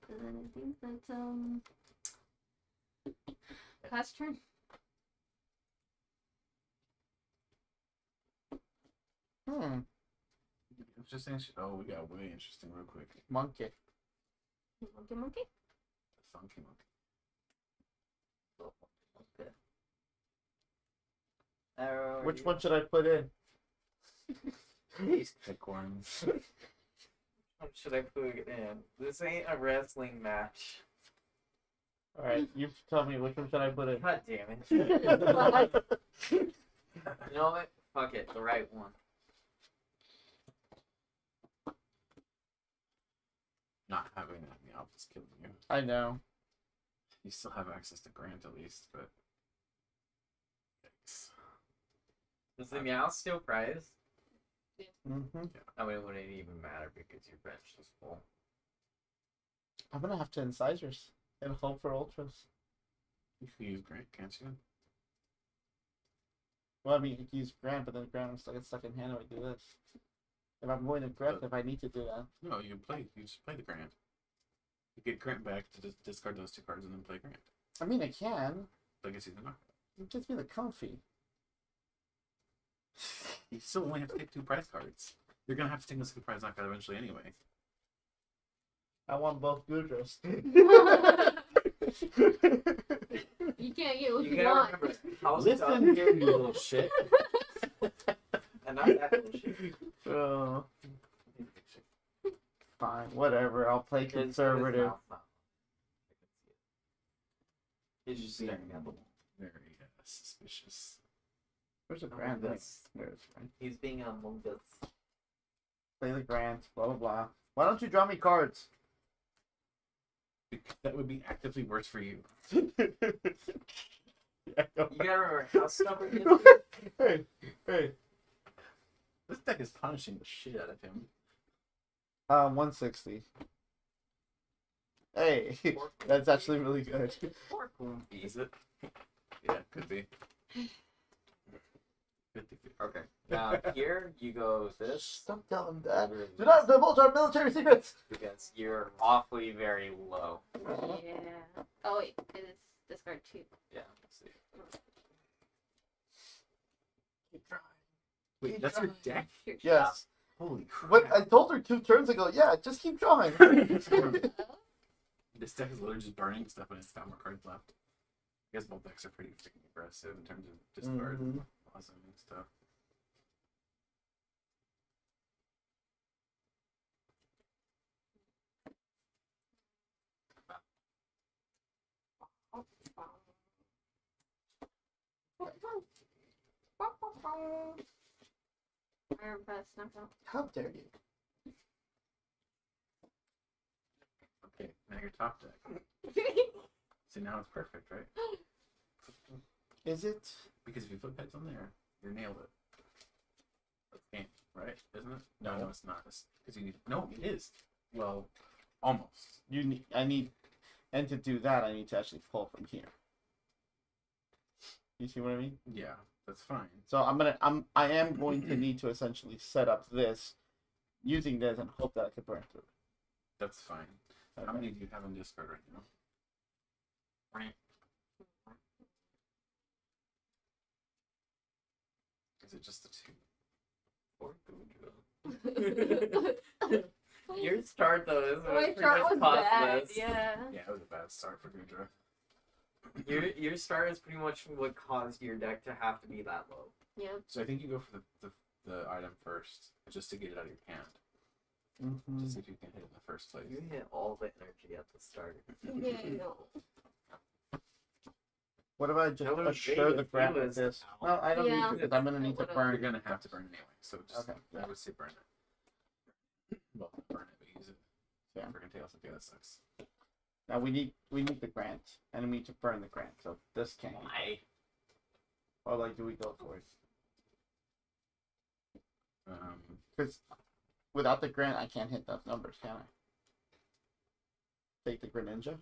S4: And then I think that's Pat's turn.
S1: Interesting. Oh, we got way interesting real quick.
S5: Monkey.
S4: Monkey.
S1: The funky monkey.
S2: okay. Arrow,
S5: Which one should I put in?
S1: Please pick one.
S2: What should I put in? This ain't a wrestling match.
S5: Alright, you tell me which one should I put in.
S2: God damn it. You know what? Fuck it, the right one.
S1: Not having that in the office killing you.
S5: I know.
S1: You still have access to Grant at least, but. Yikes.
S2: Does the meow still prize?
S5: Mm-hmm.
S2: I mean, it wouldn't even matter because your bench is full.
S5: I'm gonna have to incisors and hope for ultras.
S1: You can use Grant, can't you?
S5: Well, I mean, you can use Grant, but then Grant will get stuck in hand if I do this. If I'm going to Grant, if I need to do that.
S1: No, you just play the Grant. You get Grant back to just discard those 2 cards and then play Grant.
S5: I mean, I can.
S1: That gets you the knockout.
S5: It gives me the comfy.
S1: You still only have to take 2 prize cards. You're gonna have to take the 2 prize knockout eventually anyway.
S5: I want both Gudras.
S4: You can't get what
S2: You
S4: you
S2: gotta
S4: want.
S2: remember, how's
S1: Listen here, you little shit.
S2: And not that bullshit.
S5: Oh, fine, whatever. I'll play conservative.
S2: He's just staring at the wall.
S1: Very suspicious.
S5: Where's the
S2: Oh,
S5: Grant?
S2: that's-
S5: There's Grant.
S2: He's being a mungus.
S5: Play the Grant. Blah blah blah. Why don't you draw me cards?
S1: That would be actively worse for you.
S5: Yeah, I know.
S2: You gotta remember how stubborn he is.
S5: Hey, hey.
S1: This deck is punishing the shit out of him.
S5: 160. Hey, that's actually really good.
S2: Poor Goofy.
S1: Is it? Yeah, could be. 50.
S2: Okay. Now here you go this
S5: Stop telling that.
S2: You're
S5: Do not divulge our military secrets.
S2: because you're awfully very low.
S4: Yeah. Oh wait, it is discard 2.
S2: Yeah. Let's see.
S5: Keep trying.
S1: Wait, that's your deck?
S4: Sure.
S5: Yes.
S1: Holy crap.
S5: What I told her 2 turns ago. Yeah, just keep drawing.
S1: This deck is literally just burning stuff and it's got more cards left. I guess both decks are pretty freaking aggressive in terms of discard and awesome and stuff.
S4: Iron Fist knockout.
S5: How dare you?
S1: Okay, now your top deck. See, now it's perfect, right?
S5: Is it?
S1: Because if you flip heads on there, you nailed it. That's game, right? Isn't it? No, it's not. Because you need. No, it is. Well, almost.
S5: You need. I need. And to do that, I need to actually pull from here. You see what I mean?
S1: Yeah, that's fine.
S5: So I am going to need to essentially set up this, using this, and hope that I can burn through.
S1: That's fine. How many do you have in discard right now? Right. Is it just the 2? Or
S2: Your start though is
S4: My
S2: pretty
S4: start
S2: much
S4: was bad.
S2: costless.
S4: Yeah.
S1: Yeah, it was a bad start for Gudra.
S2: Your start is pretty much what caused your deck to have to be that low.
S4: Yep.
S1: So I think you go for the item first, just to get it out of your hand.
S5: Mm-hmm.
S1: To see if you can hit it in the first place.
S2: You hit all the energy at the start.
S4: Yeah, no.
S5: What if I just
S2: That was
S5: assure the
S2: Vegas.
S5: grant
S2: He
S5: with
S2: was
S5: this?
S2: out.
S5: No, I don't
S4: Yeah.
S5: need to, because I'm gonna need to
S4: Would've-
S5: burn.
S1: You're gonna have to burn it anyway, so just
S5: Okay,
S1: I
S5: yeah.
S1: would say burn it. Well, not burn it, but use it.
S5: Yeah.
S1: Freaking tails. Okay, that sucks.
S5: Now we need the grant, and we need to burn the grant. So this can't.
S2: Why?
S5: Or like, do we go for it? Because without the grant, I can't hit those numbers, can I? take the Greninja,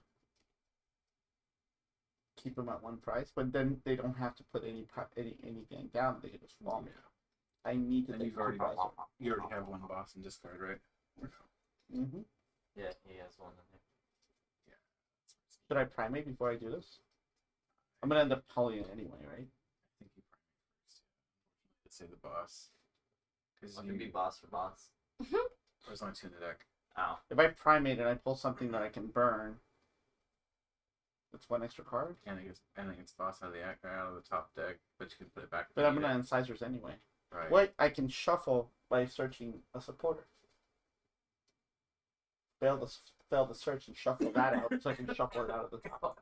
S5: keep them at one price, but then they don't have to put anything down. They can just fall me. I need to
S1: And
S5: take
S1: you've already
S5: Supervisor.
S1: you already have one boss in discard, right?
S5: Mm-hmm.
S2: Yeah, he has one in there.
S5: Should I primate before I do this? I'm gonna end up pulling it anyway, right?
S1: I think you primate first. Let's say the boss. Because
S2: What could be boss for boss?
S1: there's only 2 in the deck.
S2: Oh.
S5: If I primate and I pull something that I can burn, that's one extra card.
S1: And it gets boss out of the top deck, but you can put it back.
S5: But I'm gonna incisors anyway.
S1: Right.
S5: Wait, I can shuffle by searching a supporter. Fail the search and shuffle that out, so I can shuffle it out of the top.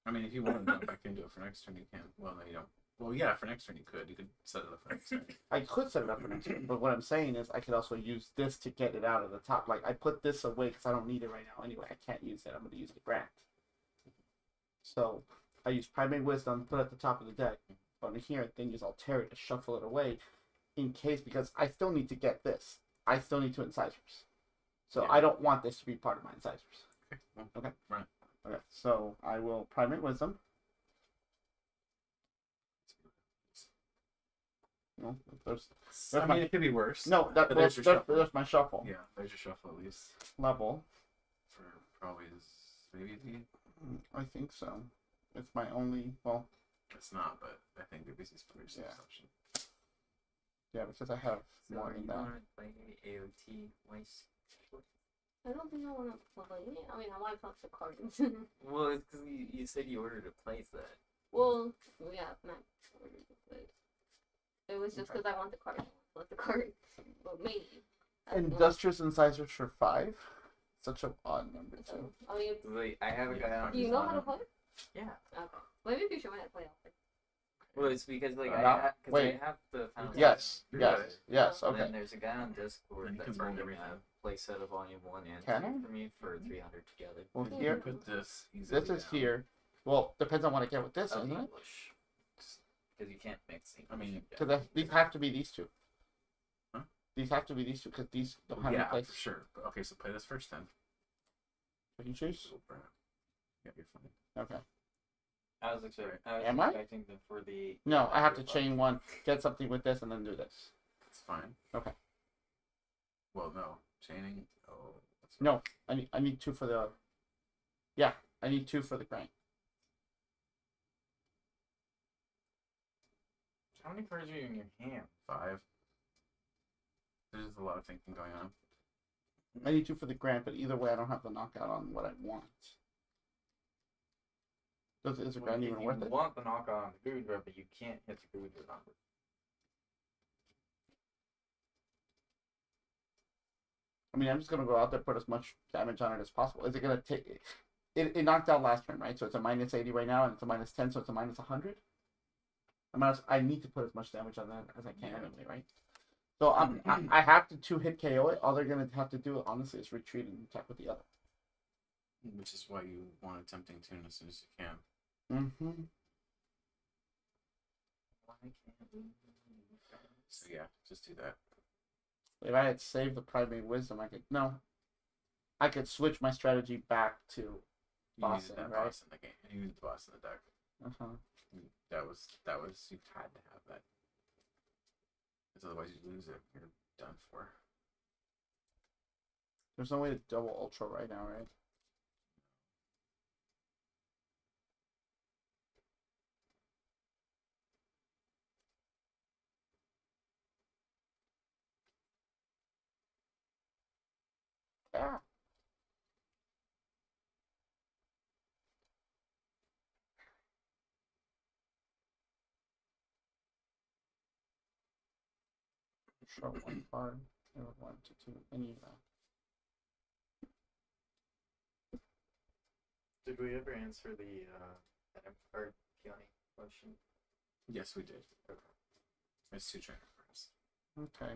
S1: I mean, if you want to jump back into it for next turn, you can. Well, no, you don't. Well, yeah, for next turn you could. You could set it up for next turn.
S5: I could set it up for next turn, but what I'm saying is I could also use this to get it out of the top. Like, I put this away because I don't need it right now anyway. I can't use it. I'm going to use the grant. So, I use Primate Wisdom, put it at the top of the deck. But in here, then use Altera to shuffle it away in case, because I still need to get this. I still need 2 incisors. So,
S1: Yeah.
S5: I don't want this to be part of my incisors.
S1: Okay. Well,
S5: Okay.
S1: Right.
S5: Okay, so I will Primate Wisdom. No, there's
S1: I mean, it could be worse.
S5: no that
S1: But
S5: there's,
S1: there's your
S5: there's,
S1: shuffle.
S5: there's my shuffle
S1: Yeah, there's your shuffle at least
S5: level.
S1: for probably maybe
S5: I think so. It's my only
S1: it's not, but I think it gives you some
S5: Yeah.
S1: option.
S5: yeah, because I have
S2: So
S5: more
S2: you
S5: than that.
S2: want to play AOT twice?
S4: I don't think I want to play it. I mean, I want to talk to cards.
S2: Well, it's because you said you ordered a playset.
S4: well, yeah, not ordered to play. It was just
S5: Okay.
S4: because I want the card. I want the card. Well, maybe. I don't know.
S5: Industrious incisors for 5. Such an odd number too.
S4: I mean,
S2: Wait, I have a guy on.
S4: do you know how to play?
S2: Yeah.
S4: Okay. Maybe if you show me how to play, I'll play.
S2: Well, it's because like
S5: wait.
S2: I have the Final
S5: Yes,
S1: You're
S5: yes,
S1: good.
S5: yes.
S2: And
S5: Okay.
S2: then there's a guy on Discord
S1: And you
S2: that's
S1: can burn
S2: holding
S1: everything.
S2: a playset of Volume 1 and
S5: Can
S2: 2
S5: I?
S2: for me for 300 together.
S5: Well,
S1: You
S5: here,
S1: can put this easily
S5: this is
S1: down.
S5: here. Well, depends on what I get with this,
S2: Of
S5: isn't it?
S2: English. Because you can't mix English.
S1: I mean,
S5: Because these have to be these 2.
S1: Huh?
S5: These have to be these 2 because these don't have any
S1: Yeah,
S5: place.
S1: for sure. But, okay, so play this first then.
S5: Can you choose?
S1: Yeah, you're fine.
S5: Okay.
S2: I was expecting.
S5: Am I?
S2: expecting them for the.
S5: No, I have to chain 1, get something with this, and then do this.
S1: It's fine.
S5: Okay.
S1: Well, no. Chaining. Oh. That's
S5: No, I need 2 for the. Yeah, I need 2 for the grant.
S2: How many cards are in your hand?
S1: 5. There's a lot of thinking going on.
S5: I need 2 for the grant, but either way, I don't have the knockout on what I want. Is the grant even worth
S2: You
S5: it?
S2: want the knockout on the Gudra, but you can't hit the Gudra number.
S5: I mean, I'm just gonna go out there, put as much damage on it as possible. Is it gonna take? It knocked out last turn, right? So it's a minus 80 right now, and it's a minus 10, so it's a minus 100. I need to put as much damage on that as I can
S1: Yeah.
S5: anyway, right? So I have to 2-hit KO it. All they're gonna have to do, honestly, is retreat and attack with the other.
S1: Which is why you want a tempting tune as soon as you can.
S5: Mm-hmm.
S2: Why can't we?
S1: So yeah, just do that.
S5: If I had saved the Primate Wisdom, I could switch my strategy back to
S1: You
S5: Boss
S1: needed
S5: in,
S1: that
S5: right?
S1: boss in the game. You needed the boss in the deck.
S5: uh-huh.
S1: That was you had to have that. Because otherwise you lose it. You're done for.
S5: There's no way to double Ultra right now, right? Yeah. Show 1 card. 1 to 2. Any of that.
S2: Did we ever answer the card Peony question?
S1: Yes, we did. Okay. There's 2 trainer cards.
S5: Okay.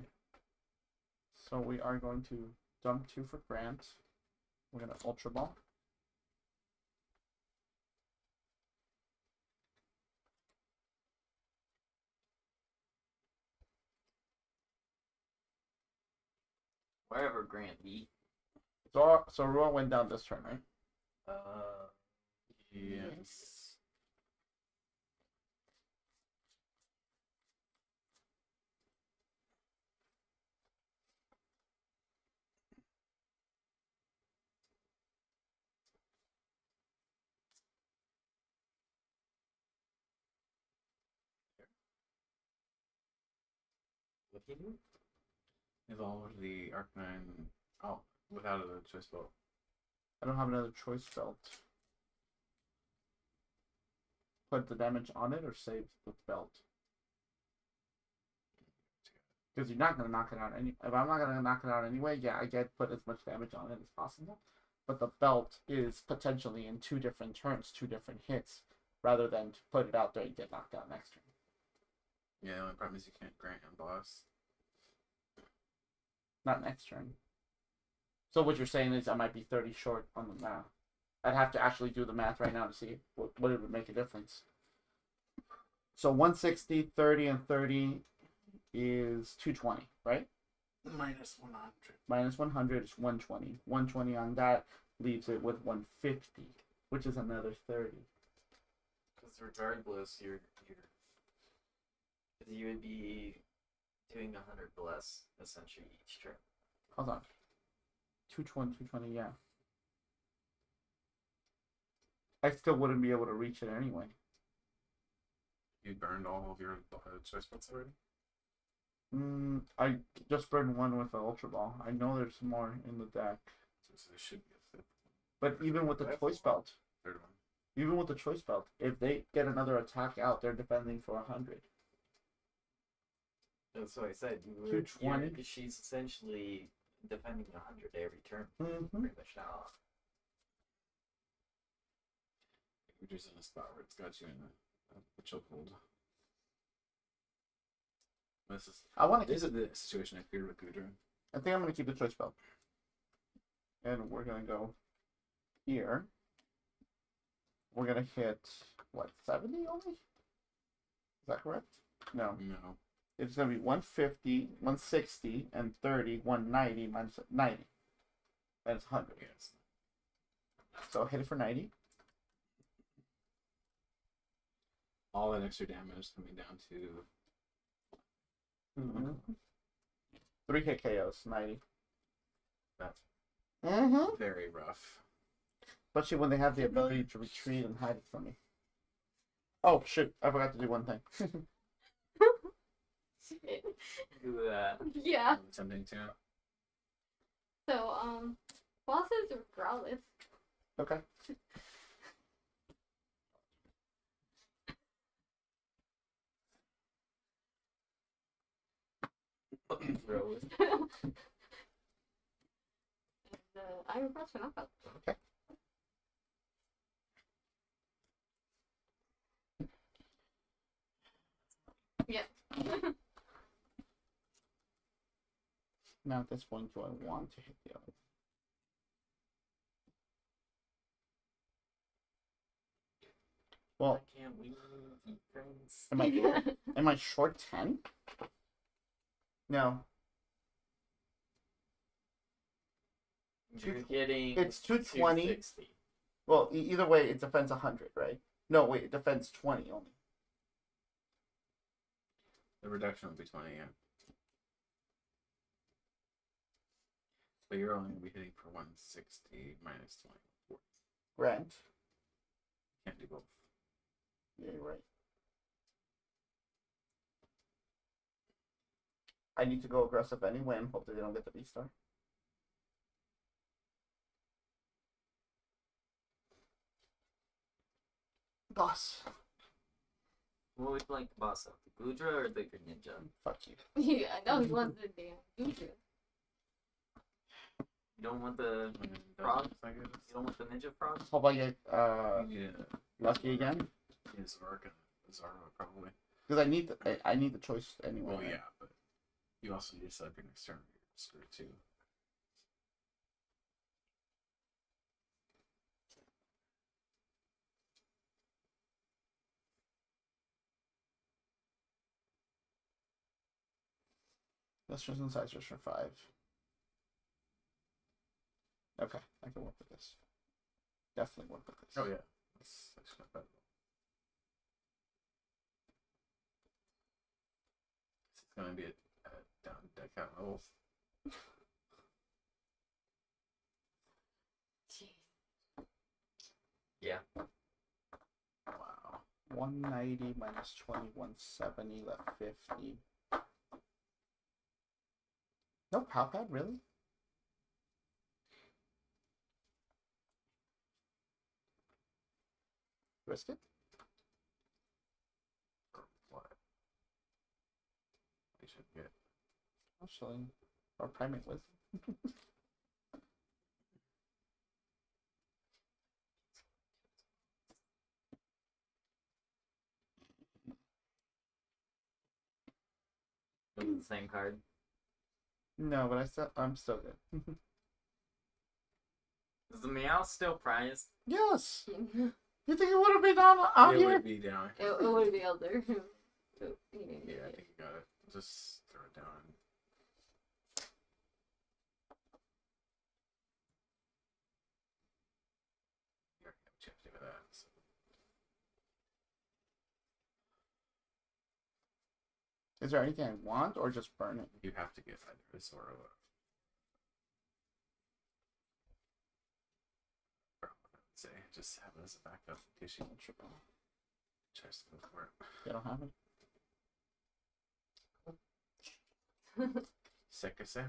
S5: So we are going to dump 2 for Grant. We're gonna Ultra Ball.
S2: Wherever Grant be.
S5: So Aurora went down this turn, right?
S1: Yes.
S2: What do you do?
S1: Evolve the Arcanine. Oh, without a choice vote.
S5: I don't have another choice belt. Put the damage on it or save the belt. Because you're not gonna knock it out any. If I'm not gonna knock it out anyway, yeah, I get put as much damage on it as possible. But the belt is potentially in 2 different turns, 2 different hits, rather than to put it out there and get knocked out next turn.
S1: Yeah, the only problem is you can't grant on boss.
S5: Not next turn. So what you're saying is I might be 30 short on the math. I'd have to actually do the math right now to see what it would make a difference. So 160, 30, and 30 is 220, right?
S1: Minus 100.
S5: Minus 100 is 120. 120 on that leaves it with 150, which is another 30.
S2: Because regardless, you would be doing 100 less essentially each turn.
S5: Hold on. 220, yeah. I still wouldn't be able to reach it anyway.
S1: You burned all of your choice points already?
S5: I just burned one with the Ultra Ball. I know there's more in the deck.
S1: So there should be a 5th.
S5: But even with the choice belt,
S1: 3rd one.
S5: even with the choice belt, if they get another attack out, they're defending for 100.
S2: That's what I said.
S5: 220.
S2: She's essentially defending 100 every turn.
S5: Mm-hmm.
S2: Pretty much now.
S1: You're just in a spot where it's got you in a chokehold. This is the situation I fear with Gudra.
S5: I think I'm gonna keep the choice belt, and we're gonna go here. We're gonna hit what 70 only? Is that correct? No.
S1: No.
S5: It's gonna be 150, 160, and 30, 190 minus 90. That's 100.
S1: Yes.
S5: So hit it for 90.
S1: All that extra damage coming down to
S5: 3 hit KOs, 90.
S1: that's
S5: Mm-hmm.
S1: very rough.
S5: Especially when they have the ability to retreat and hide it from me. Oh shoot! I forgot to do one thing.
S4: Shit.
S2: Do that.
S4: Yeah.
S1: Something to.
S4: So, bosses are Growlithe.
S5: Okay.
S2: Throw it.
S4: And, Iron Brush for knockout.
S5: Okay.
S4: Yeah.
S5: Now at this point, do I want to hit the other? Well,
S2: Why can't we eat things?
S5: am I short 10? No.
S2: You're getting.
S5: It's 220.
S2: 260.
S5: Well, either way, it defends 100, right? No, wait, it defends 20 only.
S1: The reduction will be 20, yeah. So you're only going to be hitting for 160 minus 20.
S5: Grant.
S1: Can't do both.
S5: Yeah, you're right. I need to go aggressive anyway and hope that they don't get the B-star. Boss.
S2: What would you like the boss of? The Gudra or the Greninja?
S5: Fuck you.
S4: Yeah, I know he wants the damn future.
S2: You don't want the
S1: And
S2: Frog?
S1: I guess.
S2: you don't want the Ninja Frog?
S5: Hope I get
S1: Yeah.
S5: lucky again.
S1: Yes, Zara probably.
S5: Because I need the choice anyway.
S1: Well,
S5: right?
S1: yeah, but you also need to set up your next turn. You're screwed too.
S5: Let's just incisors for 5. Okay, I can work with this. Definitely work with this.
S1: Oh yeah, that's not bad. This is gonna be a down deck out levels.
S4: Jeez.
S2: Yeah.
S1: Wow.
S5: 190 minus 20, 170, left 50. No pow pad, really? Risk it?
S1: What? We should get.
S5: Actually, or primate with.
S2: Was it the same card?
S5: No, but I'm still good.
S2: Is the Meow still prized?
S5: Yes!
S4: It
S5: You think it would have been out
S1: It
S5: here?
S1: would be down.
S4: would be out there.
S1: Yeah, I think you got it. Just throw it down. You already have a chance to do that. So.
S5: Is there anything I want, or just burn it?
S1: You have to get either this or a. I would say just have it as a backup in case you tries to go for it.
S5: You don't have it?
S1: Sick, I say.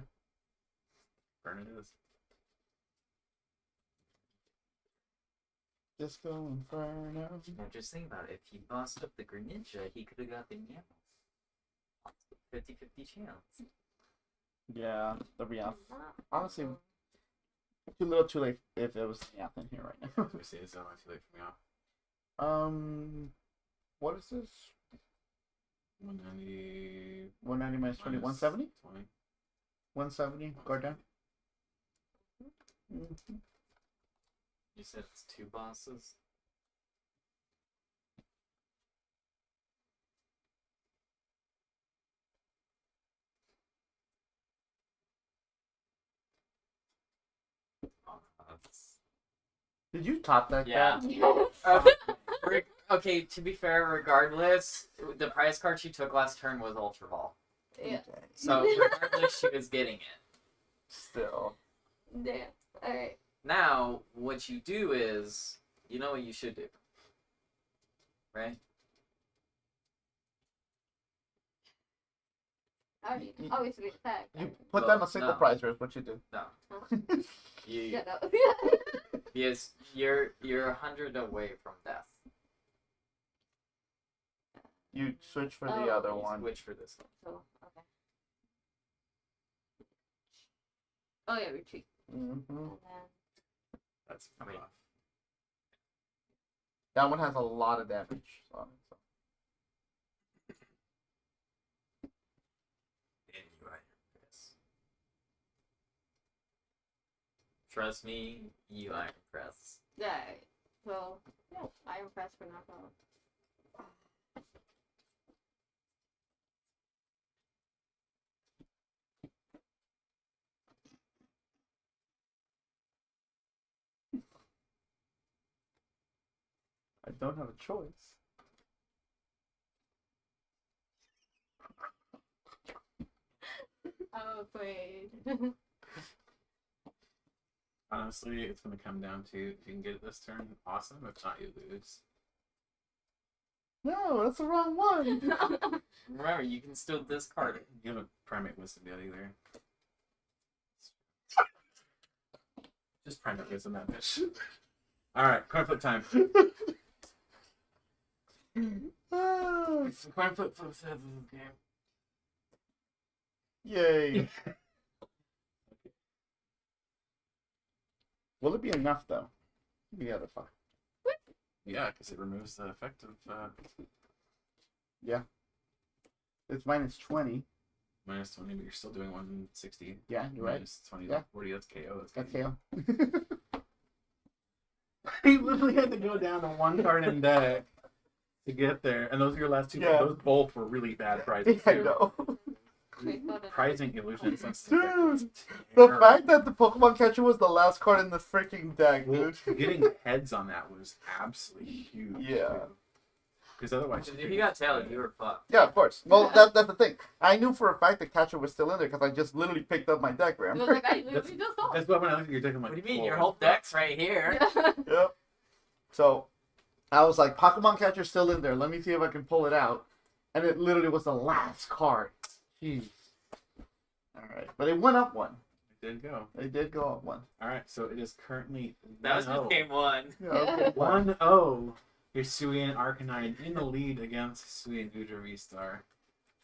S1: Burn it is.
S5: Disco Inferno.
S2: Now just think about it. If he bossed up the Greninja, he could have got the Meow. 50-50 chance.
S5: Yeah, the Meowth. Honestly, too little, too late if it was Meowth in here right now.
S1: We say it's not too late for me off.
S5: What is this?
S1: 190
S5: 190 minus 20,
S1: minus
S5: 170?
S1: 20.
S5: 170, guard down. Mm-hmm.
S2: You said it's 2 bosses? Oh, that's...
S5: Did you top that
S2: Yeah.
S5: guy?
S2: Okay, to be fair, regardless, the prize card she took last turn was Ultra Ball.
S4: Yeah.
S2: So regardless, she was getting it.
S5: Still.
S4: Damn. Alright.
S2: Now, what you do is, you know what you should do, right?
S4: Obviously attack.
S5: You put
S2: Well,
S5: them a single
S2: no.
S5: prize, is what you do.
S2: No. You,
S4: Yeah, no.
S2: Yes, you're 100 away from death.
S5: You switch for the
S4: Oh,
S5: other
S2: You
S5: one.
S2: switch for this one.
S4: So, okay. Oh yeah, retreat.
S5: Mm-hmm.
S4: And then
S1: That's
S2: I mean-
S1: rough.
S5: That one has a lot of damage. So.
S2: And you are impressed. Trust me, you are impressed.
S4: yeah. So yeah, I'm impressed for knockout.
S5: I don't have a choice.
S4: I'm afraid.
S1: Honestly, it's going to come down to if you can get it this turn, awesome. If not, you lose.
S5: No, that's the wrong one.
S2: Remember, you can still discard it.
S1: You have a primate wisdom yet either. Just primate wisdom that bitch. Alright, coin flip time. It's the coin flip for the heads of the game.
S5: Yay. Will it be enough though? The other fuck.
S1: Yeah, because it removes the effect of.
S5: It's minus 20.
S1: Minus 20, but you're still doing 160.
S5: Yeah, you're right.
S1: Minus 20,
S5: Yeah.
S1: 40, that's KO.
S5: That's KO.
S1: He literally had to go down to one card in deck to get there. And those are your last two.
S5: Yeah.
S1: Those both were really bad prizes,
S5: I
S1: too.
S5: know.
S1: Prizing illusion.
S5: Dude, the fact that the Pokemon Catcher was the last card in the freaking deck,
S1: Well,
S5: dude.
S1: getting heads on that was absolutely huge.
S5: Yeah.
S1: Because otherwise,
S2: If you got tailed, you were fucked.
S5: Yeah, of course. Well, that's the thing. I knew for a fact the Catcher was still in there because I just literally picked up my deck,
S4: It was
S5: remember?
S4: like, I literally just saw
S1: That's
S4: it.
S1: why when I look at your deck, I'm like,
S2: What do you mean?
S1: "Whoa,
S2: Your
S1: what
S2: whole
S1: the fuck?"
S2: deck's right here.
S5: Yep. So, I was like, Pokemon Catcher's still in there. Let me see if I can pull it out. And it literally was the last card. Jeez. Alright. But it went up one.
S1: It did go.
S5: It did go up one.
S1: All right, so it is currently
S2: That was just
S1: 1-0.
S2: game one.
S5: Yeah, okay.
S1: 1-0. Hisuian Arcanine in the lead against Hisuian Gudra V-Star.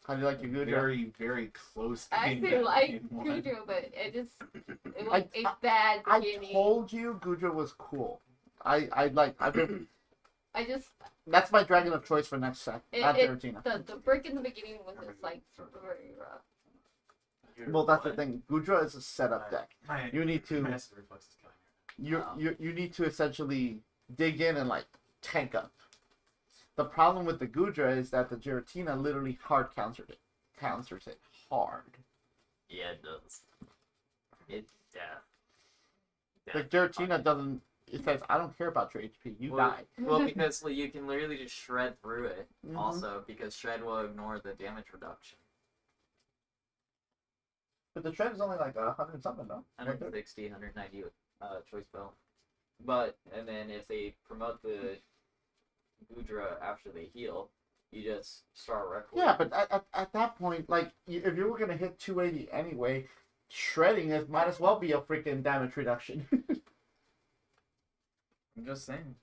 S5: How do you like your Gudra?
S1: Very, very close
S4: I
S1: game.
S4: actually like
S1: in one.
S4: Gudra, but it was a bad
S5: I
S4: beginning.
S5: told you Gudra was cool. I've been
S4: I just
S5: that's my dragon of choice for next set after Regina.
S4: the break in the beginning was just like very rough.
S5: Well, that's the thing. Gudra is a setup deck.
S1: My
S5: You need to
S1: acid reflex is killing me.
S5: you need to essentially dig in and like tank up. The problem with the Gudra is that the Giratina literally hard counters it hard.
S2: Yeah, it does. It's death.
S5: The Giratina doesn't. It says, "I don't care about your HP. You
S2: Well,
S5: die."
S2: Well, because you can literally just shred through it.
S5: Mhm.
S2: Also, because shred will ignore the damage reduction.
S5: But the shred is only like 100 something, though.
S2: 160, 190 choice belt. But and then if they promote the Gudra after they heal, you just start record.
S5: Yeah, but at that point, like, if you were gonna hit 280 anyway, shredding it might as well be a freaking damage reduction.
S2: I'm just saying.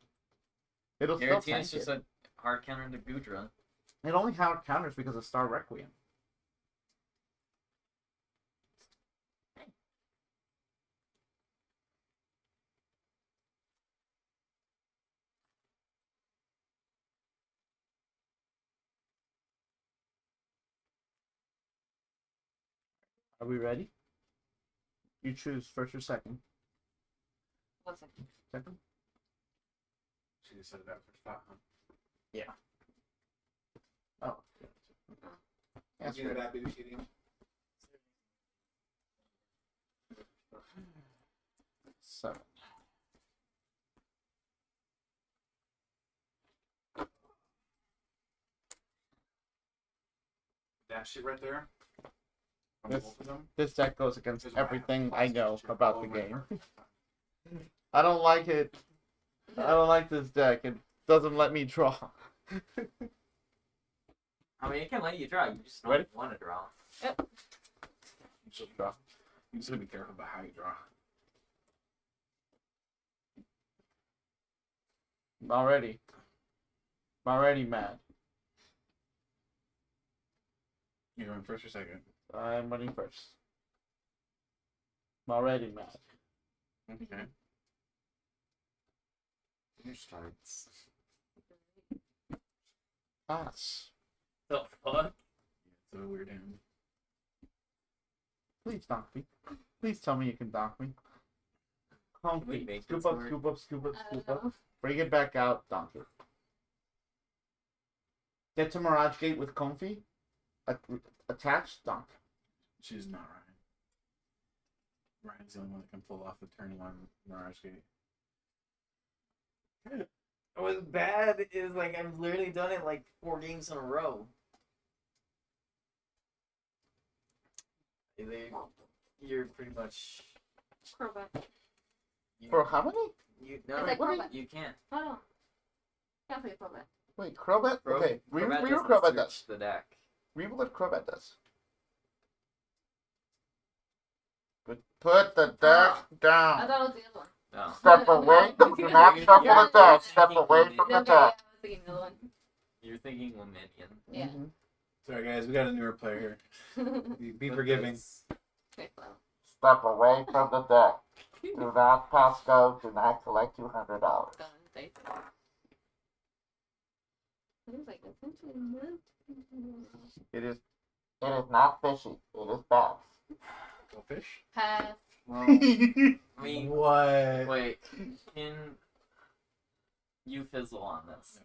S5: It'll still
S2: Giratina
S5: tank
S2: is just
S5: it.
S2: a hard counter to Gudra.
S5: It only hard counters because of Star Requiem. Are we ready? You choose first or second.
S4: 1 second.
S5: Second?
S1: She just said that for spot, huh?
S5: Oh. That's
S3: You're
S5: right.
S3: that baby shitting.
S5: Seven.
S1: That shit right there. From
S5: Yes.
S1: both of them.
S5: This deck goes against
S1: is why I have
S5: everything
S1: a
S5: I know
S1: picture
S5: about the
S1: over
S5: game.
S1: her.
S5: I don't like it. I don't like this deck. It doesn't let me draw.
S2: I mean, it can let you draw. You just
S5: Ready?
S2: don't want to draw.
S1: You should draw. You just gotta be careful about how you draw.
S5: Already mad.
S1: You're going first or second?
S5: I'm running first. I'm already mad.
S1: Okay.
S2: Your starts.
S5: Pass.
S2: The fuck?
S1: It's a weird hand.
S5: Please donk me. Please tell me you can donk me.
S2: Can we
S5: Comfy.
S2: make
S5: Scoop
S2: this
S5: up,
S2: work?
S5: scoop up, scoop up,
S4: I
S5: scoop
S4: don't
S5: up.
S4: know.
S5: Bring it back out, donk it. Get to Mirage Gate with Comfy. Attach, donk.
S1: She's not Ryan. Ryan's the only one that can pull off the turn one Mirage Gate.
S2: What's bad is like I've literally done it like 4 games in a row. You're pretty much.
S4: Crobat.
S2: You,
S5: For how many?
S2: you
S4: It's
S2: no,
S4: like Crobat.
S2: you can't.
S4: Oh no. Can't play Crobat.
S5: Wait, Crobat? Okay, read what
S2: doesn't
S5: Crobat
S2: switch
S5: does.
S2: the deck.
S5: Read what Crobat does. Put the deck
S4: I
S5: down.
S4: thought it was the other one.
S2: No.
S5: Step away. Do not shuffle the deck. Step away from the
S4: Okay, yeah, I
S5: deck.
S4: was thinking the other one.
S2: You're thinking Leminion.
S4: Yeah.
S5: Mhm.
S1: Sorry guys, we got a newer player here. Be forgiving.
S4: Okay, well.
S5: Step away from the deck. Do not pass go. Do not collect $200.
S4: Done. Thank you. It was like essentially moved.
S5: It is not fishy. It is bad.
S1: Go fish?
S4: Pass.
S2: Well, I mean,
S1: What?
S2: wait. Can you fizzle on this?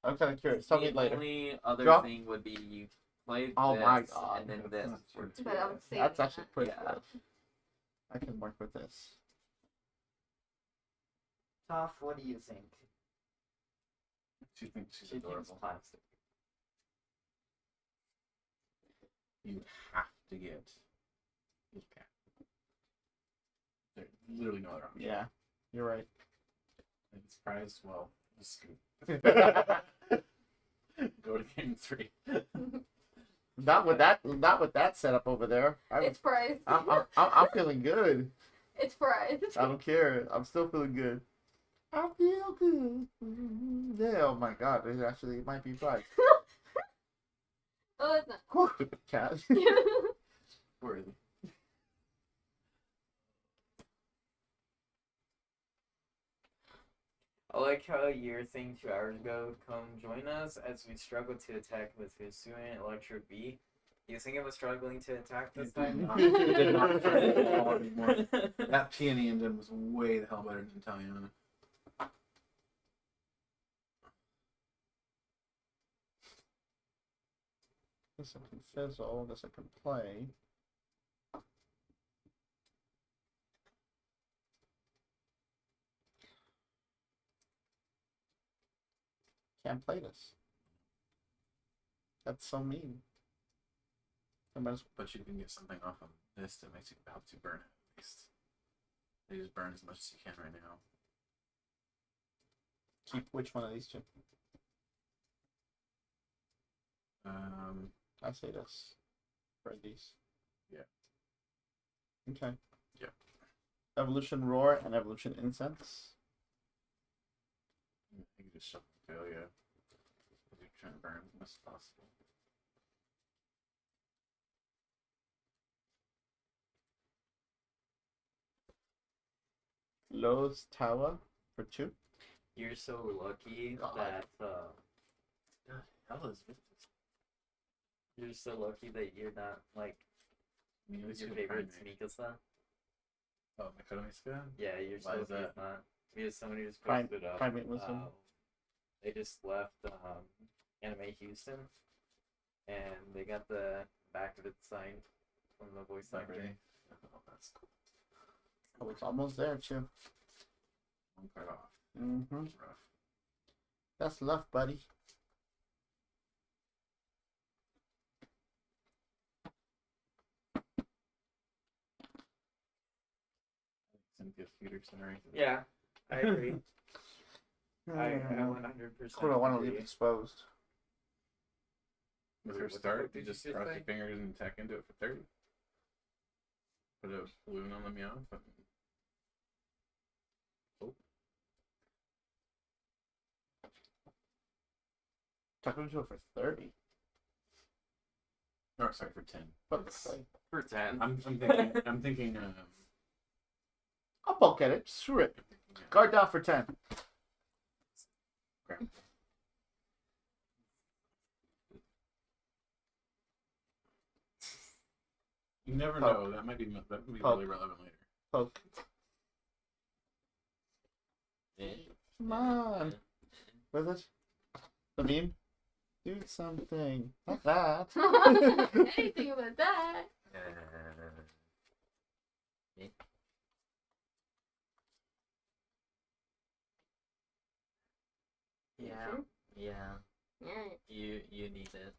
S5: I'm kind of curious. Tell me
S2: The
S5: later.
S2: only other
S5: Drop.
S2: thing would be you play
S5: Oh
S2: this
S5: my God.
S2: and then this. For two.
S4: But I would say
S5: That's actually pretty
S2: Yeah.
S5: good. I can work with this.
S2: Toph, what do you think?
S1: She thinks she's
S2: She thinks
S1: adorable.
S2: plastic.
S1: You have to get this cat. There's literally no other option.
S5: Yeah, you're right.
S1: And it's priced well. Just go to game 3.
S5: Not with that setup over there.
S4: it's priced.
S5: I'm feeling good.
S4: It's priced.
S5: I don't care. I'm still feeling good. I feel good. Yeah. Oh my God. It actually might be right.
S4: Oh, it's not.
S5: Cat.
S1: Worthy.
S2: I like how you were saying 2 hours ago, come join us as we struggle to attack with Hisuian Electro B. You think it was struggling to attack this time?
S1: It did not try to fall anymore. That peony engine was way the hell better than Italiana.
S5: Guess I can fizzle. Guess I can play. Can't play this. That's so mean. I might as
S1: But you can get something off of this that makes you helps you burn it at least. You just burn as much as you can right now.
S5: keep which one of these two? I say this. For these.
S1: Yeah.
S5: Okay.
S1: Yep.
S5: Evolution Roar and Evolution Incense.
S1: You can just shut the failure. You're trying to burn as much as possible.
S5: Lowe's Tower for 2.
S2: You're so lucky
S5: God.
S2: that
S1: Hell is this?
S2: you're so lucky that you're not like
S1: I mean, at least
S2: your
S1: you
S2: favorite
S1: primate.
S2: Tamika-san.
S1: Oh, Mikotomiska?
S2: Yeah, you're
S1: Why
S2: so
S1: is
S2: lucky
S1: that?
S2: it's not. Because somebody just
S5: Prime-
S2: posted up.
S5: primate wisdom.
S2: They just left Anime Houston, and they got the back of it signed from the voice
S1: Not
S2: actor.
S1: really. Oh, that's cool.
S5: Oh, it's almost there too.
S1: One part off.
S5: Mm-hmm.
S1: It's rough.
S5: That's love, buddy.
S1: Cynthia's cuter sorry.
S2: Yeah, I agree. I
S5: Mm.
S2: 100%.
S5: Cool, I want to leave
S2: agree.
S5: exposed.
S1: With
S2: Wait,
S1: her
S2: what the
S1: start,
S2: fuck
S1: you
S2: did you
S1: just
S2: just
S1: cross
S2: say?
S1: your fingers and tack into it for 30. Put a balloon on the meow. But... Oh,
S5: Tuck into it for 30.
S1: no, sorry, for 10.
S5: But
S1: It's-
S5: like,
S2: For 10.
S1: I'm thinking,
S5: I'll poke at it. Screw it.
S1: I'm thinking,
S5: Guard down for 10.
S1: grab. You never
S5: Poke.
S1: know. That might be
S5: Poke.
S1: really relevant later.
S5: Poke. Come on. What is it? The meme? Do something. Like that.
S4: Anything but that.
S2: Yeah,
S4: Sure.
S2: yeah.
S4: Yeah.
S2: You need it.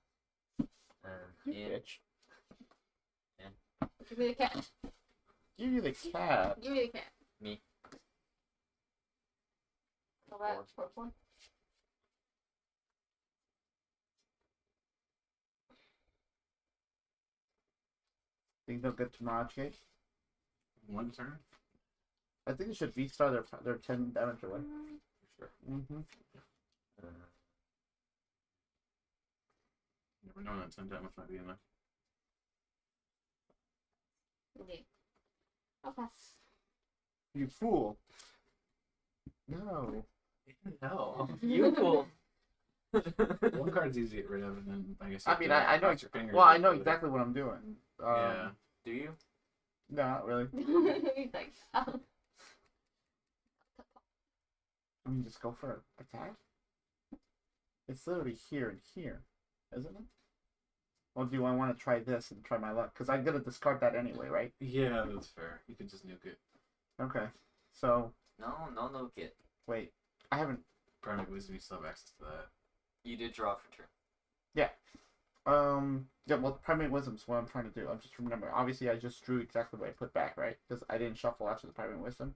S5: You
S2: Yeah.
S5: bitch.
S4: Give me the cat.
S5: Give you the cat.
S4: Give me the cat.
S2: Me.
S4: So that's first one.
S5: Think they'll get to Mirage Gate?
S1: One turn?
S5: I think it should V-star their 10 damage away.
S1: For sure.
S5: Mm-hmm.
S1: Never know that 10 damage might be enough.
S4: Okay. Okay.
S5: You fool. No.
S1: Hell.
S2: You cool.
S1: One card's easy to get rid of, and then I guess. you
S5: I
S1: have
S5: mean,
S1: to
S5: I know.
S1: cross your fingers
S5: Well, I
S1: and
S5: know
S1: do it.
S5: exactly what I'm doing.
S1: Yeah.
S2: Do you?
S5: No, not really.
S4: He's like, oh.
S5: I mean, just go for attack. It's literally here and here, isn't it? Or do I want to try this and try my luck? Because I'm gonna discard that anyway, right?
S1: Yeah, that's fair. You could just nuke it.
S5: Okay. So
S2: No kid.
S5: wait, I haven't.
S1: Primate Wisdom, you still have access to that.
S2: You did draw for turn.
S5: Yeah, well, Primate Wisdom's what I'm trying to do. I'm just remembering. Obviously, I just drew exactly what I put back, right? Because I didn't shuffle after the Primate Wisdom.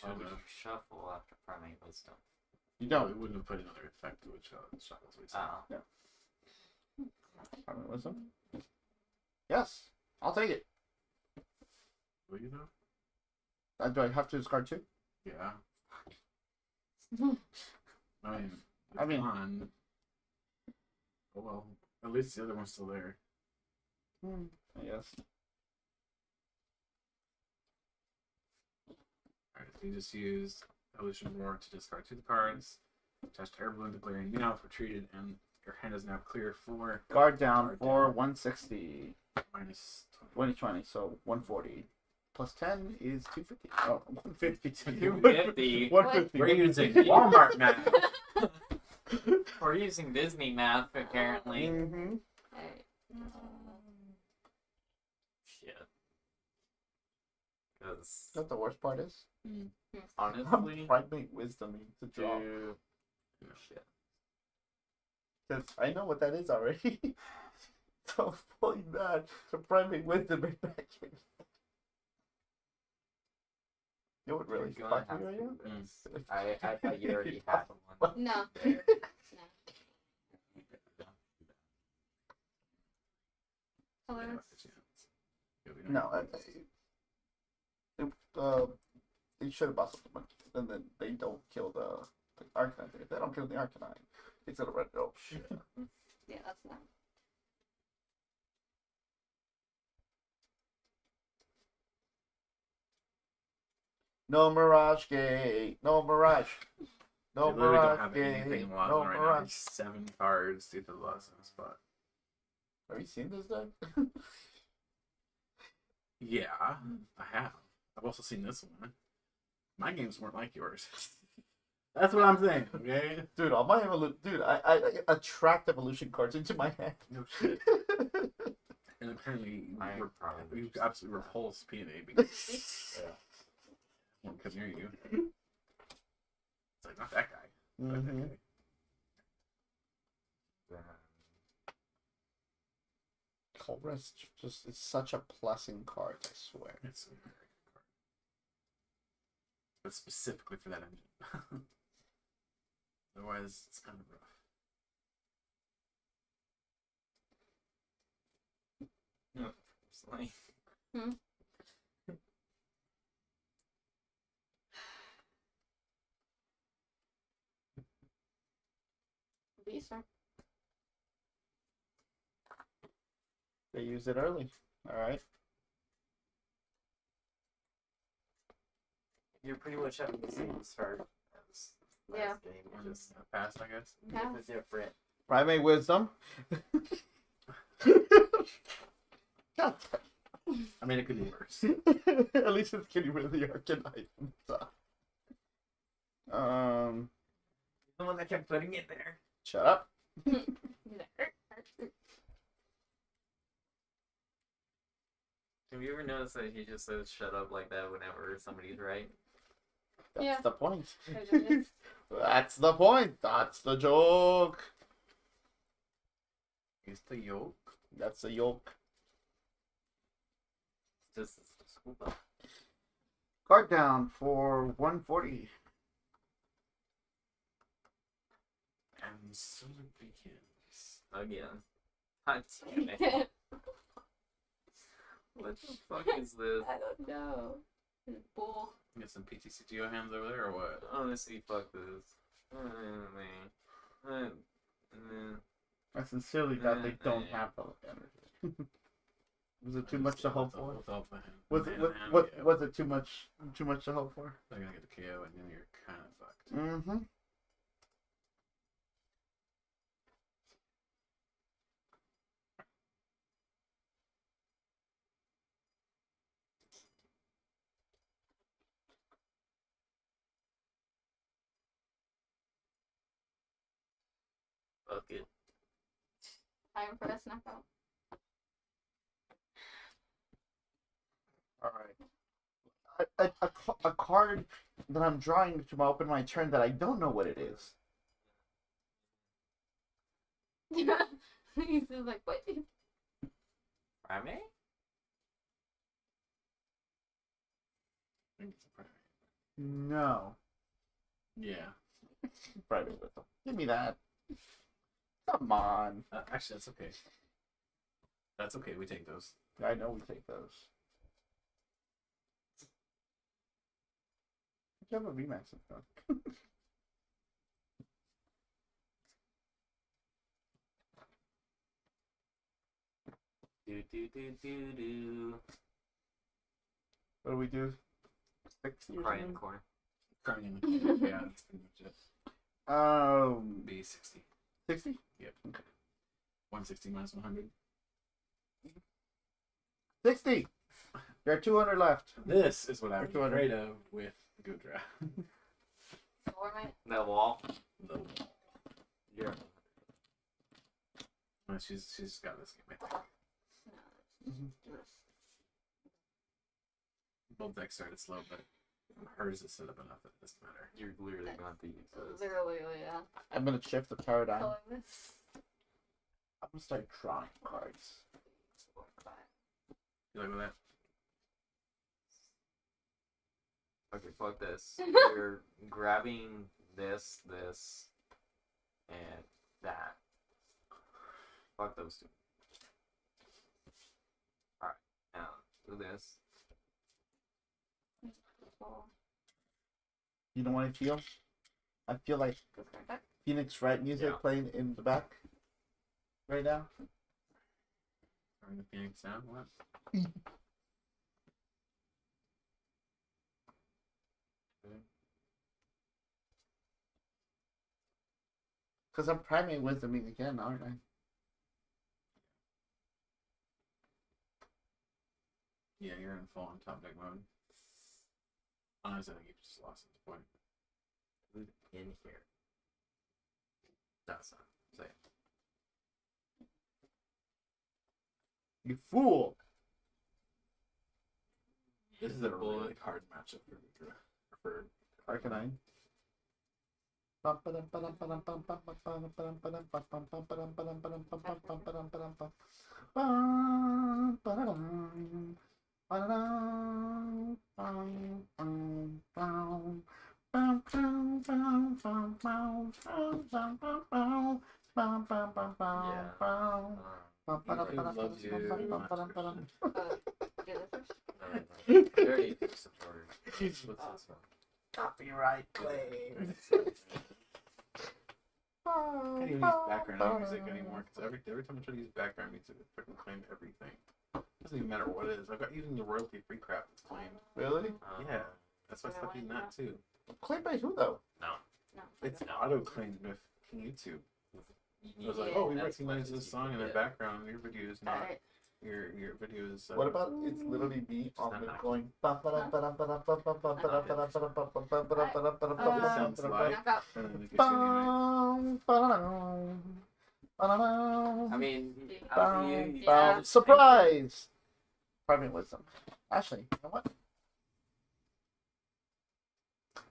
S2: Why would you shuffle after Primate Wisdom?
S5: You
S1: No,
S5: don't.
S1: it wouldn't have put another effect to it. Shuffles.
S2: Oh.
S5: Primate Wisdom. Yes, I'll take it.
S1: Will you though?
S5: Do I have to discard two?
S1: Yeah. I mean, it's
S5: I mean-
S1: gone. Oh well. At least the other one's still there.
S5: I guess.
S1: Alright, so you just use Evolution Roar to discard 2 cards. Attach to Air Balloon, declaring you now have retreated, and your hand is now clear for
S5: Guard down
S1: Guard
S5: for
S1: down.
S5: 160.
S1: minus
S5: 2020, so 140. Plus 10 is 250. Oh, 150.
S2: 250.
S5: 150.
S1: We're using Walmart math.
S2: We're using Disney math, apparently.
S5: Mm-hmm.
S4: Alright.
S2: Shit. Because,
S5: That's the worst part is.
S2: honestly,
S5: Primate Wisdom to draw.
S2: dude, shit.
S5: Because I know what that is already. So pulling that to Primate Wisdom and back in. You know what really
S2: You're gonna
S5: fucked
S2: have
S5: me
S2: to
S5: right
S2: do
S5: now?
S2: this. I thought you already had one.
S4: No. Colors.
S5: No, they should have bought something, and then they don't kill the Arcanine. If they don't kill the Arcanine, it's gonna run. Oh shit!
S4: Yeah, that's not.
S5: No Mirage Gate. No Mirage. No
S1: You literally don't
S5: Mirage
S1: have
S5: Gate.
S1: anything lost
S5: No
S1: right now.
S5: Mirage.
S1: There's 7 cards due to the last spot.
S5: Have you seen this deck?
S1: Yeah, I have. I've also seen this one. My games weren't like yours. That's what I'm saying, okay?
S5: Dude, all my I attract evolution cards into my hand.
S1: No shit. And apparently,
S2: I
S1: you
S2: probably
S1: you
S2: just-
S1: absolutely repulse PNA because won't come near you. It's like, not that guy. Not that
S5: Mhm.
S1: guy.
S5: Cobra's just it's such a plussing card, I swear.
S1: It's a very good card. But specifically for that engine. Otherwise, it's kind of rough.
S2: Personally.
S4: Lisa.
S5: They used it early. Alright.
S2: You're pretty much having the same start as last
S4: Yeah.
S2: game.
S1: And
S2: Just
S1: just pass, I guess.
S4: Yeah.
S2: with a different.
S5: Primate Wisdom. God
S1: I mean, it could be worse.
S5: damn. At least it's getting rid of the Arcanine.
S2: The one that kept putting it there.
S5: Shut up.
S2: Have you ever noticed that he just says "shut up" like that whenever somebody's right?
S5: That's
S4: Yeah.
S5: the point.
S4: Prejudice.
S5: That's the point. That's the joke.
S1: Here's the yoke.
S5: That's the yoke.
S2: Just scoop up.
S5: Card down for 140.
S1: And so it begins.
S2: Again. God damn it. What the fuck is this?
S4: I don't know. Bull.
S1: You got some PTCGO hands over there, or what?
S2: Honestly, fuck this. Man.
S5: I sincerely doubt they don't have the energy. Was it too much to hope for?
S1: Without the hand.
S5: Was
S1: Man
S5: it
S1: hand,
S5: what
S1: yeah.
S5: was it too much to hope for?
S1: They're gonna get the KO, and then you're kind of fucked.
S5: Mm-hmm.
S4: Time for us knockout.
S5: Alright. A card that I'm drawing to open my turn that I don't know what it is.
S4: He's just like, what?
S2: Primate?
S5: No.
S1: Yeah.
S5: Private with them. Give me that. Come on.
S1: Actually, that's okay. That's okay. We take those.
S5: I know we take those. You have a VMAX of them.
S2: Do.
S5: What do we do? 60 or
S2: Cry in the
S5: something?
S2: corner.
S1: Crying in the corner. Yeah, that's pretty much it. Be 60.
S5: 60?
S1: Yep. Okay. 160 minus 100.
S5: 60! There are 200 left.
S1: This is what I'm
S5: 200.
S1: afraid of with Gudra.
S2: That wall.
S1: The wall.
S2: Yeah.
S1: Oh, she's got this game, I think. Both decks started slow, but hers is set up enough that it doesn't matter.
S2: You're literally going to use those.
S4: Literally, yeah.
S5: I'm gonna shift the paradigm.
S4: Color this.
S5: I'm gonna start drawing cards.
S1: You like that?
S2: Okay, fuck this. You're grabbing this, and that. Fuck those two. Alright, now do this.
S5: You know what I feel? I feel like Phoenix Wright music
S2: Yeah.
S5: playing in the back right now.
S1: Turn the Phoenix down. What?
S5: Because I'm primate wisdoming again, aren't I?
S1: Yeah, you're in full on top deck mode. Honestly, I think you just lost at this point.
S2: Food in here. That's not. Say it.
S5: You fool!
S1: This is a really hard matchup for Gudra. For
S5: Arcanine.
S1: loves you.
S2: I already fixed the order. What's this one?
S5: Copyright claim.
S1: I can't even use background music anymore because every time I try to use background music, it freaking claimed everything. Doesn't even matter what it is. I've got even the royalty free crap that's claimed.
S5: Really?
S1: Yeah, that's why I stopped using that too.
S5: Claimed by who though?
S2: No.
S1: It's auto claimed with YouTube. It was like, oh, we recognize this song in the background. Your video is not.
S4: Alright.
S1: Your video is.
S5: What about it's literally me on the going.
S1: Sounds like.
S4: Knockout.
S1: And then it gets you anyway.
S2: I mean, how do you?
S4: Yeah.
S5: Surprise! Primate wisdom. Actually, you know what?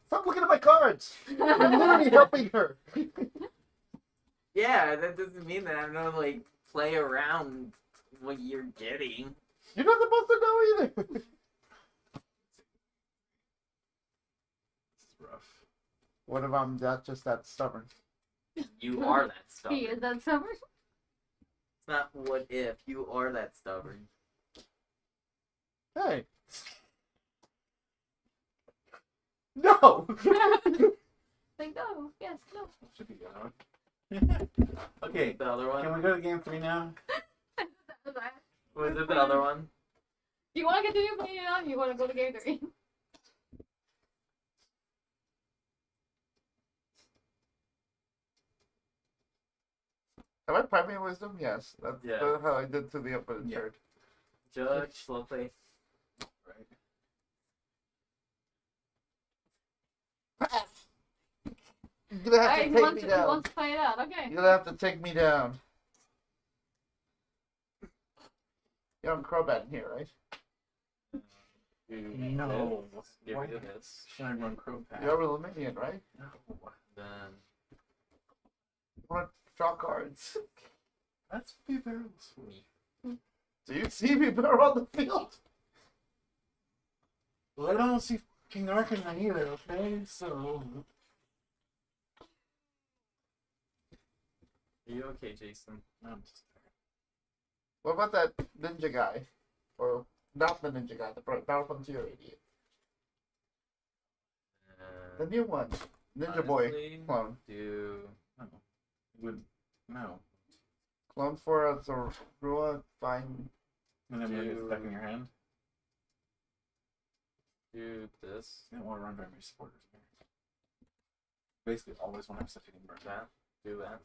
S5: Stop looking at my cards! I'm literally helping her.
S2: Yeah, that doesn't mean that I'm gonna like play around what you're getting.
S5: You're not supposed to know either.
S1: This is rough.
S5: What if I'm just that stubborn?
S2: You are that
S4: He
S2: stubborn.
S4: is that summer.
S2: It's not what if. You are that stubborn.
S5: Hey. No!
S4: Like, no, yes, no.
S1: Should be good. Okay,
S2: The other one.
S1: can we go to game 3 now?
S2: Was it the other one?
S4: You want to continue playing it on? You want to go to game 3?
S5: Have I primate wisdom? Yes. That's
S2: Yeah.
S5: how I did to the upper
S1: Yeah.
S5: third.
S2: Judge, slow play.
S1: Right.
S5: You're gonna have
S4: Alright,
S5: to
S4: he
S5: take
S4: wants
S5: me
S4: to
S5: down.
S4: play it out. Okay.
S5: You're gonna have to take me down. You're on Crobat in here, right?
S1: No.
S2: Get
S1: Why
S2: rid of this.
S1: should I run Crobat?
S5: You're a Luminian, right?
S1: No.
S2: Then
S5: You want to draw cards.
S1: That's be very sweet.
S5: Do you see me better on the field?
S1: Well, I don't see fucking Arcanine either, okay? So.
S2: are you okay, Jason?
S1: I'm just.
S5: What about that ninja guy? Or not the ninja guy, the Battle Frontier idiot. The new one. Ninja Boy
S2: honestly,
S5: clone.
S2: Do
S1: No. Would. No.
S5: Clone for a Zorua, fine.
S1: And then when it's
S2: Dude.
S1: back in your hand,
S2: do this.
S1: you don't want to run very many supporters. Basically, always want to have stuff you can burn.
S2: That. Do that.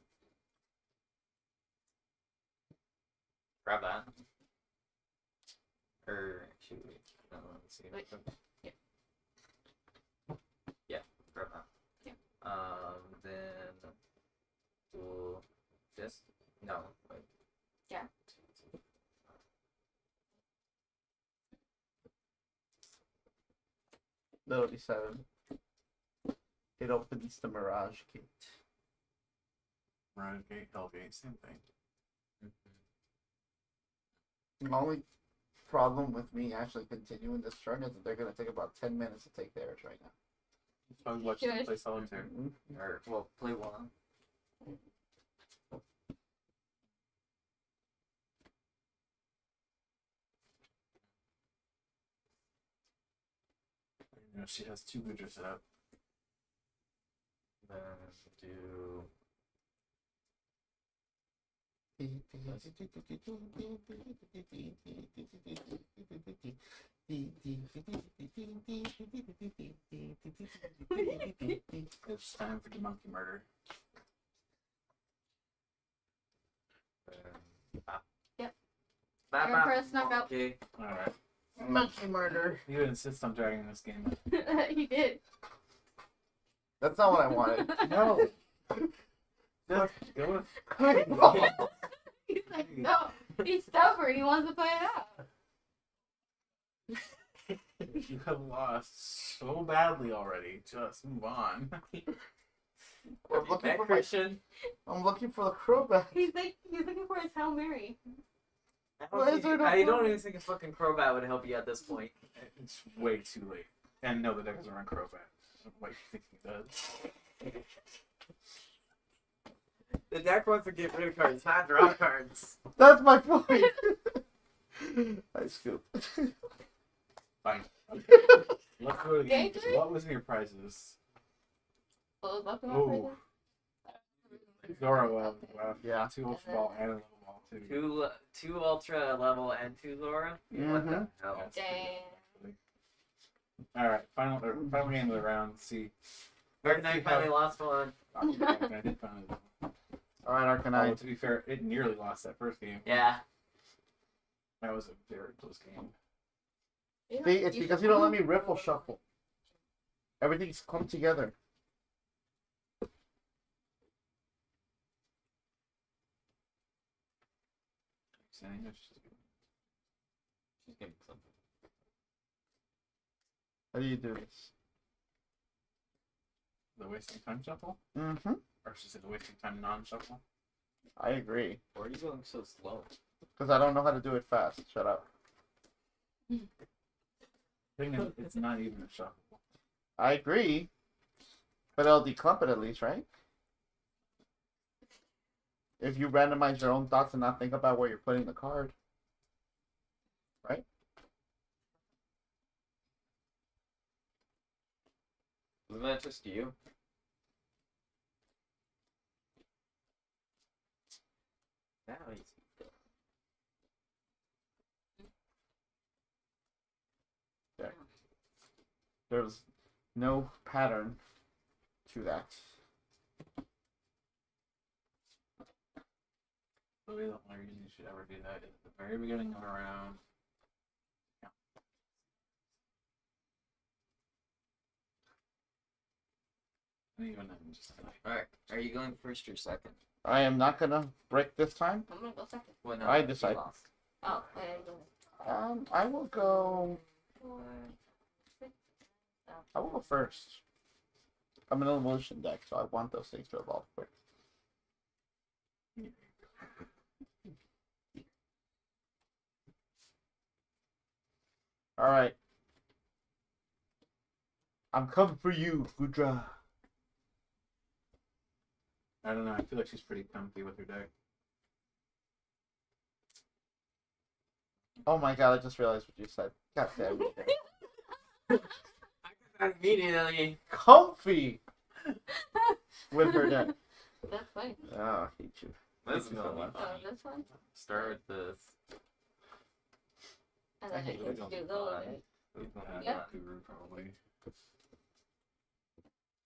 S2: Grab that. Or should we? No, let's see.
S4: Wait. Yeah.
S2: Yeah, grab that.
S4: Yeah.
S2: Then do this. No, wait.
S4: Yeah.
S5: Ability 7. It opens the Mirage Gate.
S1: Mirage Gate, Hellgate, same thing.
S5: The only problem with me actually continuing this turn is that they're going to take about 10 minutes to take theirs right now.
S1: It's probably watch them
S4: Good.
S1: play Solitaire.
S2: Or well, play one.
S1: You know, she has 2 Goodra set up.
S2: Then do
S1: It's time for the monkey murder.
S4: Yep.
S2: Bap,
S4: Aaron, press knockout.
S2: Okay.
S1: Alright.
S5: Monkey murder.
S1: You would insist on dragging this game.
S4: He did.
S5: That's not what I wanted.
S1: No! Just go with.
S4: He's like, no. He's stubborn. He wants to play it out.
S1: You have lost so badly already. Just move on.
S5: I'm looking
S2: That
S5: for
S2: Christian.
S5: I'm looking for the Crobat.
S4: He's looking for his Hail Mary.
S2: I don't even think a fucking Crobat would help you at this point.
S1: It's way too late. And no, the deck doesn't run Crobat. What you think he does?
S2: The deck wants to get rid of cards, not draw cards.
S5: That's my point. I scoop.
S1: Fine. Okay. Let's go to the game.
S4: Gator?
S1: What was your prizes?
S4: Well, welcome
S1: Oh. Zora,
S5: Yeah.
S1: 2 Ultra Ball and a level ball, too.
S2: Two Ultra level and 2 Zora? What the hell?
S4: Dang.
S1: Alright, final game of the round. Let's see.
S2: Arcanine finally lost one.
S1: I did finally win.
S5: Alright,
S1: Although,
S5: Arcanine.
S1: to be fair, it nearly lost that first game.
S2: Yeah.
S1: That was a very close game.
S5: See, it's because you don't let me riffle shuffle. Everything's come together.
S1: Saying it's just-
S2: She's getting something.
S5: How do you do this?
S1: The wasting time shuffle?
S5: Mm-hmm.
S1: Or should I say the wasting time non-shuffle?
S5: I agree.
S2: Why are you going so slow?
S5: Because I don't know how to do it fast. Shut up.
S1: Thing is, it's not even a shuffle.
S5: I agree. But it'll declump it at least, right? If you randomize your own thoughts and not think about where you're putting the card. Right?
S2: Isn't that just you? Now he's
S5: There's no pattern to that.
S1: So the only reason you should ever do that is at the very beginning of a round. Yeah. And even then, just like,
S2: Alright, are you going first or second?
S5: I am not gonna break this time.
S4: I'm gonna go second.
S2: Well, no,
S5: I
S2: he
S5: decide.
S2: lost.
S4: Oh, wait,
S5: I will go.
S4: 4, 6,
S5: I will go first. I'm an evolution deck, so I want those things to evolve quick. All right. I'm coming for you, Gudra.
S1: I don't know. I feel like she's pretty comfy with her deck.
S5: Oh my god! I just realized what you said. God damn it.
S2: I got that immediately.
S5: Comfy with her deck.
S4: That's fine.
S5: Oh, I hate you.
S2: This is
S5: Thank you so
S2: gonna be
S5: much.
S4: Oh,
S2: funny.
S4: that's fine.
S2: Start with this.
S4: And
S5: I
S4: then I
S5: hate
S4: can
S2: it.
S4: do those.
S2: Who's gonna be
S4: Yeah.
S2: fun?
S1: Guru probably.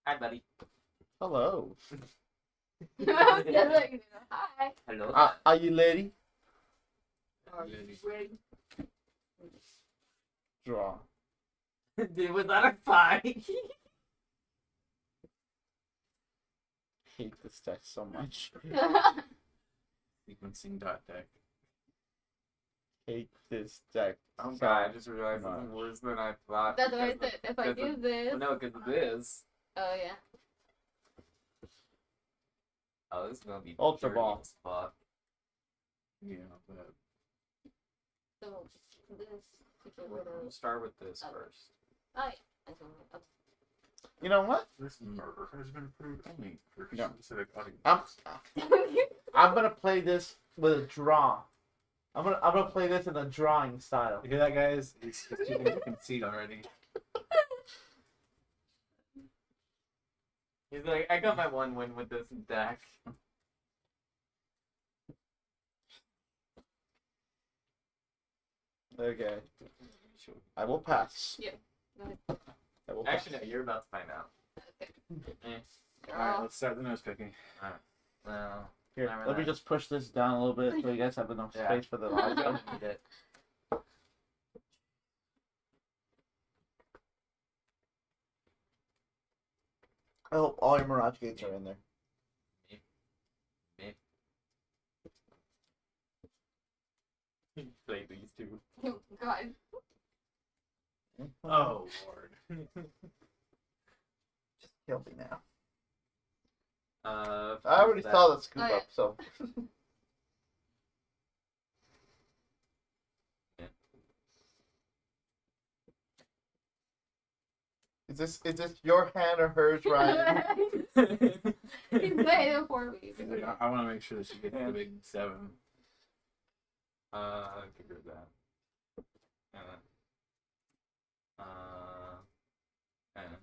S2: Hi, buddy.
S5: Hello.
S4: That's what I can do. Hi.
S2: Hello.
S5: Are you lady? Draw.
S2: Dude, was that a fight?
S5: Hate this deck so much.
S1: Sequencing dot deck.
S5: Hate this deck.
S2: Oh
S5: so
S2: god, I just realized
S5: much.
S2: it's worse than I thought.
S4: That's what I
S2: because
S4: said. If I
S2: because
S4: do
S2: of-
S4: this.
S2: Well, no, because of this.
S4: Oh, yeah.
S2: Oh, this is gonna be
S5: Ultra
S2: dirty
S5: Ball.
S2: as fuck.
S1: Yeah, but
S4: So, this. To get rid
S2: We'll
S4: of.
S2: start with this first.
S4: Oh, yeah. That's what I'm
S5: You know what?
S1: this murder has been approved only for
S5: No.
S1: specific audience.
S5: I'm gonna play this with a draw. I'm gonna play this in a drawing style.
S1: You hear that, guys? He's choosing to concede already.
S2: He's like, I got my one win with this deck.
S5: Okay. I will pass.
S4: Yeah. Go ahead.
S5: I will pass.
S2: Actually, no, you're about to find out.
S4: Okay.
S2: Eh,
S1: Alright, let's start the nose picking.
S2: well,
S5: Here,
S2: Remember
S5: let me
S2: that.
S5: just push this down a little bit so you guys have enough
S2: Yeah.
S5: space for the
S2: I
S5: live.
S2: don't need it.
S5: I hope all your Mirage Gates are in there.
S2: Play these two.
S4: God.
S1: Oh, Lord.
S5: Kill me now.
S2: I
S5: I already saw the scoop
S4: Oh, yeah.
S5: up, so.
S2: Yeah.
S5: Is this your hand or hers, Ryan?
S4: He's playing it for me.
S1: I want to make sure that she gets the big 7.
S2: Get rid of that. And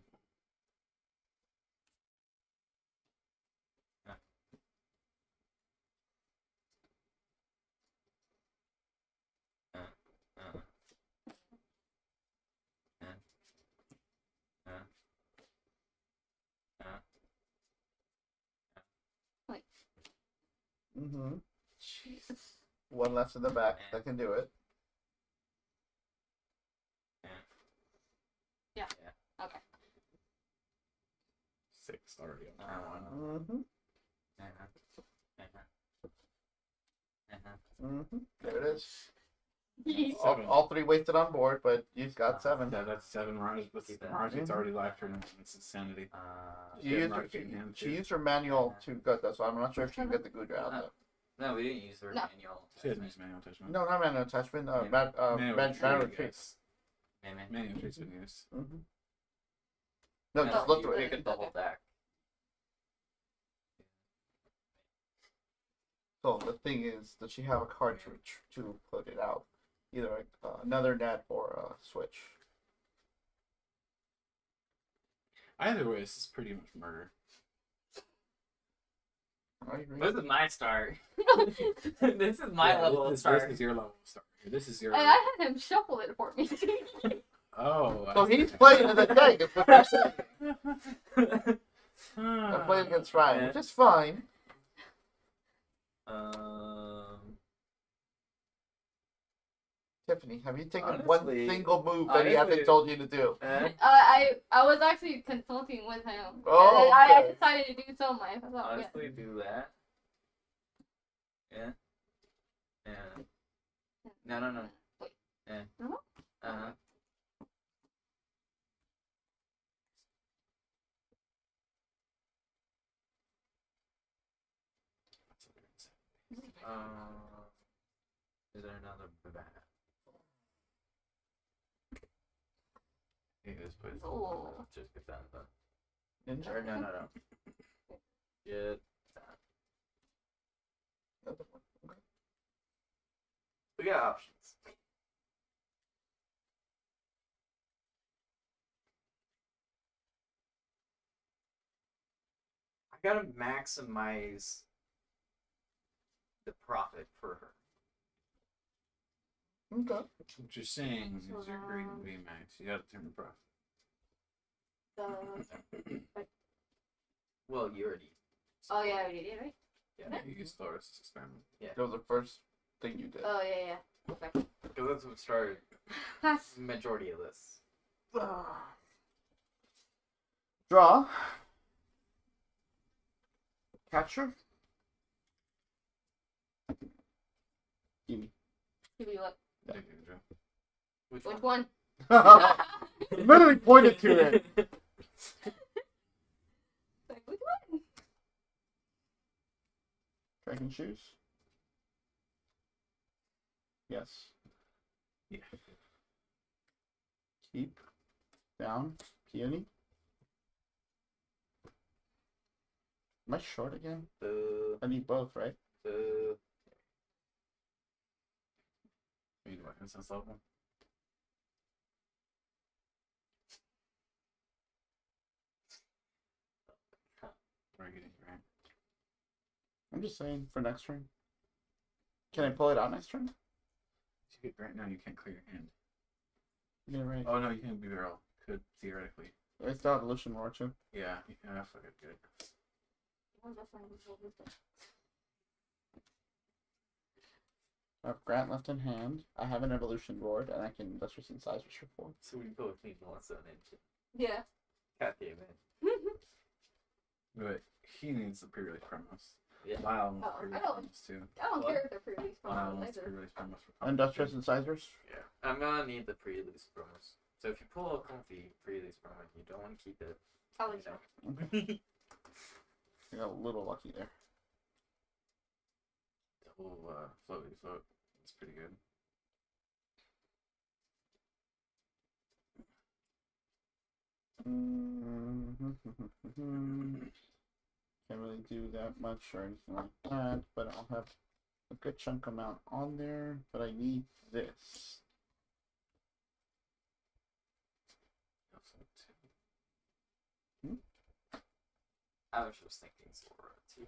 S5: Mm-hmm.
S4: Jesus.
S5: One left in the back. That can do it.
S4: Okay.
S1: 6 already on that one.
S5: Mm-hmm. Mm-hmm. There it is. All 3 wasted on board, but you've got 7.
S1: That's 7 Mirage. Mirage Gate's already live turn. It's insanity.
S5: She used, her, she used her manual to gut that, so I'm not sure if she can get the Gudra out there.
S2: No, we didn't use her
S4: No.
S2: manual.
S1: She doesn't use manual attachment.
S5: No, not manual attachment.
S1: Manual
S5: Manual
S1: retreat,
S5: retreat.
S1: yes.
S2: Man.
S1: Manual retreat's been used.
S5: Mm-hmm. No,
S2: No,
S5: just look
S2: you
S5: through it.
S2: pick the whole deck.
S5: So the thing is, does she have a card to put it out? Either another net or a switch.
S1: Either way, this is pretty much murder.
S5: I agree.
S2: This is my start. This is my level of
S1: this
S2: start.
S1: is your level of start. This is your.
S4: And I had him shuffle it for me.
S1: Oh.
S5: So
S1: I
S5: he's
S1: see.
S5: playing in the deck, is what you're saying. I'm playing against Ryan, which is fine. Tiffany, have you taken one
S2: Honestly-
S5: single move that he hasn't told you to do?
S4: I was actually consulting with him.
S5: Oh,
S4: And then I
S5: okay.
S4: decided to do so myself. Yeah.
S2: Honestly, do that. Yeah. No.
S4: Wait.
S2: Eh.
S4: No?
S2: Uh-huh. Is there another bat?
S1: Hey, this place.
S4: Oh.
S2: Just get that done.
S5: Ninja.
S2: Or no. Get that. We got options. I gotta maximize the profit for her.
S5: Okay.
S1: What you're saying is you're great at VMAX. You gotta turn the profit.
S2: Well, you already.
S4: Oh yeah, I already did, right?
S2: Yeah.
S1: You can start as this experiment.
S5: That was the first thing you did.
S4: Oh yeah. Okay.
S2: Because that's what started
S4: Pass.
S2: the majority of this.
S5: Draw. Catcher. Gimme.
S4: Give me what?
S1: Take it, Joe.
S2: Which
S4: Which
S2: one?
S4: one?
S5: Literally pointed to it.
S4: Like, which one?
S5: Dragon shoes. Yes.
S1: Yeah.
S5: Keep. Down. Peony. Am I short again? I need both, right?
S1: Are you what, instance level? Or are you getting right?
S5: I'm just saying for next turn. Can I pull it out next turn?
S1: You get right now, you can't clear your hand.
S5: Yeah, right.
S1: Oh no, you can be barrel. Could theoretically.
S5: I still have evolution more too.
S1: Yeah, fuck it, good.
S4: Oh, that's not even what we did.
S5: I have Grant left in hand. I have an evolution board, and I can Industrious Incisors for 4.
S2: So we both need Melissa and Engine.
S4: Yeah.
S2: God damn it.
S1: But he needs the pre-release promos.
S2: Yeah.
S1: Lyle needs
S4: Oh, I
S1: pre-release
S4: don't-
S1: promos too.
S4: I don't
S2: What?
S4: care if they're pre-release
S1: Lyle
S4: promos
S1: needs
S4: either.
S1: pre-release promos for comics.
S5: Industrious Incisors.
S1: Yeah.
S2: I'm gonna need the pre-release promos. So if you pull a comfy pre-release promo, you don't want to keep it.
S4: I'll
S2: you
S4: let
S2: know.
S4: you know.
S5: I got a little lucky there.
S1: Double floaty float. It's pretty good.
S5: Can't really do that much or anything like that, but I'll have a good chunk amount on there. But I need this.
S2: I was just thinking Zora too.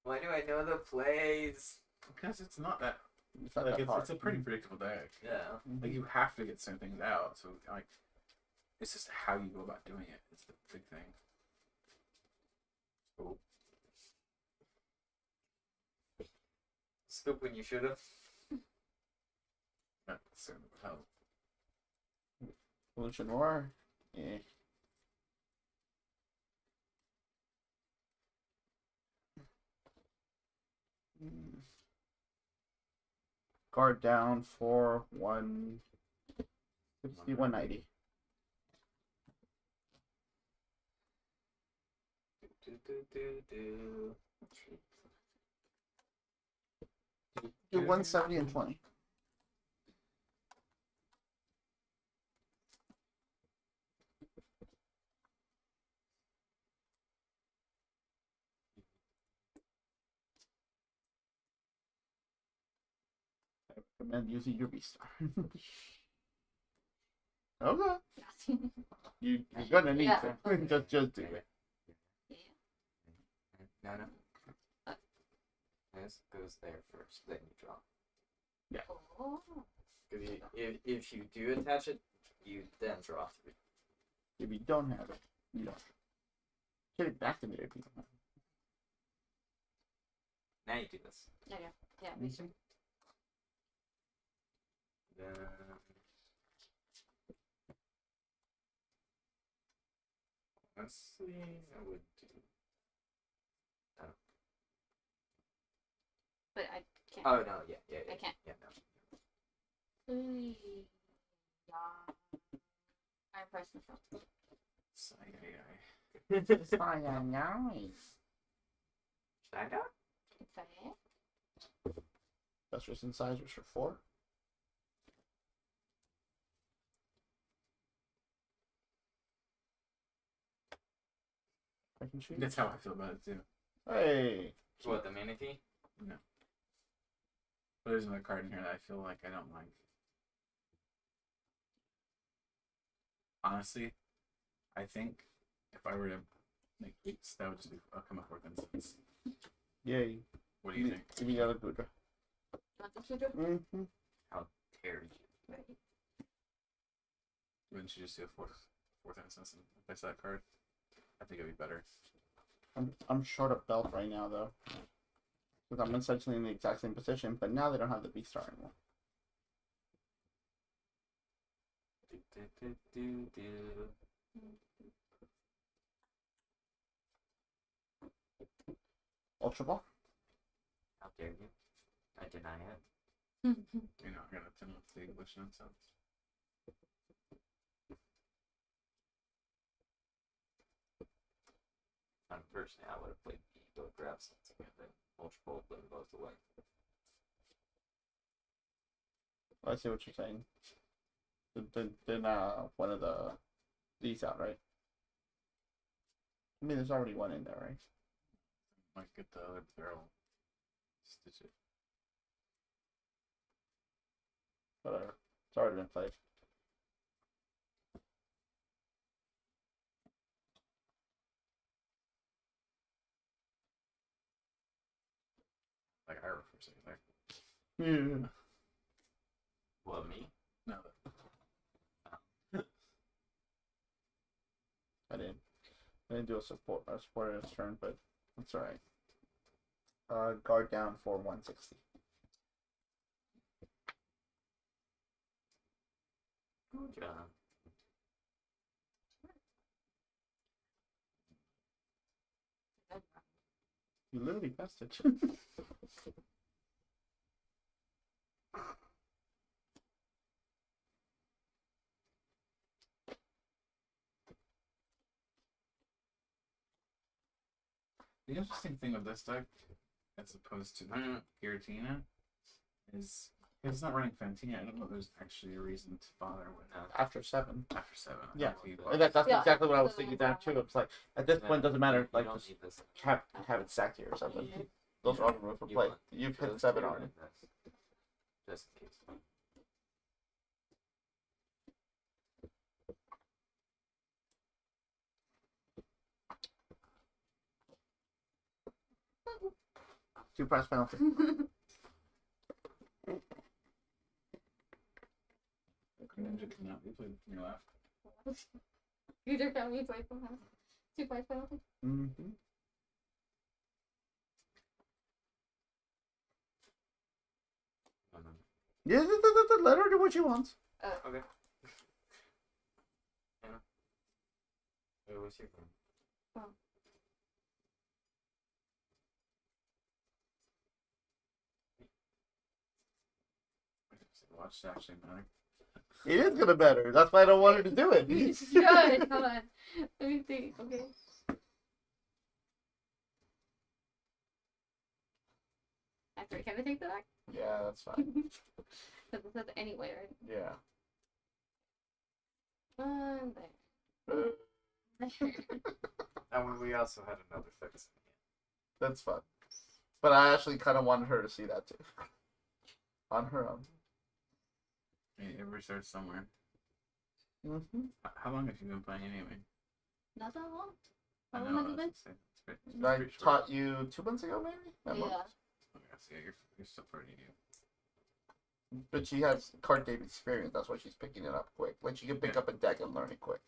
S2: Why do I know the plays?
S1: Because it's not that
S5: It's not
S1: like
S5: that hard.
S1: it's a pretty predictable deck.
S2: Yeah.
S1: Like you have to get certain things out, so like it's just how you go about doing it. It's the big thing. Oh,
S2: Scoop when you should have.
S1: that certainly would help.
S5: Evolution Roar. Yeah. Guard down for 160, 190. Do 170 and 20. I recommend using your V-Star. Okay. You're gonna need
S4: Yeah.
S5: to. just do it.
S2: No. This goes there first, then you draw.
S4: Oh.
S2: Because if you do attach it, you then draw 3.
S5: If you don't have it, you don't. Get it back to me if you don't have it.
S2: Now you do this.
S4: Yeah. Me too.
S2: Then honestly, I would do.
S4: But I can't.
S2: Oh no, yeah.
S4: I can't Yeah. I'm pressing something.
S5: Nice.
S2: Stand out?
S4: Is that it?
S5: Best incisors for 4. I can shoot.
S1: That's how I feel about it too.
S5: Hey.
S2: What, the manatee?
S1: No. But there's another card in here that I feel like I don't like. Honestly, I think if I were to make tweaks, that would just be come up with instance.
S5: Yay.
S1: What do you think?
S5: Give me the other Gudra.
S4: Want this to do?
S5: Mm-hmm.
S2: How dare you?
S4: Right.
S1: Wouldn't you just do a fourth instance and place that card? I think it'd be better.
S5: I'm short of belt right now though. Because I'm essentially in the exact same position, but now they don't have the B star anymore. Ultra Ball?
S2: How dare you? I deny it.
S1: You're not gonna tend with the English nonsense.
S2: Personally, I would have played Ego, grab something, and then Ultra Bolt them both away.
S5: I see what you're saying. Then one of these out, right? I mean, there's already one in there, right?
S1: Might get the other barrel. Stitch it.
S5: Whatever. It's already been played.
S1: Like I for a second there.
S5: Yeah.
S2: What, me?
S1: No.
S5: I didn't do a support in this turn, but that's alright. Guard down for 160.
S2: Good job.
S5: You literally passed it.
S1: The interesting thing with this deck, as opposed to the Giratina, is it's not running Fantina. I don't know if there's actually a reason to bother with that
S5: After 7.
S1: after 7.
S5: Yeah.
S1: Okay,
S5: And that's
S4: Yeah.
S5: exactly what I was thinking down too. It's like at this point, doesn't matter.
S2: You
S5: Like
S2: don't
S5: just
S2: need this.
S5: have it stacked here or something. Those are all removed for
S2: You
S5: play.
S2: want
S5: You've hit
S2: those
S5: 7
S2: two
S5: already.
S2: and this. Just in case.
S5: Two price penalty.
S1: Ninja cannot be played from your left.
S4: You just got me play from him. 2 points penalty.
S5: Mm-hmm. Yeah, let her do what she wants.
S2: Okay. Yeah. Where was your phone?
S1: Watch actually matter.
S5: It is gonna matter. That's why I don't want her to do it.
S4: You should. Hold on. Let me think. Okay. Actually, can I take the back?
S5: Yeah, that's fine.
S4: Because it says anyway, right?
S5: Yeah.
S4: There.
S2: And we also had another fix.
S5: That's fun. But I actually kind of wanted her to see that too. On her own.
S1: It restarts somewhere.
S5: Mm-hmm.
S1: How long have you been playing anyway?
S4: Not that long.
S1: I
S4: How
S1: know,
S4: long has it been?
S1: it's pretty
S5: I
S1: short.
S5: taught you 2 months ago, maybe? That
S4: Yeah.
S5: month.
S1: Okay, so yeah, you're still pretty new.
S5: But she has card game experience. That's why she's picking it up quick. Like she can pick up a deck and learn it quick.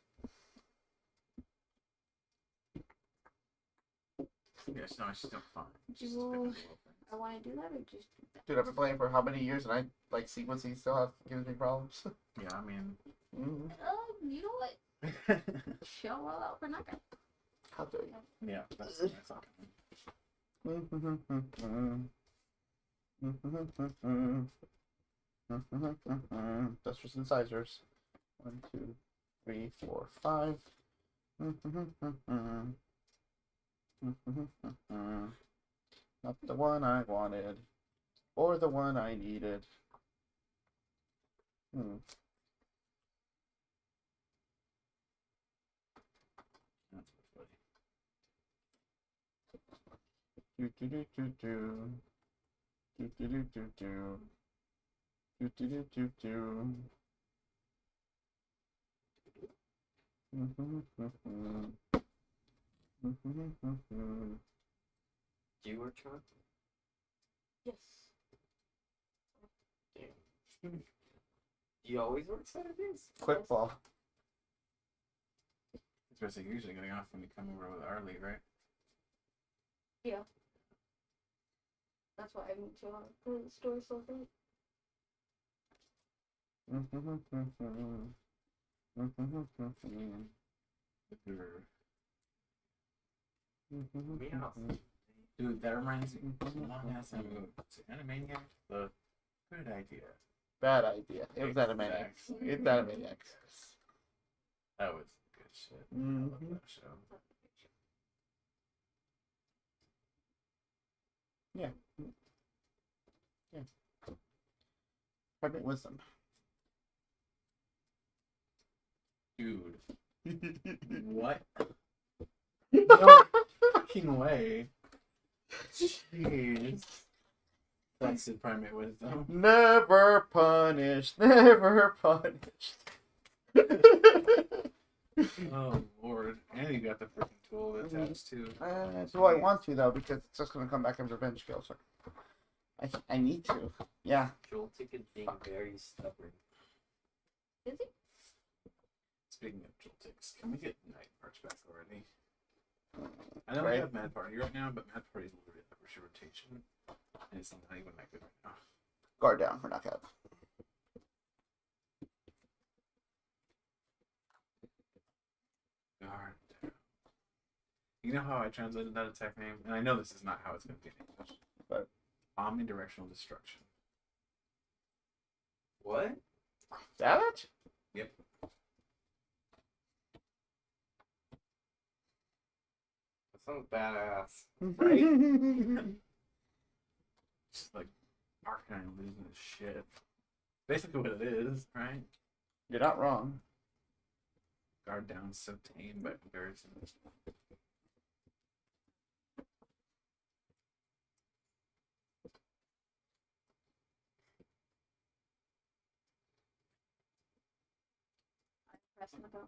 S1: Yes, no, it's still fun. It's just
S4: You-
S1: picking up little things.
S4: I want to do that or just do that?
S5: Dude, I've been playing for how many years and I like sequencing still gives me problems.
S1: Yeah, I mean.
S5: Mm-hmm.
S4: You know what? Show all out for knockout.
S5: How dare you?
S1: Yeah, that's what I thought.
S5: Dusters and Sizers. 1, 2, 3, 4, 5. Not the one I wanted, or the one I needed. Do do do do do. Do do do do do. Do do do do do.
S2: Do you work on?
S4: Yes.
S2: Do you always work Saturdays?
S5: Quick ball.
S1: It's basically usually getting off when you come over with our lead, right?
S4: Yeah. That's why I went to the store so late.
S2: Meow.
S1: Dude, that reminds me. Long ass time ago. Animaniac. The good idea.
S5: Bad idea. It was Animaniacs. It's Animaniacs.
S1: That was good shit. I love that show.
S5: Yeah. Pregnant wisdom.
S1: Dude. What? No fucking way. Jeez. That's the primate wisdom.
S5: Never punished. Never punished.
S1: Oh lord. And you got the freaking tool attached too.
S5: So I want to though because it's just gonna come back as revenge skill. So I need to. Yeah.
S2: Joltik is being very stubborn.
S4: Is he?
S1: Speaking of Joltics, can we get Night March back already? I know we
S5: Right.
S1: have Mad Party right now, but Mad Party is literally a first rotation. And it's not even that good right now.
S5: Guard down for knockout.
S1: Guard down. You know how I translated that attack name? And I know this is not how it's going to be in English.
S5: But
S1: omnidirectional destruction.
S2: What?
S5: Savage?
S1: Yep.
S2: That sounds badass.
S5: Right?
S1: Just like Arcanine losing his shit. Basically what it is, right?
S5: You're not wrong.
S1: Guard down so tame by comparison.
S4: Press my phone.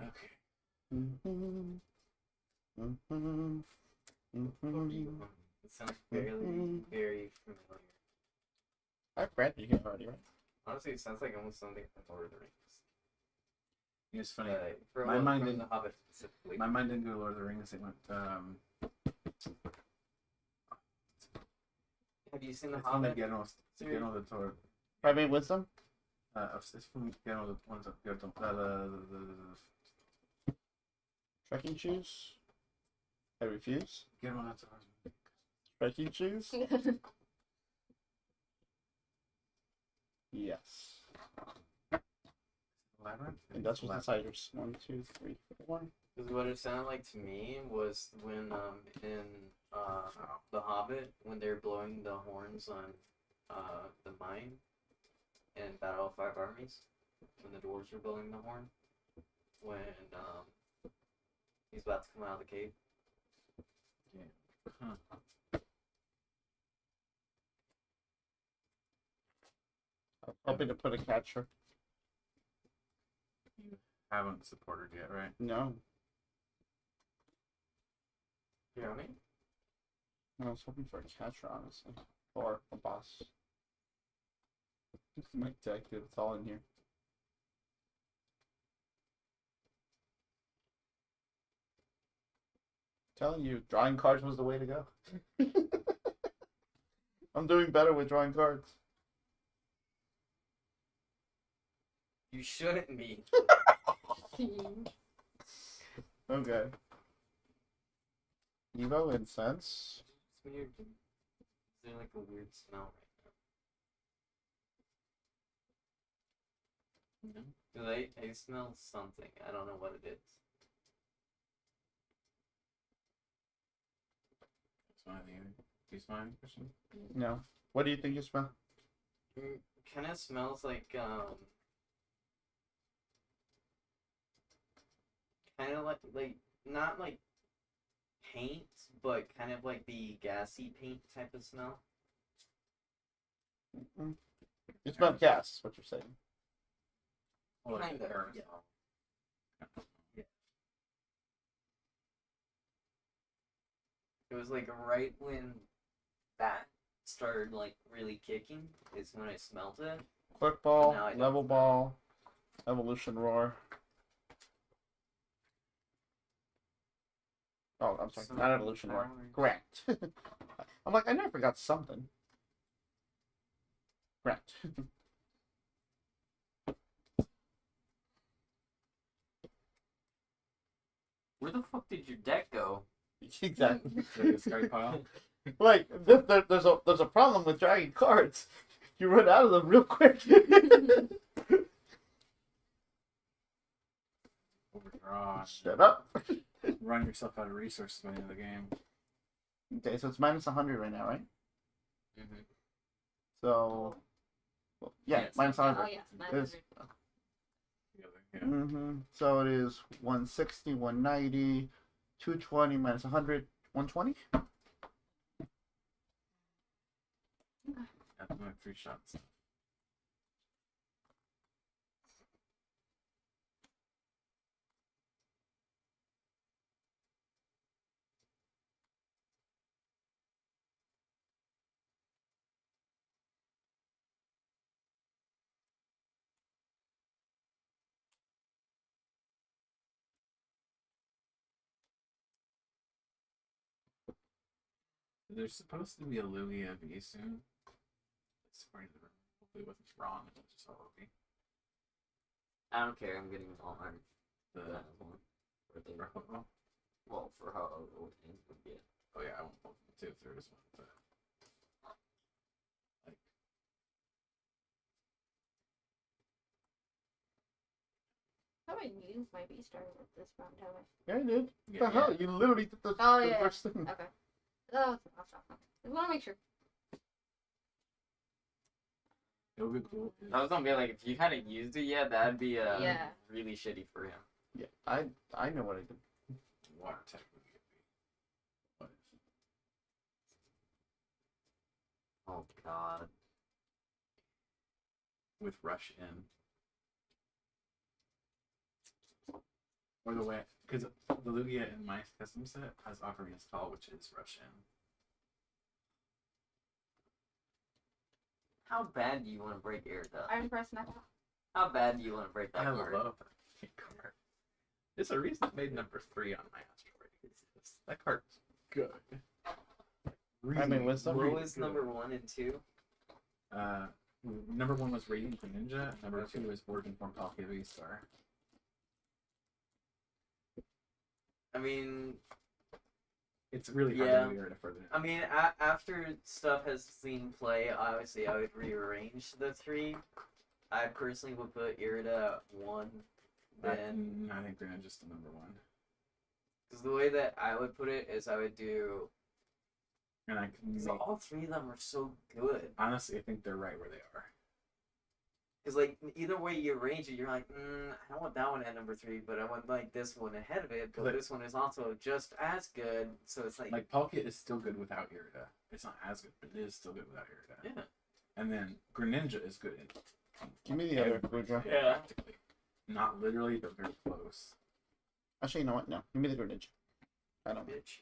S1: Okay.
S2: It sounds very, very familiar.
S5: I've read you here already, right?
S2: Honestly, it sounds like almost something from Lord of the Rings.
S1: It's funny.
S2: For
S1: My mind
S2: from
S1: didn't-
S2: The Hobbit specifically.
S1: My mind didn't go to Lord of the Rings. It went.
S2: Have you seen The
S1: It's from the
S2: Hobbit?
S1: Guillermo del Toro.
S5: Private wisdom?
S1: It's from Guillermo del ones that Guillermo
S5: Trekking shoes? I refuse.
S1: del Toro.
S5: Trekking shoes? Yes.
S1: Labyrinth.
S5: Industrial Insiders. 1, 2, 3, 4.
S2: Because what it sounded like to me was when in The Hobbit, when they're blowing the horns on the mine in Battle of Five Armies, when the dwarves were blowing the horn, when he's about to come out of the cave.
S1: Huh.
S5: I'm hoping to put a catcher.
S1: You haven't supported yet, right?
S5: No.
S2: You know what I mean?
S5: I was hoping for a catcher, honestly. Or a boss. My deck, dude. It's all in here. Telling you, drawing cards was the way to go. I'm doing better with drawing cards.
S2: You shouldn't be.
S5: Okay. Evo Incense.
S2: It's weird. there like a weird smell right now? No. I smell something. I don't know what it is.
S1: Do you smell any, Christian?
S5: No. What do you think you smell?
S2: Kind of smells like kind of like not like paint, but kind of like the gassy paint type of smell.
S5: You smell gas, is what you're saying.
S1: Or like
S2: Kind of,
S1: aerosol.
S2: yeah. It was like right when that started like really kicking is when I smelled it.
S5: Quick ball,
S2: No, I don't
S5: level
S2: smell.
S5: ball, evolution roar. Oh, I'm sorry, not evolution roar.
S2: Powers.
S5: Correct. I'm like, I never forgot something. Correct.
S2: Where the fuck did your deck go?
S5: Exactly.
S1: The discard pile.
S5: Like, there's a problem with dragging cards. You run out of them real quick.
S1: Overdraw.
S5: Shut up.
S1: Run yourself out of resources by the end of the game.
S5: Okay, so it's minus 100 right now, right?
S2: Mm-hmm.
S5: So, well, yeah,
S2: Yes.
S5: minus 100.
S4: Oh, yeah.
S5: It's-
S1: Yeah.
S5: So it is 160, 190, 220 minus 100, 120?
S1: That's my 3 shots. There's supposed to be a Lugia V soon. It's part of the hopefully it wasn't wrong. It was just all okay.
S2: I don't care. I'm getting all mine.
S1: The
S2: That one. For the,
S1: oh
S2: well, for how old things would be.
S1: yeah, I won't both too if there is one. But like
S4: Probably news might be started at this round, have
S5: Yeah, you did.
S1: yeah,
S5: What the hell? You literally did the,
S4: Oh,
S5: the
S4: yeah.
S5: first thing.
S4: I? Okay. Oh, I'll stop. I want to make sure.
S1: it would be cool.
S2: I was gonna be like, if you hadn't used it yet, that'd be
S4: Yeah.
S2: really shitty for him.
S5: Yeah, I know what I did.
S1: Water tech would be. What is
S2: Oh god.
S1: with rush in? Or the way, because the Lugia in my custom set has Ocarina Stall, which is rush in.
S2: How bad do you want to break Irida?
S4: I'm pressing that.
S2: How bad do you want to break that
S1: I
S2: card?
S1: love that card. There's a reason it made number 3 on my Astro rating. That card's good.
S5: mean, wisdom?
S2: What was number 1 and 2?
S1: Number 1 was Radiant Greninja. Number 2 was Virgin Form Palkia V-Star.
S2: I mean,
S1: It's really hard
S2: Yeah.
S1: to weird it further.
S2: I mean, after stuff has seen play, obviously I would rearrange the 3. I personally would put Irida at 1. Then,
S1: I think Greninja's just the number 1.
S2: because the way that I would put it is I would do.
S1: And I can
S2: Because
S1: make,
S2: all 3 of them are so good.
S1: honestly, I think they're right where they are.
S2: Because, like, either way you arrange it, you're like, I don't want that one at number 3, but I want, like, this one ahead of it, but
S1: Like-
S2: this one is also just as good, so it's like,
S1: Like, Palkia is still good without Irida. It's not as good, but it is still good without Irida.
S2: yeah.
S1: And then Greninja is good in
S5: Give me the other Greninja.
S2: Yeah.
S1: practically. Not literally, but very close.
S5: Actually, you know what? No, give me the Greninja. I don't.
S2: Bitch.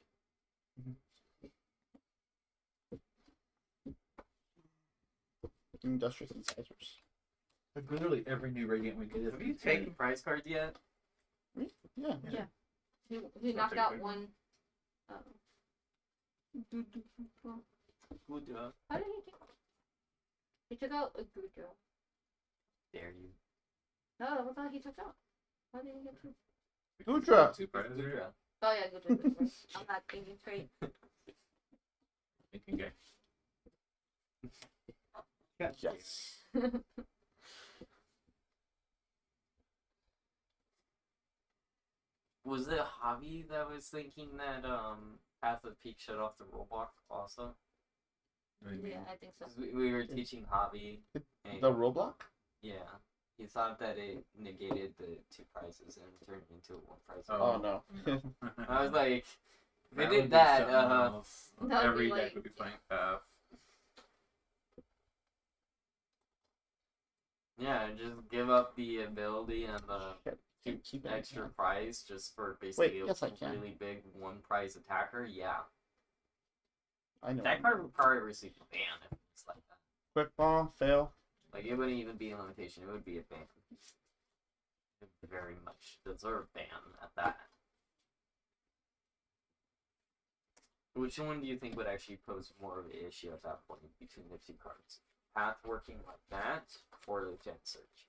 S5: Industrious incisors.
S1: Like, literally every new Radiant we get is.
S2: Have you taken prize cards yet?
S5: Yeah.
S4: He knocked out one.
S2: Good job.
S4: How did he take? He took out a Goodra.
S2: Dare you.
S4: No, that was all he took out. How did he get two?
S5: Gudra.
S1: Two prizes.
S2: Gudra.
S4: Oh yeah, Goodra. I'm not thinking straight.
S1: Thinking gay.
S5: Yes.
S2: Was it Javi that was thinking that Path of Peak shut off the robot also?
S1: What do you mean?
S4: Yeah, I think so.
S2: 'Cause we were teaching Javi. And,
S5: The Roblox?
S2: yeah. He thought that it negated the 2 prizes and turned it into a 1 prize.
S5: Oh no.
S2: I was like, if
S1: That
S2: it
S1: would
S2: did
S1: be
S2: that,
S1: something else.
S4: That would
S1: Every
S4: be
S1: deck
S4: like-
S1: would be playing Path.
S2: yeah, just give up the ability and the
S5: Keep it.
S2: extra prize just for basically
S5: yes, I
S2: a
S5: can.
S2: really big 1 prize attacker. Yeah.
S5: I know.
S2: That card would probably receive a ban if it's like that.
S5: Quick ball, fail.
S2: Like, it wouldn't even be a limitation, it would be a ban. It would very much deserve ban at that. Which one do you think would actually pose more of an issue at that point between the 2 cards? Path working like that, or the Gen Search?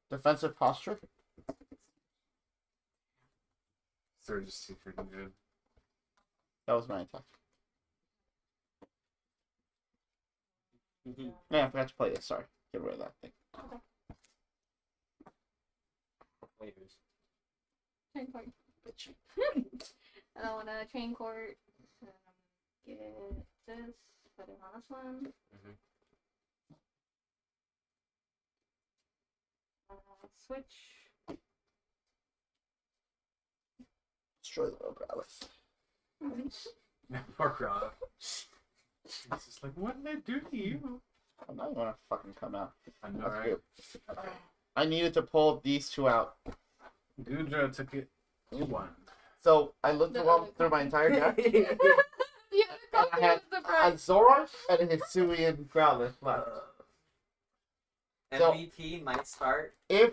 S5: Defensive posture.
S1: Surge is super good.
S5: That was my attack. Yeah, I forgot to play it. Sorry. Get rid of that thing.
S2: Players.
S4: Train court. I don't want to train court. Get this. Put it on this one.
S2: Mhm.
S4: Switch.
S5: Destroy the little Growlithe.
S1: Poor Croc. He's just like, what did I do to you?
S5: I'm not gonna fucking come out.
S1: I know,
S5: That's
S1: right?
S5: good.
S1: Okay.
S5: I needed to pull these 2 out.
S1: Gudra took it to 1.
S5: So I looked through my entire deck.
S4: Yeah,
S5: And I had a Zoroark and a Hisuian Growlithe left. So-
S2: MVP might start.
S5: If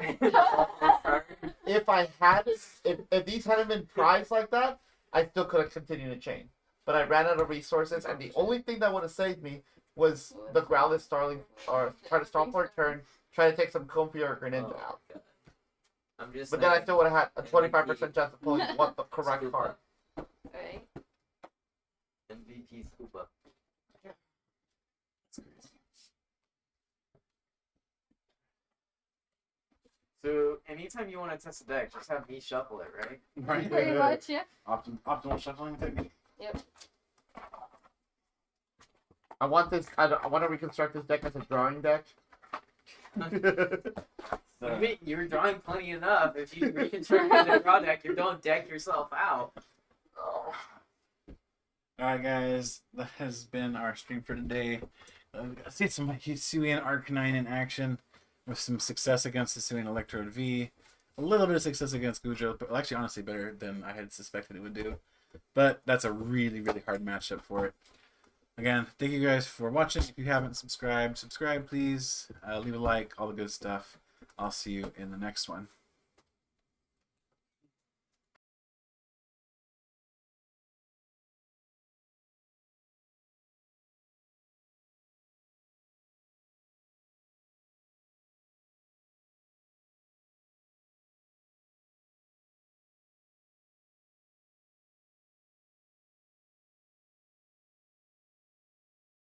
S5: I had if these hadn't been prized like that, I still could have continued to chain. But I ran out of resources, and the only thing that would have saved me was the Growlithe Starling, or try to stall for a turn, try to take some Comfy or Greninja out.
S2: God. I'm just
S5: But then I
S2: saying,
S5: still would have had a 25% chance of pulling what the correct
S2: Scuba.
S5: card.
S4: Right.
S2: MVP Scuba. So anytime you want to test a deck, just have me shuffle it, right?
S1: Right?
S4: Pretty much, yeah.
S1: Optimal shuffling technique.
S5: I want this. I want to reconstruct this deck as a drawing deck.
S1: So,
S2: You're drawing plenty enough. If you reconstruct the draw deck, you don't deck yourself out.
S1: alright, guys. That has been our stream for today. See some Hisuian Arcanine in action with some success against Hisuian Electrode V. A little bit of success against Gujo, but actually, honestly, better than I had suspected it would do. But that's a really, really hard matchup for it. Again, thank you guys for watching. If you haven't subscribed, subscribe please. Leave a like, all the good stuff. I'll see you in the next one.